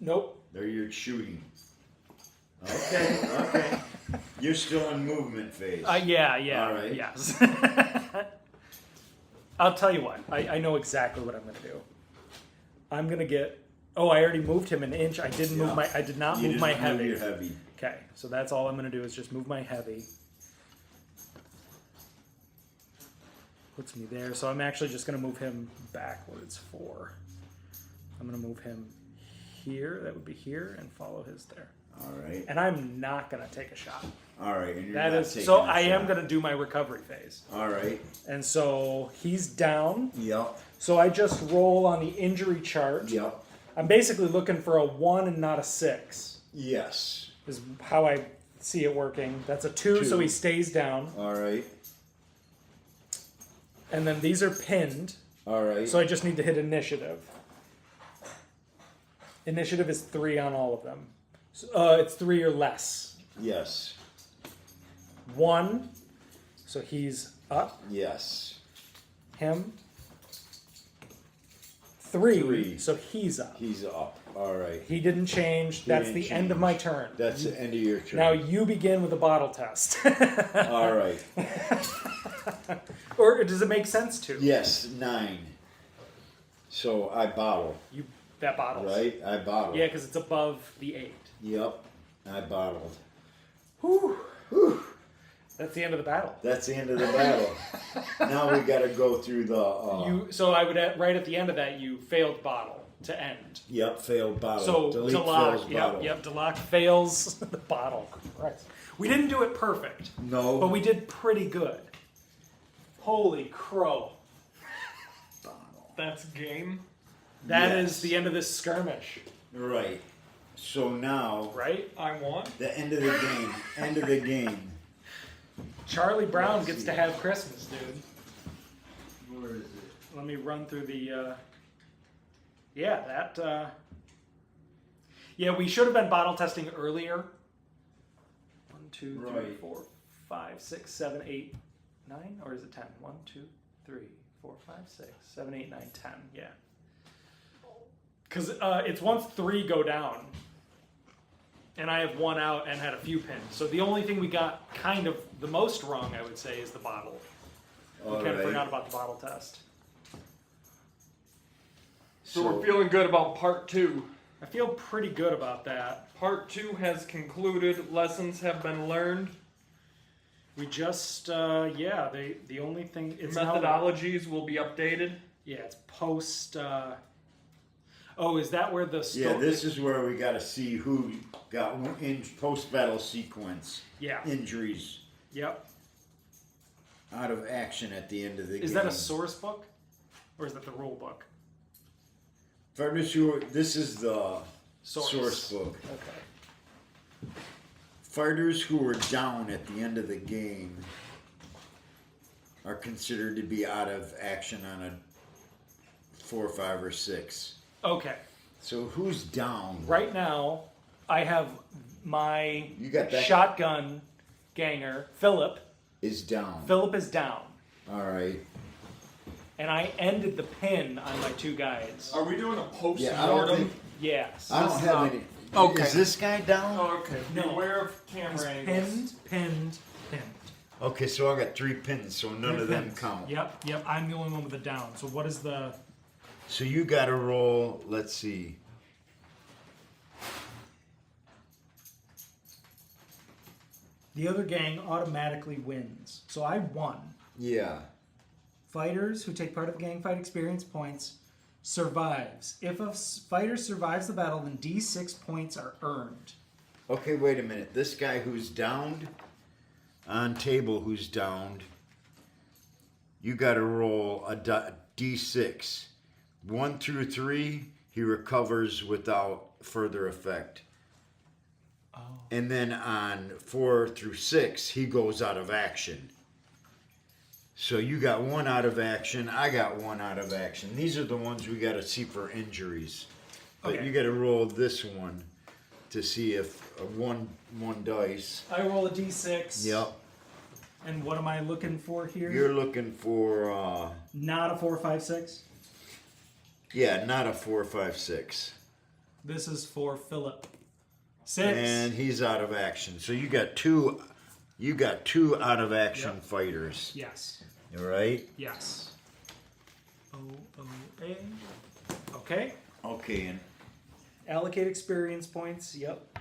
Nope. There you're shooting. Okay. Okay. You're still in movement phase. Yeah. All right. Yes. I'll tell you what. I know exactly what I'm going to do. I'm going to get. Oh, I already moved him an inch. I didn't move Yeah. my. I did not You move my didn't move heavy. your heavy. Okay, so that's all I'm going to do is just move my heavy. Puts me there. So I'm actually just going to move him backwards 4. I'm going to move him here. That would be here, and follow his there. All right. And I'm not going to take a shot. All right. And you're That not is taking so. a I am shot. going to do my recovery phase, All right. and so he's down. Yep. So I just roll on the injury chart. Yep. I'm basically looking for a 1 and not a 6. Yes. Is how I see it working. That's a 2, so 2. he stays down. All right. And then these are pinned, All right. so I just need to hit initiative. Initiative is 3 on all of them. So, it's 3 or less. Yes. 1, so he's up. Yes. Him. 3, Three. so he's up. He's up. All right. He didn't change. That's didn't the end of change. my turn. That's the end of your turn. Now you begin with a bottle test. All right. Or does it make sense to? Yes, 9. So I bottle, You that bottle. right? I bottle. Yeah, because it's above the 8. Yep. I bottled. Whew. Whew. That's the end of the battle. That's the end of the battle. Now we got to go through the. So I would right at the end of that you failed bottle to end. Yep, failed bottle. So Delete Delok, fails bottle. Delok fails the bottle. Right. We didn't do it perfect, No. but we did pretty good. Holy crow! That's game. That is Yes. the end of this skirmish, Right. So now, right? I won. the end of the game. End of the game. Charlie Brown gets to have Christmas, dude. Where is it? Let me run through the. Yeah, that. Yeah, we should have been bottle testing earlier. 1, 2, 3, Right. 4, 5, 6, 7, 8, 9, or is it 10? 1, 2, 3, 4, 5, 6, 7, 8, 9, 10. Yeah. Because it's once 3 go down, and I have 1 out and had a few pins. So the only thing we got kind of the most wrong, I would say, is the bottle. We All kind of right. forgot about the bottle test. So we're feeling good about part 2. I feel pretty good about that. Part 2 has concluded. Lessons have been learned. We just, the only thing, it's now- Methodologies will be updated. yeah, it's post, oh, is that where the Yeah, this is where we got to see who got in post-battle sequence yeah, injuries yep. out of action at the end of the game. Is that a source book? Or is that the rule book? This is the source book. Okay. Fighters who are down at the end of the game are considered to be out of action on a 4, 5, or 6. Okay. So who's down? Right now, I have my You got that? shotgun ganger, Philip. Is down. Philip is down. All right. And I ended the pin on my 2 guys. Are we doing a post Yeah, I don't mortem? think. Yes. I don't have any. Okay. Is this guy down? Oh, okay. No. Beware of He's camera angles. pinned. Okay, so I got 3 pins, so none of them Pins. count. Yep. I'm the only one with a down. So what is the... So you got to roll. Let's see. The other gang automatically wins. So I won. Yeah. Fighters who take part of the gang fight experience points survives. If a fighter survives the battle, then D6 points are earned. Okay, wait a minute. This guy who's downed on table, who's downed, you got to roll a D6. 1 through 3, he recovers without further effect. Oh. And then on 4 through 6, he goes out of action. So you got 1 out of action. I got 1 out of action. These are the ones we got to see for injuries. But Okay. you got to roll this one to see if one dice. I roll a D6. Yep. And what am I looking for here? You're looking for Not a 4, 5, 6. yeah, not a 4, 5, 6. This is for Philip. 6. And he's out of action. So you got 2 out of action Yep. fighters. Yes. All right? Yes. O-O-A. Okay. Okay, and Allocate experience points. Yep.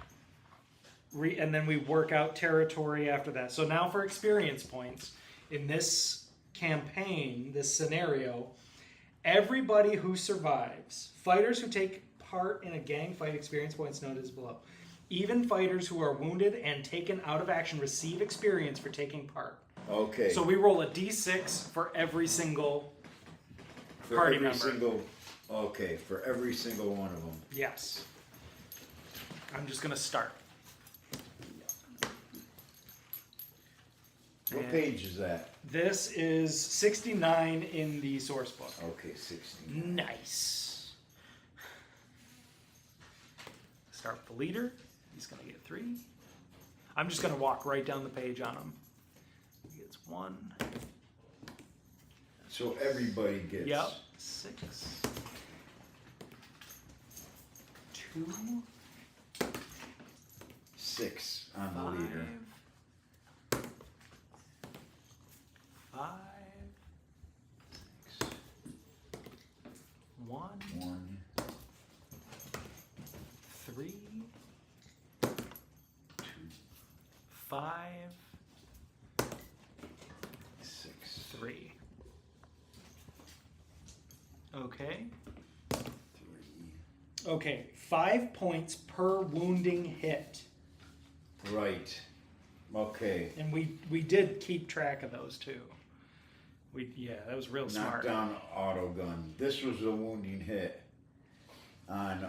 And then we work out territory after that. So now for experience points, in this campaign, this scenario, everybody who survives, fighters who take part in a gang fight experience points noted as below. Even fighters who are wounded and taken out of action receive experience for taking part. okay. So we roll a d6 for every single for party every member. Okay, for every single one of them. Yes. I'm just going to start. What And page is that? This is 69 in the source book. Okay, 60. Nice. Start with the leader. He's gonna get 3. I'm just gonna walk right down the page on him. He gets 1. So everybody gets. Yep. 6. 2. 6 on the 5. leader. 5. 6. 1. 1. 3. 2. 5. 6. 3. Okay. 3. Okay, 5 points per wounding hit. Right. Okay. And we did keep track of those too. That was real smart. Knockdown auto gun. This was a wounding hit on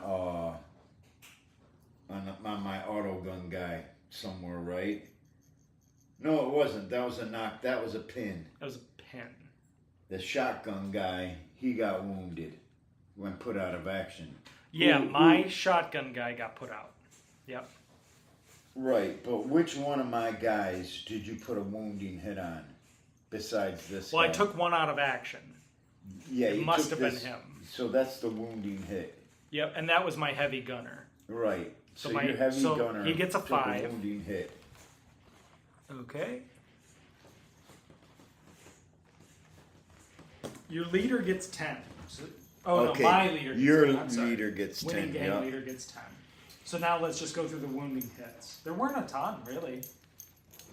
my auto gun guy somewhere, right? No, it wasn't. That was a knock. That was a pin. That was a pin. The shotgun guy, he got wounded when put out of action. Yeah, Who- my shotgun guy got put out. Yep. Right, but which one of my guys did you put a wounding hit on besides this Well, guy? I took one out of action. Yeah, It you must took have been this- him. So that's the wounding hit. Yep, and that was my heavy gunner. Right. So So, my- your heavy so gunner he gets a took 5. a wounding hit. Okay. Your leader gets 10. No, my leader gets your 10. I'm sorry. leader gets Winning 10. gang Yeah. leader gets 10. So now let's just go through the wounding hits. There weren't a ton, really.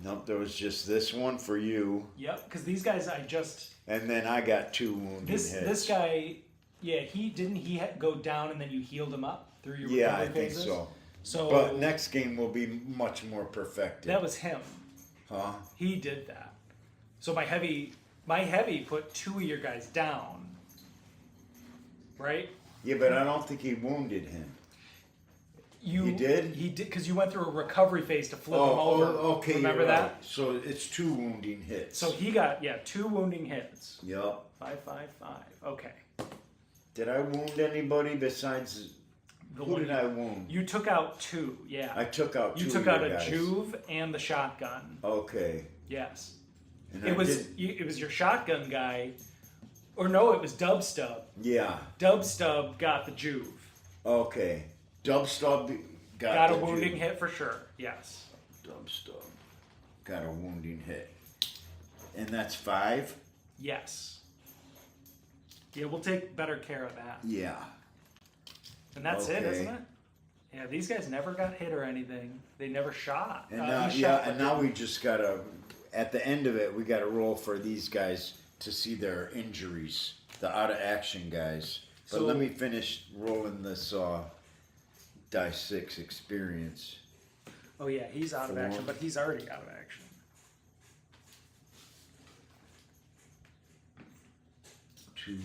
Nope, there was just this one for you, Yep, because these guys I just... and then I got 2 wounding hits. This guy, yeah, he go down and then you healed him up through your Yeah, I recovery think phases? so. So But next game will be much more perfected. that was him. Huh? He did that. So my heavy put 2 of your guys down. Right? Yeah, but I don't think he wounded him. You did? He did, because you went through a recovery phase to flip him Oh, over. okay. Remember you're that? right. So it's 2 wounding hits. So he got 2 wounding hits. Yep. 5, 5, 5. Okay. Did I wound anybody besides? The Who one did I wound? You took out 2. Yeah. I took out 2. You took of out your a guys. Juve and the shotgun. Okay. Yes. And It I was did- it was your shotgun guy, or no, it was Dubstub. Yeah. Dubstub got the Juve. Okay. Dubstub Got a the wounding Jew. hit for sure. Yes. Dubstub got a wounding hit, and that's 5. Yes. Yeah, we'll take better care of that. Yeah. And that's it, Okay. isn't it? Yeah, these guys never got hit or anything. They never shot. And He now, shot, but now we just gotta. At the end of it, we gotta roll for these guys to see their injuries, the out of action guys. But So- let me finish rolling this die 6 experience. Oh yeah, he's out of 4. action, but he's already out of action. 2,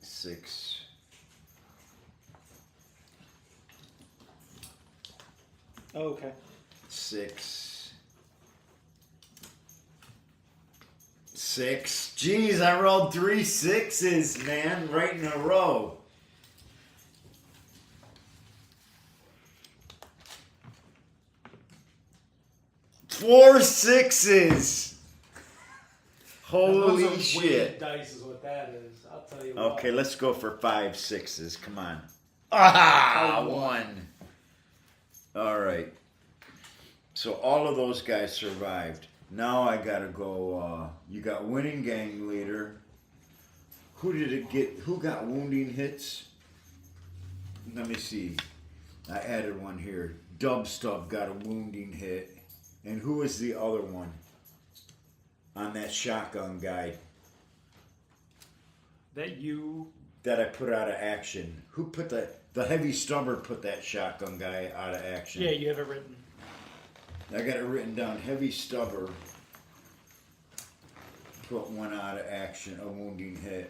6, Okay. 6. 6. Jeez, I rolled 3 6s, man, right in a row. Four 6s. Holy Those are shit. weighted dice is what that is. I'll tell you what. Okay, let's go for 5 6s. Come on. Ah, Oh, 1. All right. So all of those guys survived. Now I gotta go. You got winning gang leader. Who did it get? Who got wounding hits? Let me see. I added one here. Dubstub got a wounding hit. And who was the other one on that shotgun guy That you. that I put out of action? Who put that? The heavy stubber put that shotgun guy out of action. Yeah, you have it written. I got it written down. Heavy stubber put one out of action, a wounding hit.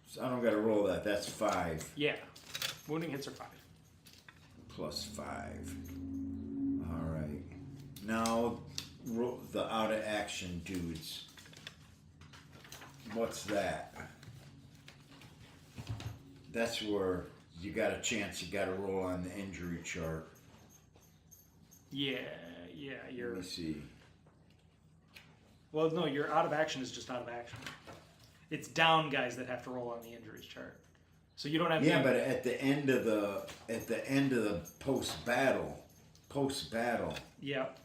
So I don't got to roll that. That's 5 Yeah. Wounding hits are 5. plus 5. All right. Now the out of action dudes. What's that? That's where You got a chance. You got to roll on the injury chart. Yeah, you're. Let me see. Well, no, your out of action is just out of action. It's down guys that have to roll on the injuries chart. So you don't have. Yeah, but at the end of the post battle. Yep.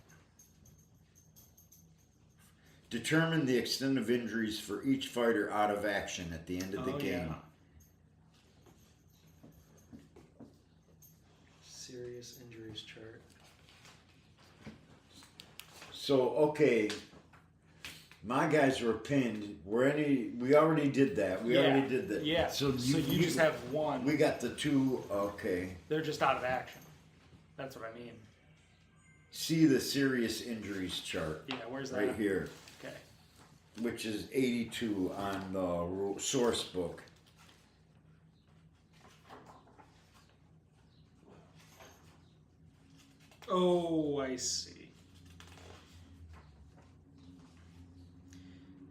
Determine the extent of injuries for each fighter out of action at the end of the game. Yeah. Serious injuries chart. So okay, my guys were pinned. We already did that. We already did that. Yeah. So you just have one. We got the two. Okay. They're just out of action. That's what I mean. See the serious injuries chart. Yeah. Where's that? Right here. Okay. Which is 82 on the source book. Oh, I see.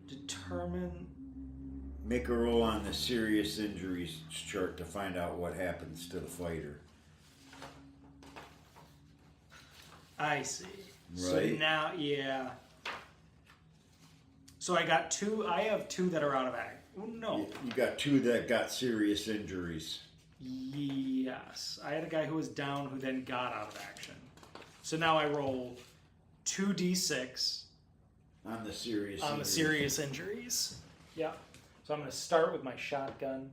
Determine. Make a roll on the serious injuries chart to find out what happens to the fighter. I see. So Right. now, yeah. So I got two. I have two that are out of action. No. You got two that got serious injuries. Yes. I had a guy who was down who then got out of action. So now I roll 2d6 On the serious on the injuries. serious injuries. Yeah. So I'm going to start with my shotgun.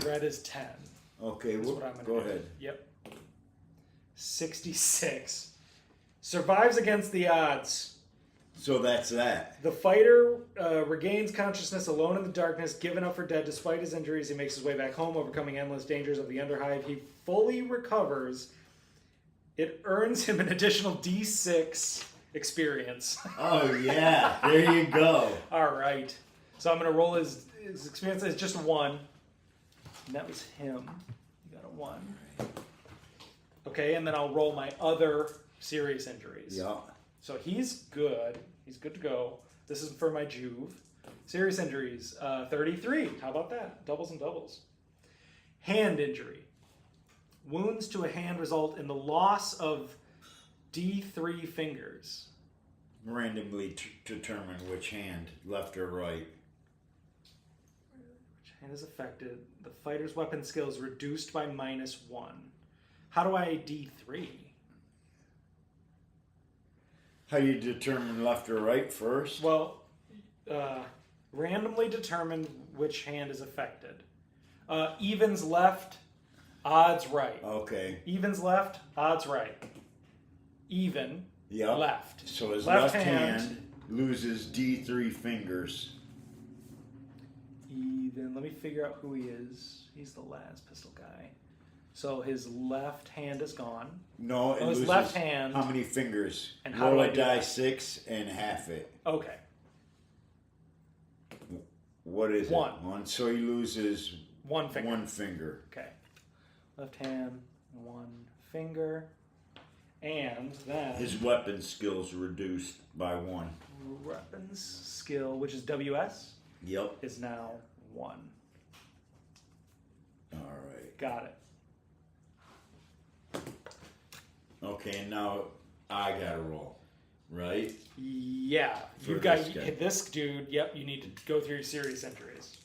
Red is 10. Okay, That's well, what I'm gonna go do. ahead. Yep. 66. Survives against the odds. So that's that. The fighter regains consciousness alone in the darkness, given up for dead despite his injuries. He makes his way back home, overcoming endless dangers of the Underhive. He fully recovers. It earns him an additional D6 experience. Oh, yeah. There you go. All right. So I'm going to roll his experience as just one. And that was him. You got a 1. Okay, and then I'll roll my other serious injuries. Yeah. So he's good. He's good to go. This is for my Juve. Serious injuries, 33. How about that? Doubles and doubles. Hand injury. Wounds to a hand result in the loss of D3 fingers. Randomly determine which hand, left or right. Which hand is affected? The fighter's weapon skill is reduced by -1. How do I D3? How do you determine left or right first? Well, randomly determine which hand is affected. Evens left, odds right. Okay. Evens left, odds right. Even, Yep. left. So his Left left hand. hand loses D3 fingers. Even, let me figure out who he is. He's the last pistol guy. So his left hand is gone. No, it his loses left hand. How many fingers? And how Roll do I a do die that? 6 and half it. Okay. What is One. it? One. So he loses One finger. one finger. Okay. Left hand, one finger. And then His weapon skills reduced by 1. weapons skill, which is WS, Yep. is now 1. All right. Got it. Okay, now I gotta roll, right? Yeah. For You've got this guy. this dude. Yep, you need to go through your serious injuries.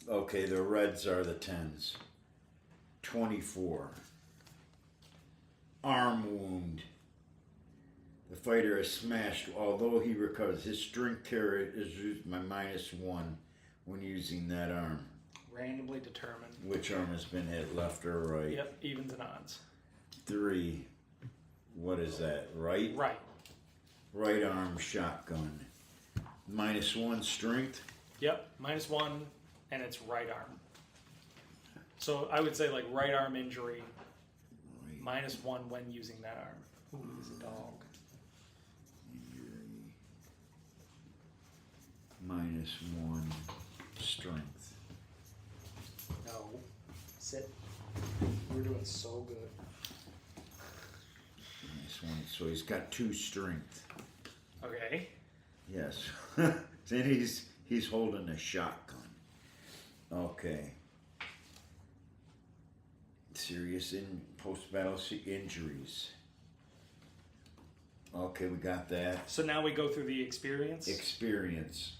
Okay, the reds are the 10s. 24. Arm wound. The fighter is smashed, although he recovers. His strength carry is used by -1 when using that arm. Randomly determined. Which arm has been hit, left or right? Yep, evens and odds. 3. What is that? Right? Right. Right arm shotgun. -1 strength. Yep, -1, and it's right arm. So I would say like right arm injury, Right. -1 when using that arm. Ooh, he's a dog. Injury. -1 strength. No. Sit. We're doing so good. -1. So he's got 2 strength. Okay. Yes. Then he's holding a shotgun. Okay. Serious post-battle injuries. Okay, we got that. So now we go through the experience. Experience.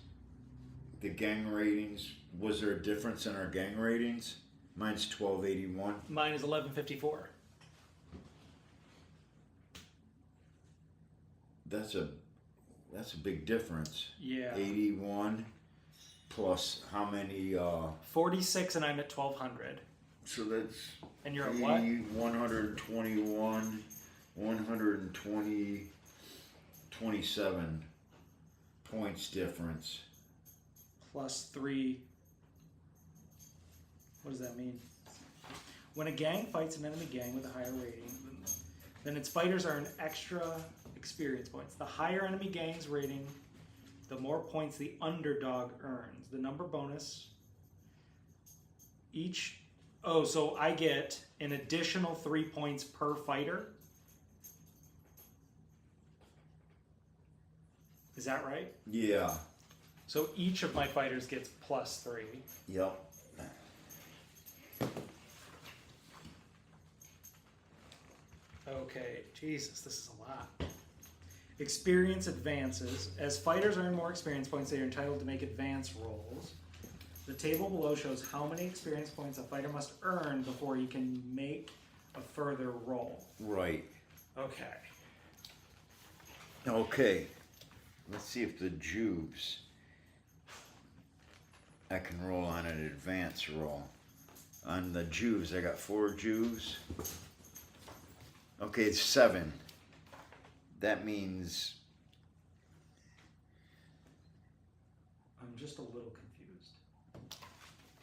The gang ratings. Was there a difference in our gang ratings? Mine's 1281. Mine is 1154. That's a big difference. Yeah. 81 plus how many? 46, and I'm at 1200. So that's. And you're at what? 121, 120, 27 points difference. Plus 3. What does that mean? When a gang fights an enemy gang with a higher rating, then its fighters earn extra experience points. The higher enemy gang's rating, the more points the underdog earns. The number bonus each. Oh, so I get an additional 3 points per fighter. Is that right? Yeah. So each of my fighters gets plus 3. Yep. Okay, Jesus, this is a lot. Experience advances. As fighters earn more experience points, they are entitled to make advance rolls. The table below shows how many experience points a fighter must earn before he can make a further roll. Right. Okay. Okay. Let's see if the Jubes I can roll on an advance roll. On the Jews, I got 4 Jews. Okay, it's 7. That means I'm just a little confused.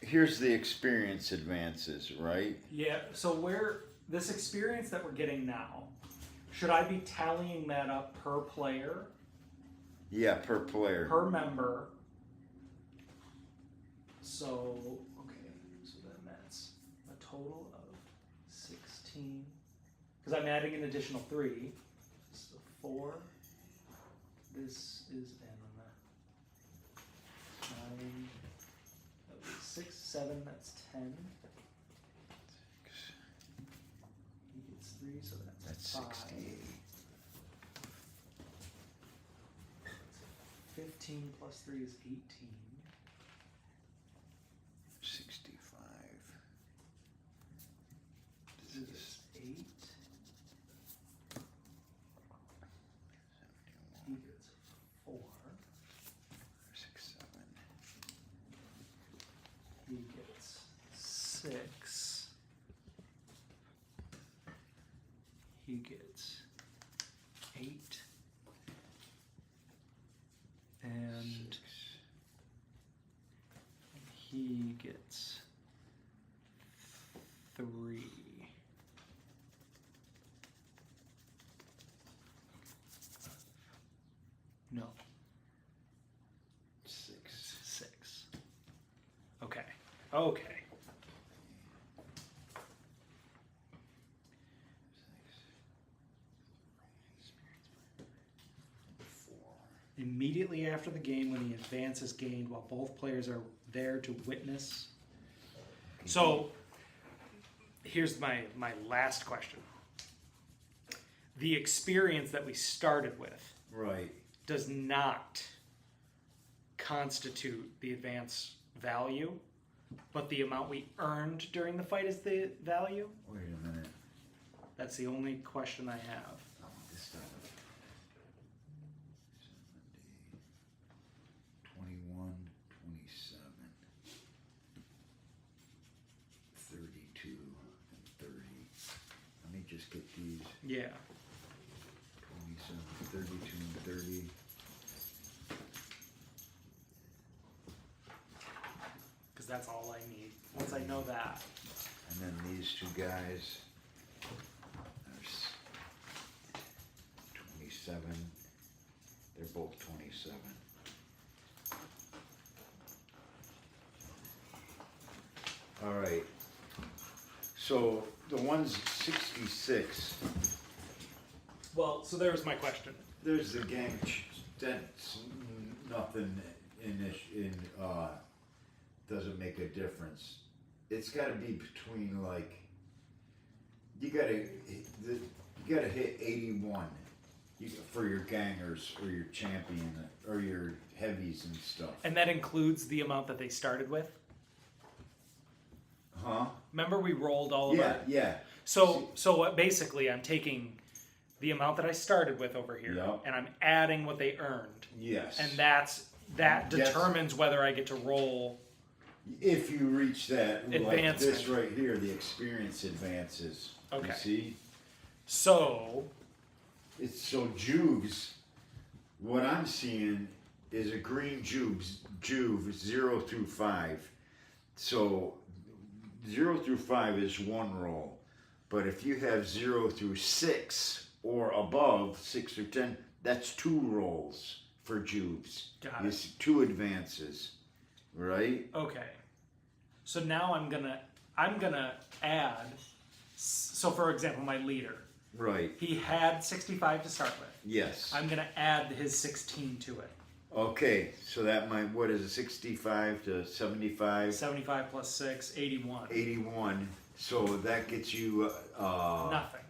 here's the experience advances, right? Yeah, so this experience that we're getting now, should I be tallying that up per player, Yeah, per player. per member? So, okay, so then that's a total of 16. Because I'm adding an additional 3. So 4. This is and then that 9. That would be 6, 7. That's 10. He gets 3, so that's 5. 68. 15 plus 3 is 18. 65. He gets 8. He gets 4. 6, 7. He gets 6. He gets 8. And 6. he gets 3. No, 6. 6. Okay. Okay. 4. Immediately after the game, when the advance is gained while both players are there to witness. So, here's my last question. The experience that we started with Right. does not constitute the advance value, but the amount we earned during the fight is the value? Wait a minute. That's the only question I have. Oh, this stuff. 70, 21, 27, 32, and 30. Let me just get these. Yeah. 27, 32, and 30. Because that's all I need. Once I know that. And then these 2 guys. There's 27. They're both 27. All right. So the one's 66. Well, so there was my question. There's the gang. That's nothing doesn't make a difference. It's got to be between like You gotta hit 81 for your gangers or your champion or your heavies and stuff. And that includes the amount that they started with? Huh? Remember we rolled all of our... Yeah. So what basically I'm taking the amount that I started with over here, Yep. and I'm adding what they earned. Yes. And that determines whether I get to roll. If you reach that, like Advancement. this right here, the experience advances. Okay. You see? So It's so Juves, what I'm seeing is a green Juve 0 through 5. So 0 through 5 is one roll. But if you have 0 through 6 or above, 6 through 10, that's 2 rolls for Juves. Got it. It's 2 advances. Right? okay. So now I'm gonna add. So for example, my leader, Right. he had 65 to start with. Yes. I'm gonna add his 16 to it. Okay, so that might, what is it, 65 to 75? 75 plus 6, 81. 81. So that gets you, Nothing.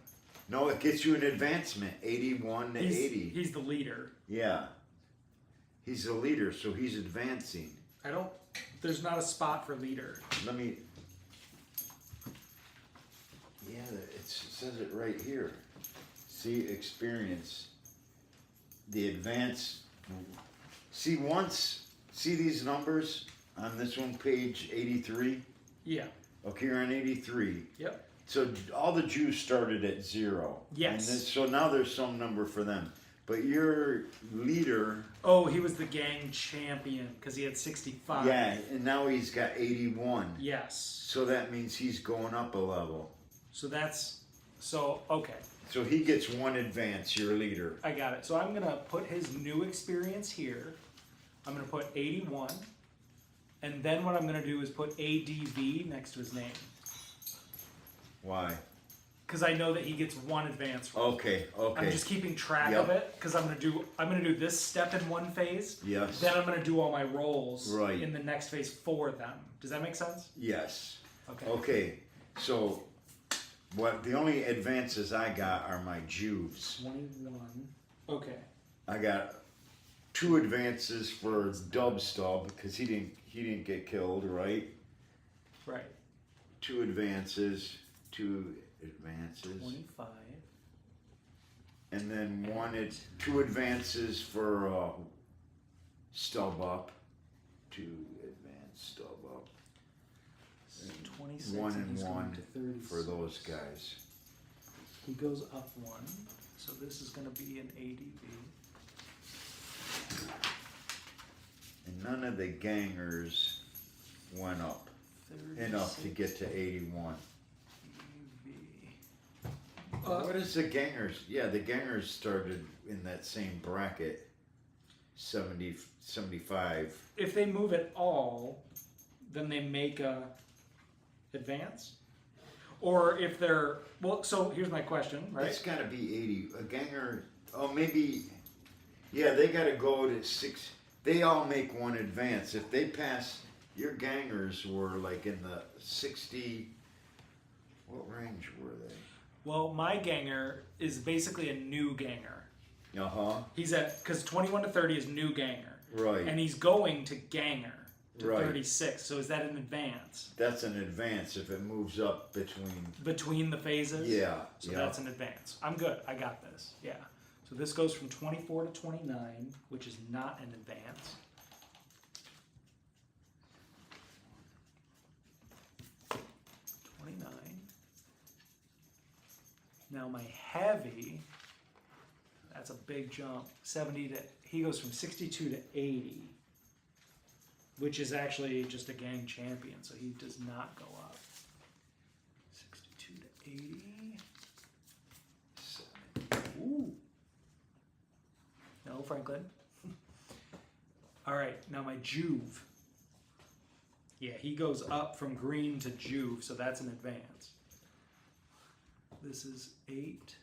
no, it gets you an advancement, 81 to 80. He's the leader. Yeah. He's the leader, so he's advancing. There's not a spot for leader. Let me, yeah, it says it right here. See, experience. The advance. See these numbers on this one, page 83? Yeah. Okay, you're on 83. Yep. So all the Jews started at 0. Yes. And so now there's some number for them. But your leader, Oh, he was the gang champion because he had 65. yeah, and now he's got 81. Yes. So that means he's going up a level. Okay. So he gets 1 advance, your leader. I got it. So I'm going to put his new experience here. I'm going to put 81. And then what I'm going to do is put ADV next to his name. Why? Because I know that he gets 1 advance. Okay. I'm just keeping track Yep. of it because I'm gonna do this step in one phase. Yes. Then I'm gonna do all my rolls Right. in the next phase for them. Does that make sense? Yes. Okay. Okay. So the only advances I got are my Juves. 21. Okay. I got 2 advances for Dub Stub because he didn't get killed, right? Right. 2 advances. 25. And then 2 advances for Stub Up. 2 advance Stub Up. 26. 1 and and he's 1 going to 36. for those guys. He goes up 1. So this is gonna be an ADV. And none of the gangers went up enough to get to 81. What is the gangers? Yeah, the gangers started in that same bracket, 70, 75. If they move at all, then they make a advance. Or if they're so here's my question, right? It's got to be 80. A ganger, maybe, yeah, they got to go to 6. They all make 1 advance. If they pass, your gangers were like in the 60. What range were they? Well, my ganger is basically a new ganger. He's because 21 to 30 is new ganger. Right. And he's going to ganger to Right. 36. So is that an advance? That's an advance if it moves up Between the phases? Yeah. So yeah. that's an advance. I'm good. I got this. Yeah. So this goes from 24 to 29, which is not an advance. Now my heavy, that's a big jump. He goes from 62 to 80, which is actually just a gang champion, so he does not go up. 62 to 80. Ooh. No, Franklin. All right, now my Juve. Yeah, he goes up from green to Juve, so that's an advance. This is 8.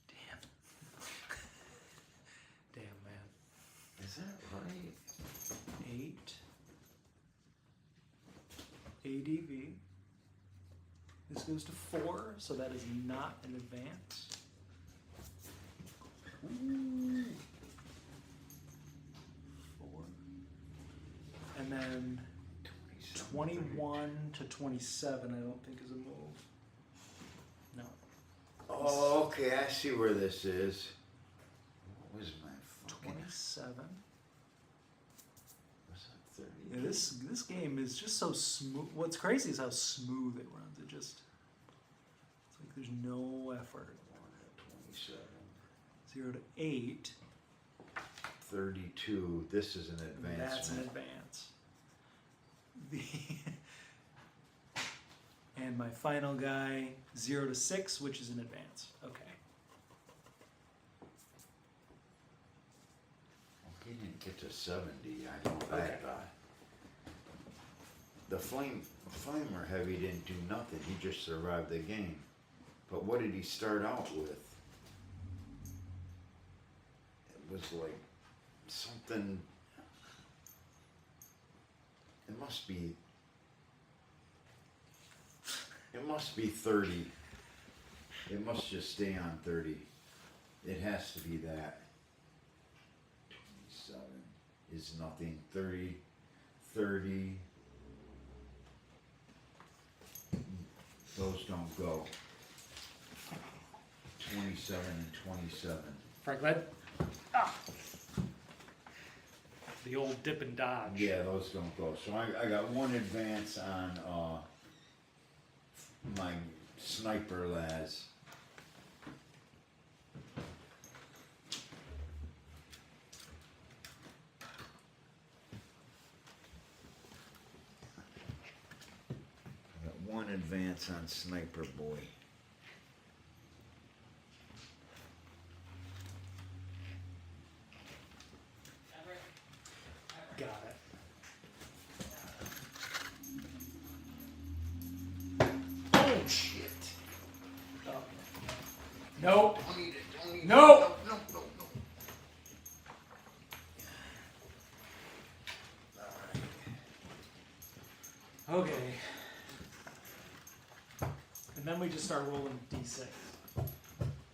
Damn. Damn, man. Is that right? 8. ADV. This goes to 4, so that is not an advance. Ooh. 4. And then 21 to 27, I don't think is a move. No. Oh, okay, I see where this is. What was my fucking... 27. Was that 30? Yeah, this game is just so smooth. What's crazy is how smooth it runs. It just, it's like there's no effort. 27. 0 to 8. 32. This is an advancement. That's an advance. And my final guy, 0 to 6, which is an advance. Okay. He didn't get to 70. I know that. Okay. The Flamer Heavy didn't do nothing. He just survived the game. But what did he start out with? It was like something. It must be 30. It must just stay on 30. It has to be that. 27 is nothing. 30. Those don't go. 27 and 27. Franklin. Ah. The old dip and dodge. Yeah, those don't go. So I got one advance on my sniper las. I got one advance on sniper boy. Got it. Oh shit. Oh. Nope. Don't need it, don't need it. No. No. Okay. And then we just start rolling d6.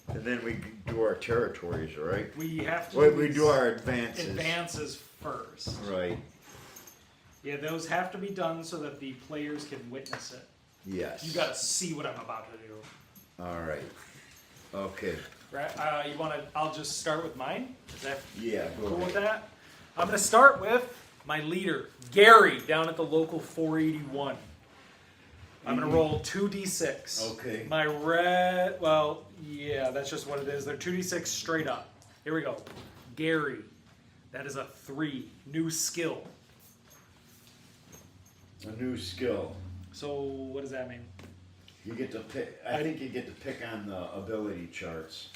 And then we do our territories, right? We have to Wait, we do our advances. advances first. Right. Yeah, those have to be done so that the players can witness it. Yes. You gotta see what I'm about to do. All right. Okay. Right? You wanna? I'll just start with mine. Is that Yeah, go cool with ahead. that? I'm gonna start with my leader, Gary, down at the local 481. I'm gonna roll 2d6. Okay. My red, well, yeah, that's just what it is. They're 2d6 straight up. Here we go. Gary, that is a 3. New skill. A new skill. So what does that mean? You get to pick. I think you get to pick on the ability charts.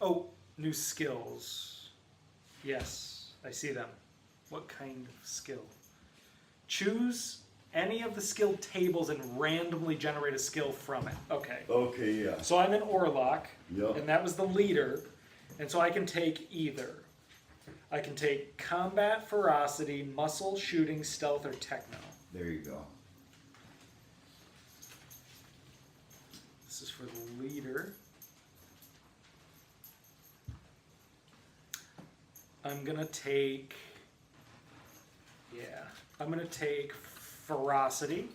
Oh, new skills. Yes, I see them. What kind of skill? Choose any of the skill tables and randomly generate a skill from it. Okay. Okay, yeah. So I'm an Orlock, Yep. and that was the leader, and so I can take either. I can take combat, ferocity, muscle, shooting, stealth, or techno. There you go. This is for the leader. I'm gonna take, I'm gonna take ferocity.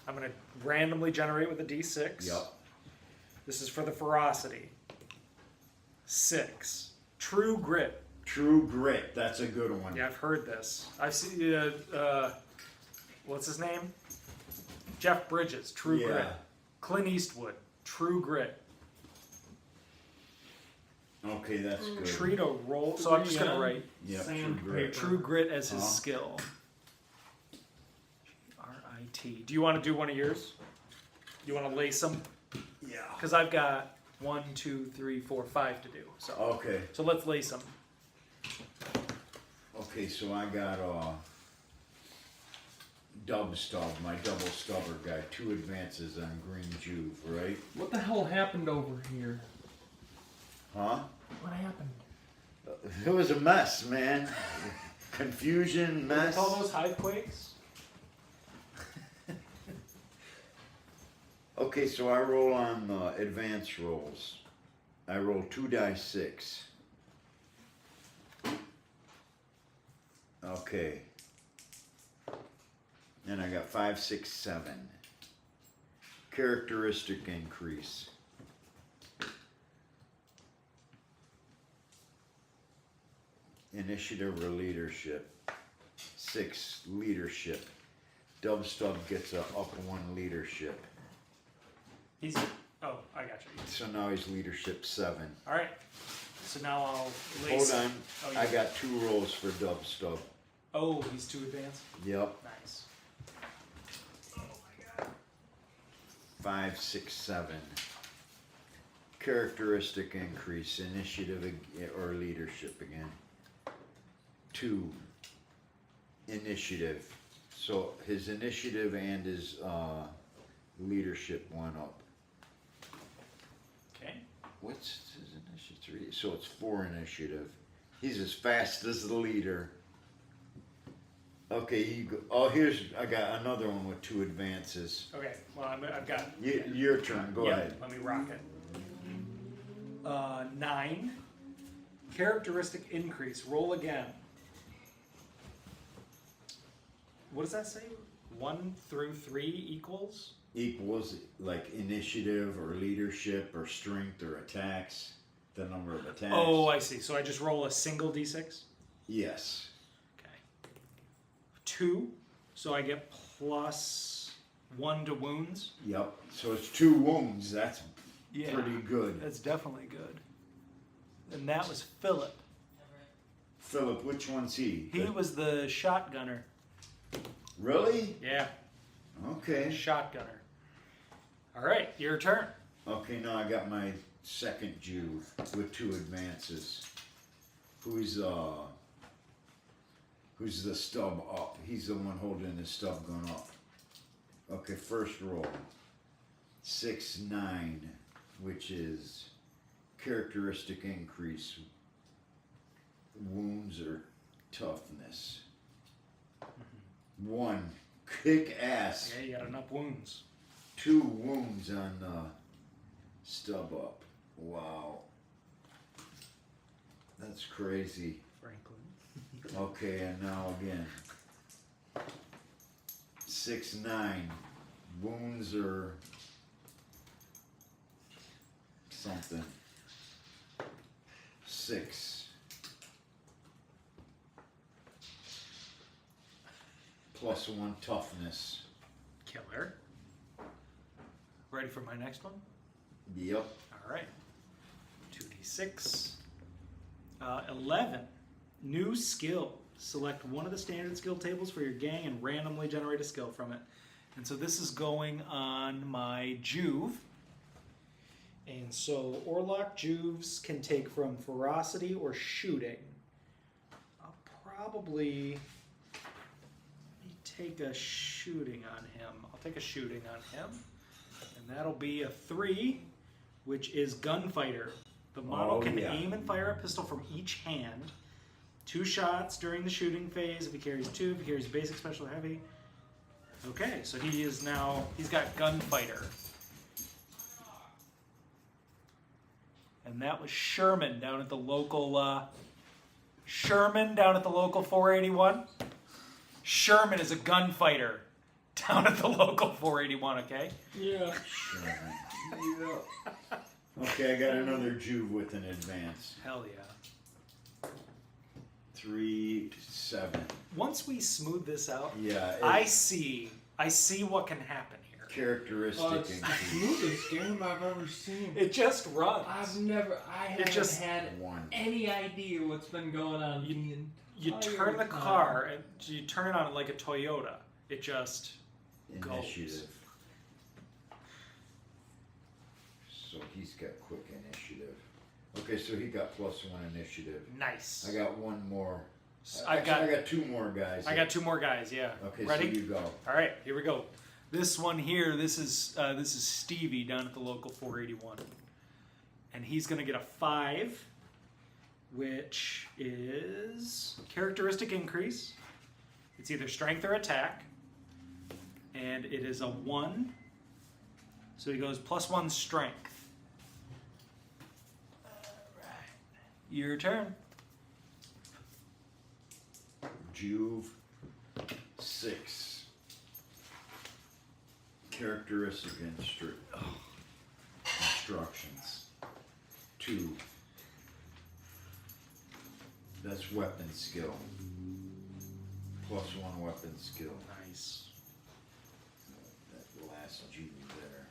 I'm gonna randomly generate with a d6. Yep. This is for the ferocity. 6. True grit. True grit. That's a good one. Yeah, I've heard this. I've seen, what's his name? Jeff Bridges, True Yeah. Grit. Clint Eastwood, True Grit. Okay, that's good. Treat a roll. So I'm just going to write Yeah, true grit. True Grit as his Huh? skill. R-I-T. Do you want to do one of yours? You want to lace them? Yeah. Because I've got 1, 2, 3, 4, 5 to do. So, Okay. so let's lace them. Okay, so I got dub stub, my double stubber guy, 2 advances on green juve, right? What the hell happened over here? Huh? What happened? It was a mess, man. Confusion, mess. With all those hive quakes? Okay, so I roll on advanced rolls. I roll 2 die 6. Okay. And I got 5, 6, 7. Characteristic increase. Initiative or leadership. 6, leadership. Dub Stub gets a up 1 leadership. He's. Oh, I got you. So now he's leadership 7. All right. So now I'll Hold lace. on. Oh, I yeah. got 2 rolls for Dub Stub. Oh, he's 2 advanced. Yep. Nice. 5, 6, 7. Characteristic increase, initiative or leadership again. 2, initiative. So his initiative and his leadership went up. Okay. What's his initiative? 3. So it's 4 initiative. He's as fast as the leader. Okay, you go. Oh, I got another one with 2 advances. Okay. Well, I've got. Your turn. Go Yep, ahead. Let me rock it. 9. Characteristic increase. Roll again. What does that say? 1 through 3 equals? Equals like initiative or leadership or strength or attacks. The number of attacks. Oh, I see. So I just roll a single d6? Yes. Okay. 2. So I get plus 1 to wounds. Yep. So it's 2 wounds. That's Yeah. pretty good. That's definitely good. And that was Philip. Philip, which one's he? He was the shotgunner. Really? Yeah, Okay. shotgunner. All right, your turn. Okay, now I got my second Jew with 2 advances. Who's the stub up? He's the one holding the stub gun up. Okay, first roll. 6, 9, which is characteristic increase. Wounds or toughness. 1, kick ass. Yeah, you got enough wounds. 2 wounds on stub up. Wow. That's crazy. Franklin. Okay, and now again. 6, 9. Wounds or something. 6. Plus 1 toughness. Killer. Ready for my next one? Yep. All right. 2d6. 11. New skill. Select one of the standard skill tables for your gang and randomly generate a skill from it. And so this is going on my Juve. And so Orlok Juves can take from ferocity or shooting. I'll probably take a shooting on him. I'll take a shooting on him. And that'll be a 3, which is gunfighter. The model can aim and fire a pistol from each hand. 2 shots during the shooting phase if he carries 2, if he carries basic, special, heavy. Okay, so he's got gunfighter. And that was Sherman down at the local 481. Sherman is a gunfighter down at the local 481, okay? Yeah. Sure. Yeah. Okay, I got another Juve with an advance. Hell yeah. 3, 7. Once we smooth this out, Yeah. I see what can happen here. Characteristic It's the increase. smoothest game I've ever seen. It just runs. I haven't just- had 1. any idea what's been going on. You turn the car and you turn it on like a Toyota. It just Initiative. So he's got quick initiative. Okay, so he got plus 1 initiative. nice. I got 1 more. I Actually, I got 2 more guys. I got 2 more guys. Yeah. Okay, Ready? so you go. All right, here we go. This one here, this is Stevie down at the local 481, and he's gonna get a 5, which is characteristic increase. It's either strength or attack, and it is a 1, So he goes +1 strength. Alright. Your turn. Juve 6. Characteristic instructions. 2. That's weapon skill. +1 weapon skill. Nice. That last Juve there.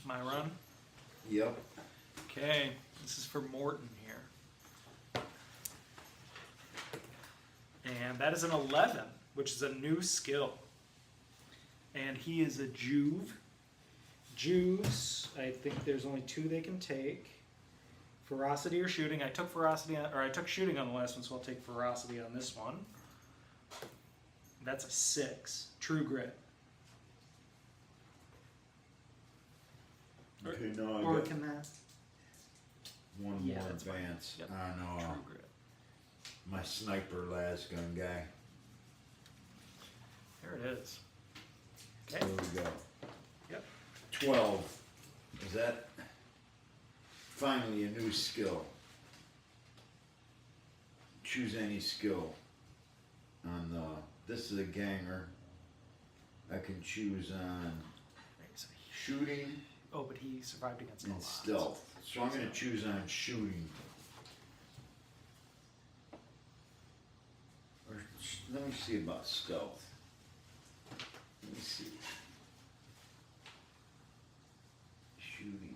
My run. Yep. Okay, this is for Morton here. And that is an 11, which is a new skill. And he is a Juve. Juves, I think there's only 2 they can take. Ferocity or shooting. I took ferocity I took shooting on the last one, so I'll take ferocity on this one. That's a 6. True grit. Okay, now I Or got can that? one Yeah, more that's fine. advance Yep. on True grit. my sniper las gun guy. There it is. Okay. There we go. Yep. 12. Is that finally a new skill? Choose any skill. On the, this is a ganger. I can choose on shooting Oh, but he survived against the and odds. stealth. So I'm going to choose on shooting. Or let me see about stealth. Let me see. Shooting,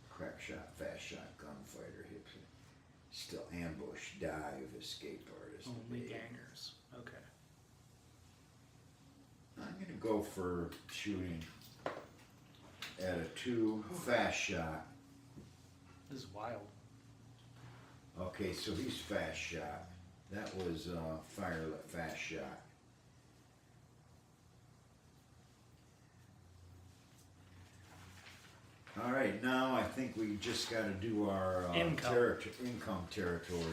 crack shot, fast shot, gunfighter, hip, still ambush, dive, escape artist. Only evade. gangers. Okay. I'm gonna go for shooting at a 2, fast shot. This is wild. Okay, so he's fast shot. That was fire fast shot. All right, now I think we just got to do our Income. income territory.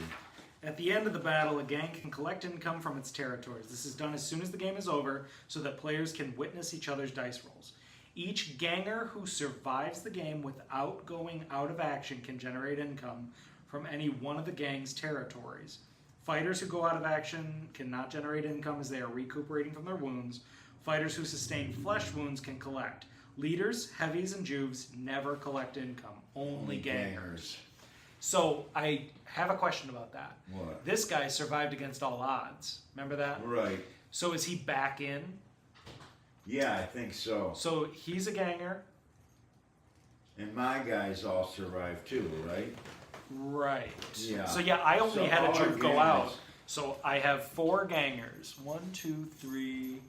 At the end of the battle, a gang can collect income from its territories. This is done as soon as the game is over so that players can witness each other's dice rolls. Each ganger who survives the game without going out of action can generate income from any one of the gang's territories. Fighters who go out of action cannot generate income as they are recuperating from their wounds. Fighters who sustain flesh wounds can collect. Leaders, heavies, and juves never collect income. Only gangers. So I have a question about that. What? This guy survived against all odds. Remember that? Right. So is he back in? Yeah, I think so. So he's a ganger. And my guys all survived too, right? Right. Yeah. So yeah, I only So had a all our juve go gangers- out. So I have 4 gangers. 1, 2, 3.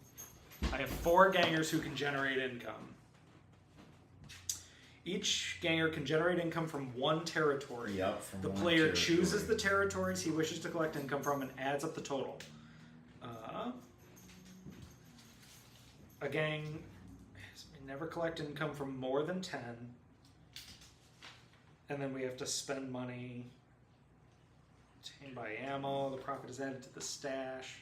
I have 4 gangers who can generate income. Each ganger can generate income from 1 territory. Yep. From The one player territory. chooses the territories he wishes to collect income from and adds up the total. A gang may never collect income from more than 10. And then we have to spend money. Obtained by ammo. The profit is added to the stash.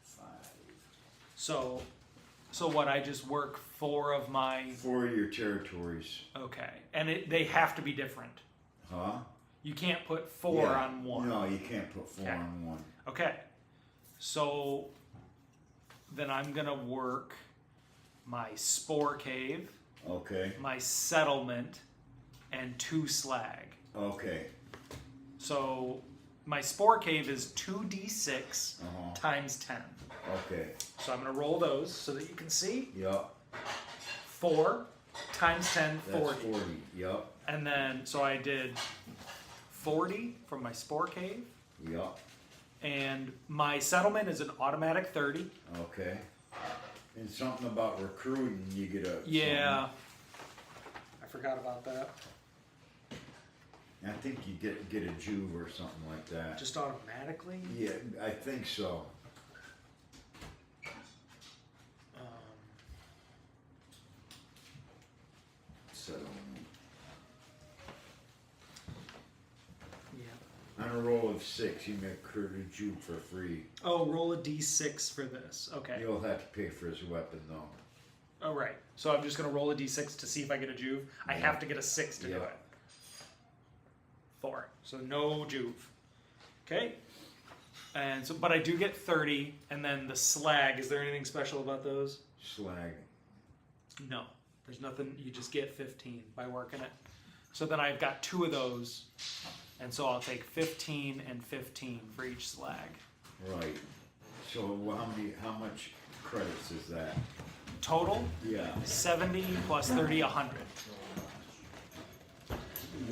5. So what? I just work 4 of my. 4 of your territories. Okay, and they have to be different. Huh? You can't put 4 Yeah. on 1. No, you can't put 4 Okay. on 1. Okay, so then I'm gonna work my spore cave, Okay. my settlement, and 2 slag. Okay. So my spore cave is 2d6 Uh-huh. times 10. Okay. So I'm gonna roll those so that you can see. Yup. 4 times 10, That's 40. 40. Yup. And then, so I did 40 from my spore cave. Yup. And my settlement is an automatic 30. Okay. And something about recruiting, you get a. Yeah. I forgot about that. I think you get a juve or something like that. Just automatically? Yeah, I think so. Settlement. Yeah. On a roll of of 6, you make Critter Juke for free. Oh, roll a d6 for this. Okay. You'll have to pay for his weapon though. Oh, right. So I'm just going to roll a d6 to see if I get a Juve. I Yeah. have to get a 6 to do Yeah. it. 4. So no Juve. Okay. And so, but I do get 30, and then the slag. Is there anything special about those? Slag. No. There's nothing. You just get 15 by working it. So then I've got 2 of those, and so I'll take 15 and 15 for each slag. Right. So how much credits is that? Total, Yeah. 70 plus 30, 100.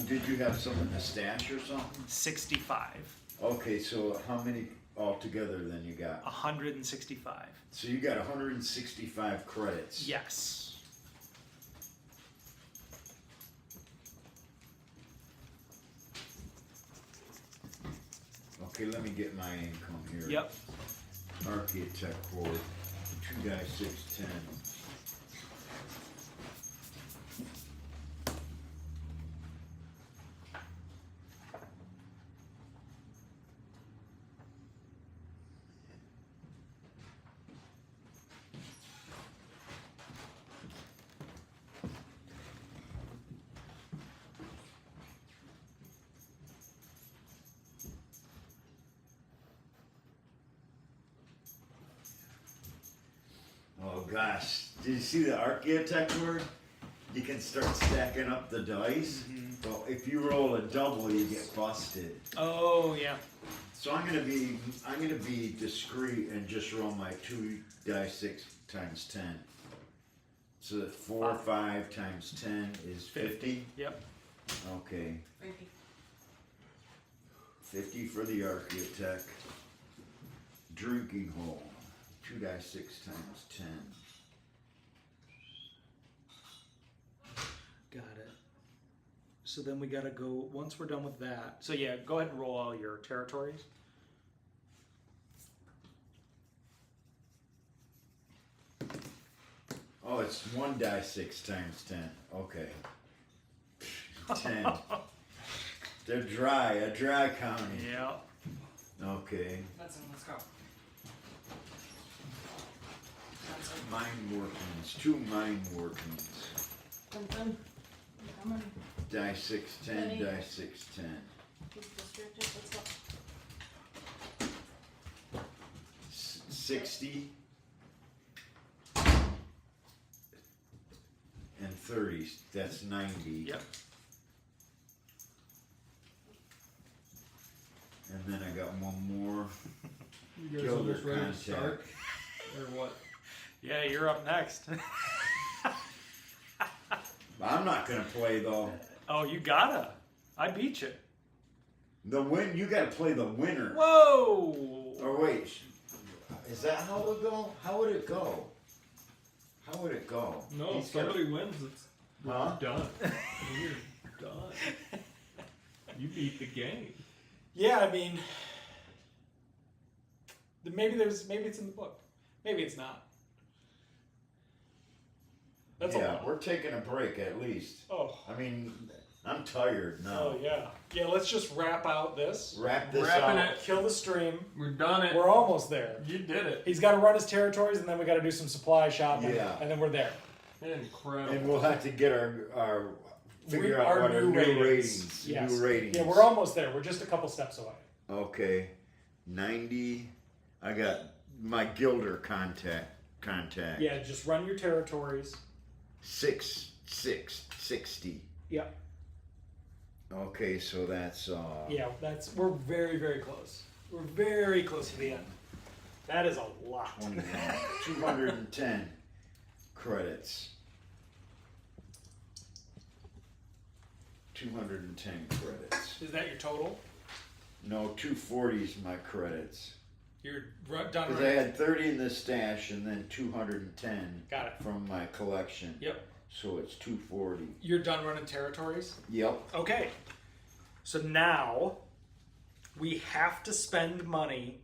Did you have some in the stash or something? 65. Okay, so how many altogether then you got? 165. So you got 165 credits. Yes. Okay, let me get my income here. Yep. Architect Core, 2 dice 6, 10. Oh gosh, did you see the architect word? You can start stacking up the dice. Well, if you roll a double, you get busted. Oh, yeah. So I'm gonna be discreet and just roll my 2 dice 6 times 10. So that 4, 5 times 10 is 50. Yep. Okay. 50 for the architect. Drinking hole. 2 dice 6 times 10. Got it. So then we gotta go, once we're done with that. So yeah, go ahead and roll all your territories. Oh, it's 1 dice 6 times 10. Okay. 10. They're dry, a dry county. Yeah. Okay. Let's go. Mind workings. 2 mind workings. Something. How many? Die 6, 10, Penny. die 6, 10. Keep distracted. Let's go. 60 and 30. That's 90. Yep. And then I got one more. You guys Gilder almost ready to contact. start? Or what? Yeah, you're up next. I'm not gonna play though. Oh, you gotta. I beat you. The win. You gotta play the winner. Whoa! Or wait, is that how it would go? How would it go? How would it go? No, if He's gotta- somebody wins, it's Huh? done. You're done. You beat the game. Yeah, I mean, maybe it's in the book. Maybe it's not. That's a Yeah, lot. we're taking a break at least. Oh. I mean, I'm tired now. Oh yeah. Yeah, let's just wrap out this. Wrap this Wrapping out. it. Kill the stream. We're done it. We're almost there. You did it. He's got to run his territories, and then we got to do some supply shopping, Yeah. and then we're there. Incredible. And we'll have to get our figure out Our what our new new ratings. ratings. Yes. New ratings. Yeah, we're almost there. We're just a couple steps away. Okay. 90. I got my Gilder contact. Yeah, just run your territories. 60. Yep. Okay, so that's Yeah, we're very, very close. We're very close to the end. That is a lot. 21. 210 credits. 210 credits. Is that your total? No, 240 is my credits. You're done. Because I had 30 in the stash and then 210 Got it. from my collection. Yep. So it's 240. You're done running territories? Yep. Okay. So now we have to spend money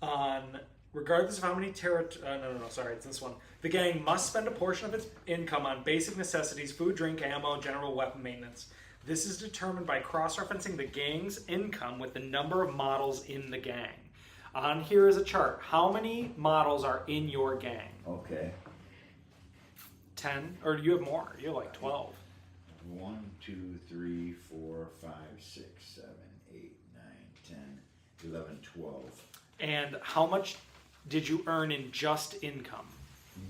on, regardless of how many sorry, it's this one. The gang must spend a portion of its income on basic necessities, food, drink, ammo, general weapon maintenance. This is determined by cross-referencing the gang's income with the number of models in the gang. On here is a chart. How many models are in your gang? Okay. 10? Or do you have more? You have like 12. 1, 2, 3, 4, 5, 6, 7, 8, 9, 10, 11, 12. And how much did you earn in just income?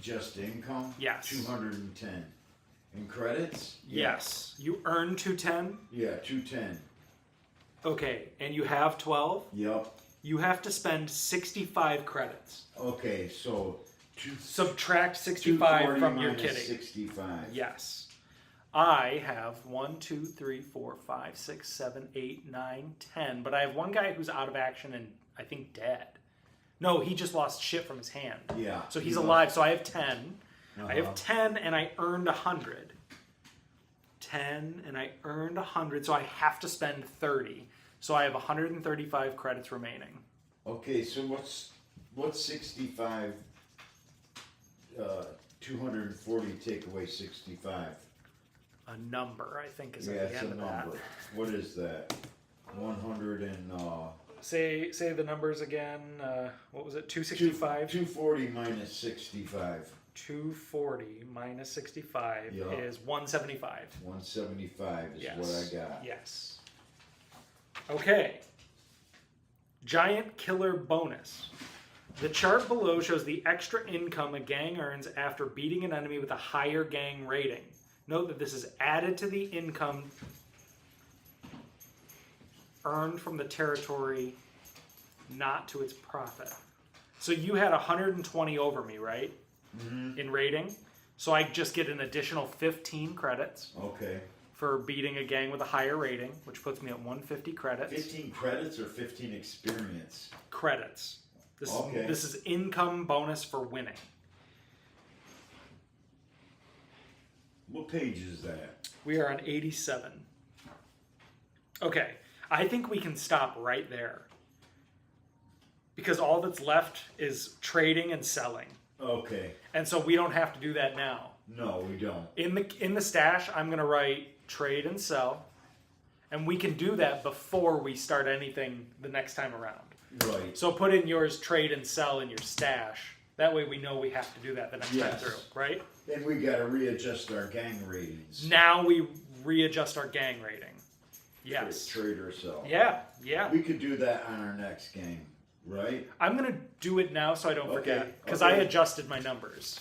Just income? Yes. 210. In credits? Yes. You earn 210? Yeah, 210. Okay, and you have 12? Yep. You have to spend 65 credits. Okay, so Subtract 65 from your 240 minus kitty. 65. Yes. I have 1, 2, 3, 4, 5, 6, 7, 8, 9, 10. But I have one guy who's out of action and I think dead. No, he just lost shit from his hand. Yeah. So he's alive. So I have 10. I Uh-huh. have 10 and I earned 100. 10 and I earned 100. So I have to spend 30. So I have 135 credits remaining. Okay, so what's 65? 240 take away 65. A number, I think, is Yeah, at the it's end a of that. number. What is that? 100 and Say the numbers again. What was it? 265? 240 minus 65. 240 minus 65 Yeah. is 175. 175 is Yes. what I got. Yes. Okay. Giant killer bonus. The chart below shows the extra income a gang earns after beating an enemy with a higher gang rating. Note that this is added to the income earned from the territory, not to its profit. So you had 120 over me, right? Mm-hmm. In rating. So I just get an additional 15 credits Okay. for beating a gang with a higher rating, which puts me at 150 credits. 15 credits or 15 experience? Credits. Okay. This is income bonus for winning. What page is that? We are on 87. Okay, I think we can stop right there. Because all that's left is trading and selling. Okay. And so we don't have to do that now. No, we don't. In the stash, I'm going to write trade and sell. And we can do that before we start anything the next time around. Right. So put in yours trade and sell in your stash. That way we know we have to do that the next time Yes. through, right? Then we got to readjust our gang ratings. Now we readjust our gang rating. Yes. Trade or sell. Yeah, yeah. We could do that on our next game, right? I'm going to do it now so I don't Okay, forget. Because okay. I adjusted my numbers.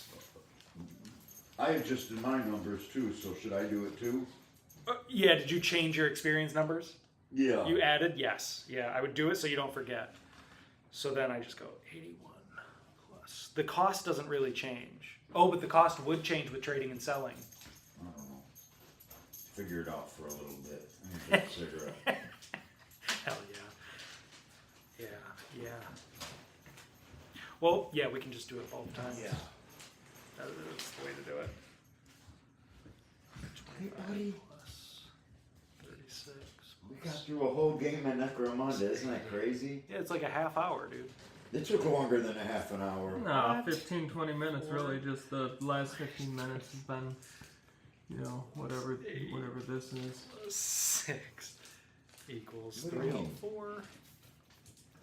I adjusted my numbers too, so should I do it too? Yeah, did you change your experience numbers? Yeah. You added? Yes. Yeah, I would do it so you don't forget. So then I just go 81 plus. The cost doesn't really change. Oh, but the cost would change with trading and selling. I don't know. Figure it out for a little bit. I'm gonna get a cigarette. Hell yeah. Yeah, yeah. Well, yeah, we can just do it all the time. Yeah. That's the way to do it. 25 plus 36. We got through a whole game of Necromunda. Isn't that crazy? Yeah, it's like a half hour, dude. It took longer than a half an hour. No, 15, 20 minutes really. Just the last 15 minutes has been, whatever this is. 6 equals What do you mean? 304.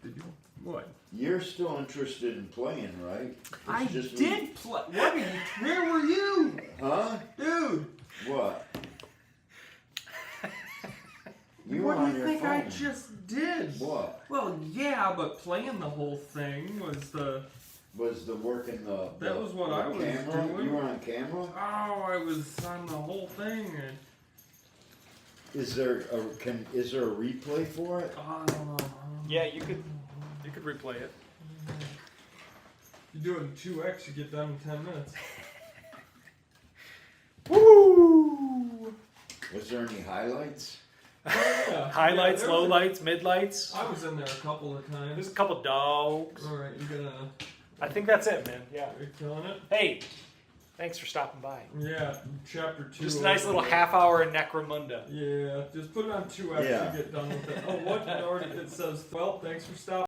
Did you? What? You're still interested in playing, right? I It's just did play. What? Are you, where were you, Huh? dude? What? You were What do on you your think phone. I just did? What? Well, yeah, but playing the whole thing was the. Was the work in the That was what I was camera? doing. You were on camera? Oh, I was on the whole thing, and Is there a replay for it? I don't know. Yeah, you could replay it. You do it in 2x, you get done in 10 minutes. Woo! Was there any highlights? Yeah. Highlights, Yeah, there was lowlights, midlights. I was in there a couple of There's times. a couple dogs. Alright, you gonna. I think that's it, man. Yeah. Are you killing it? Hey, thanks for stopping by. Yeah, chapter 2. Just a nice little half hour in Necromunda. Yeah, just put it on 2x Yeah. to get done with it. Oh, what? It says, well, thanks for stopping.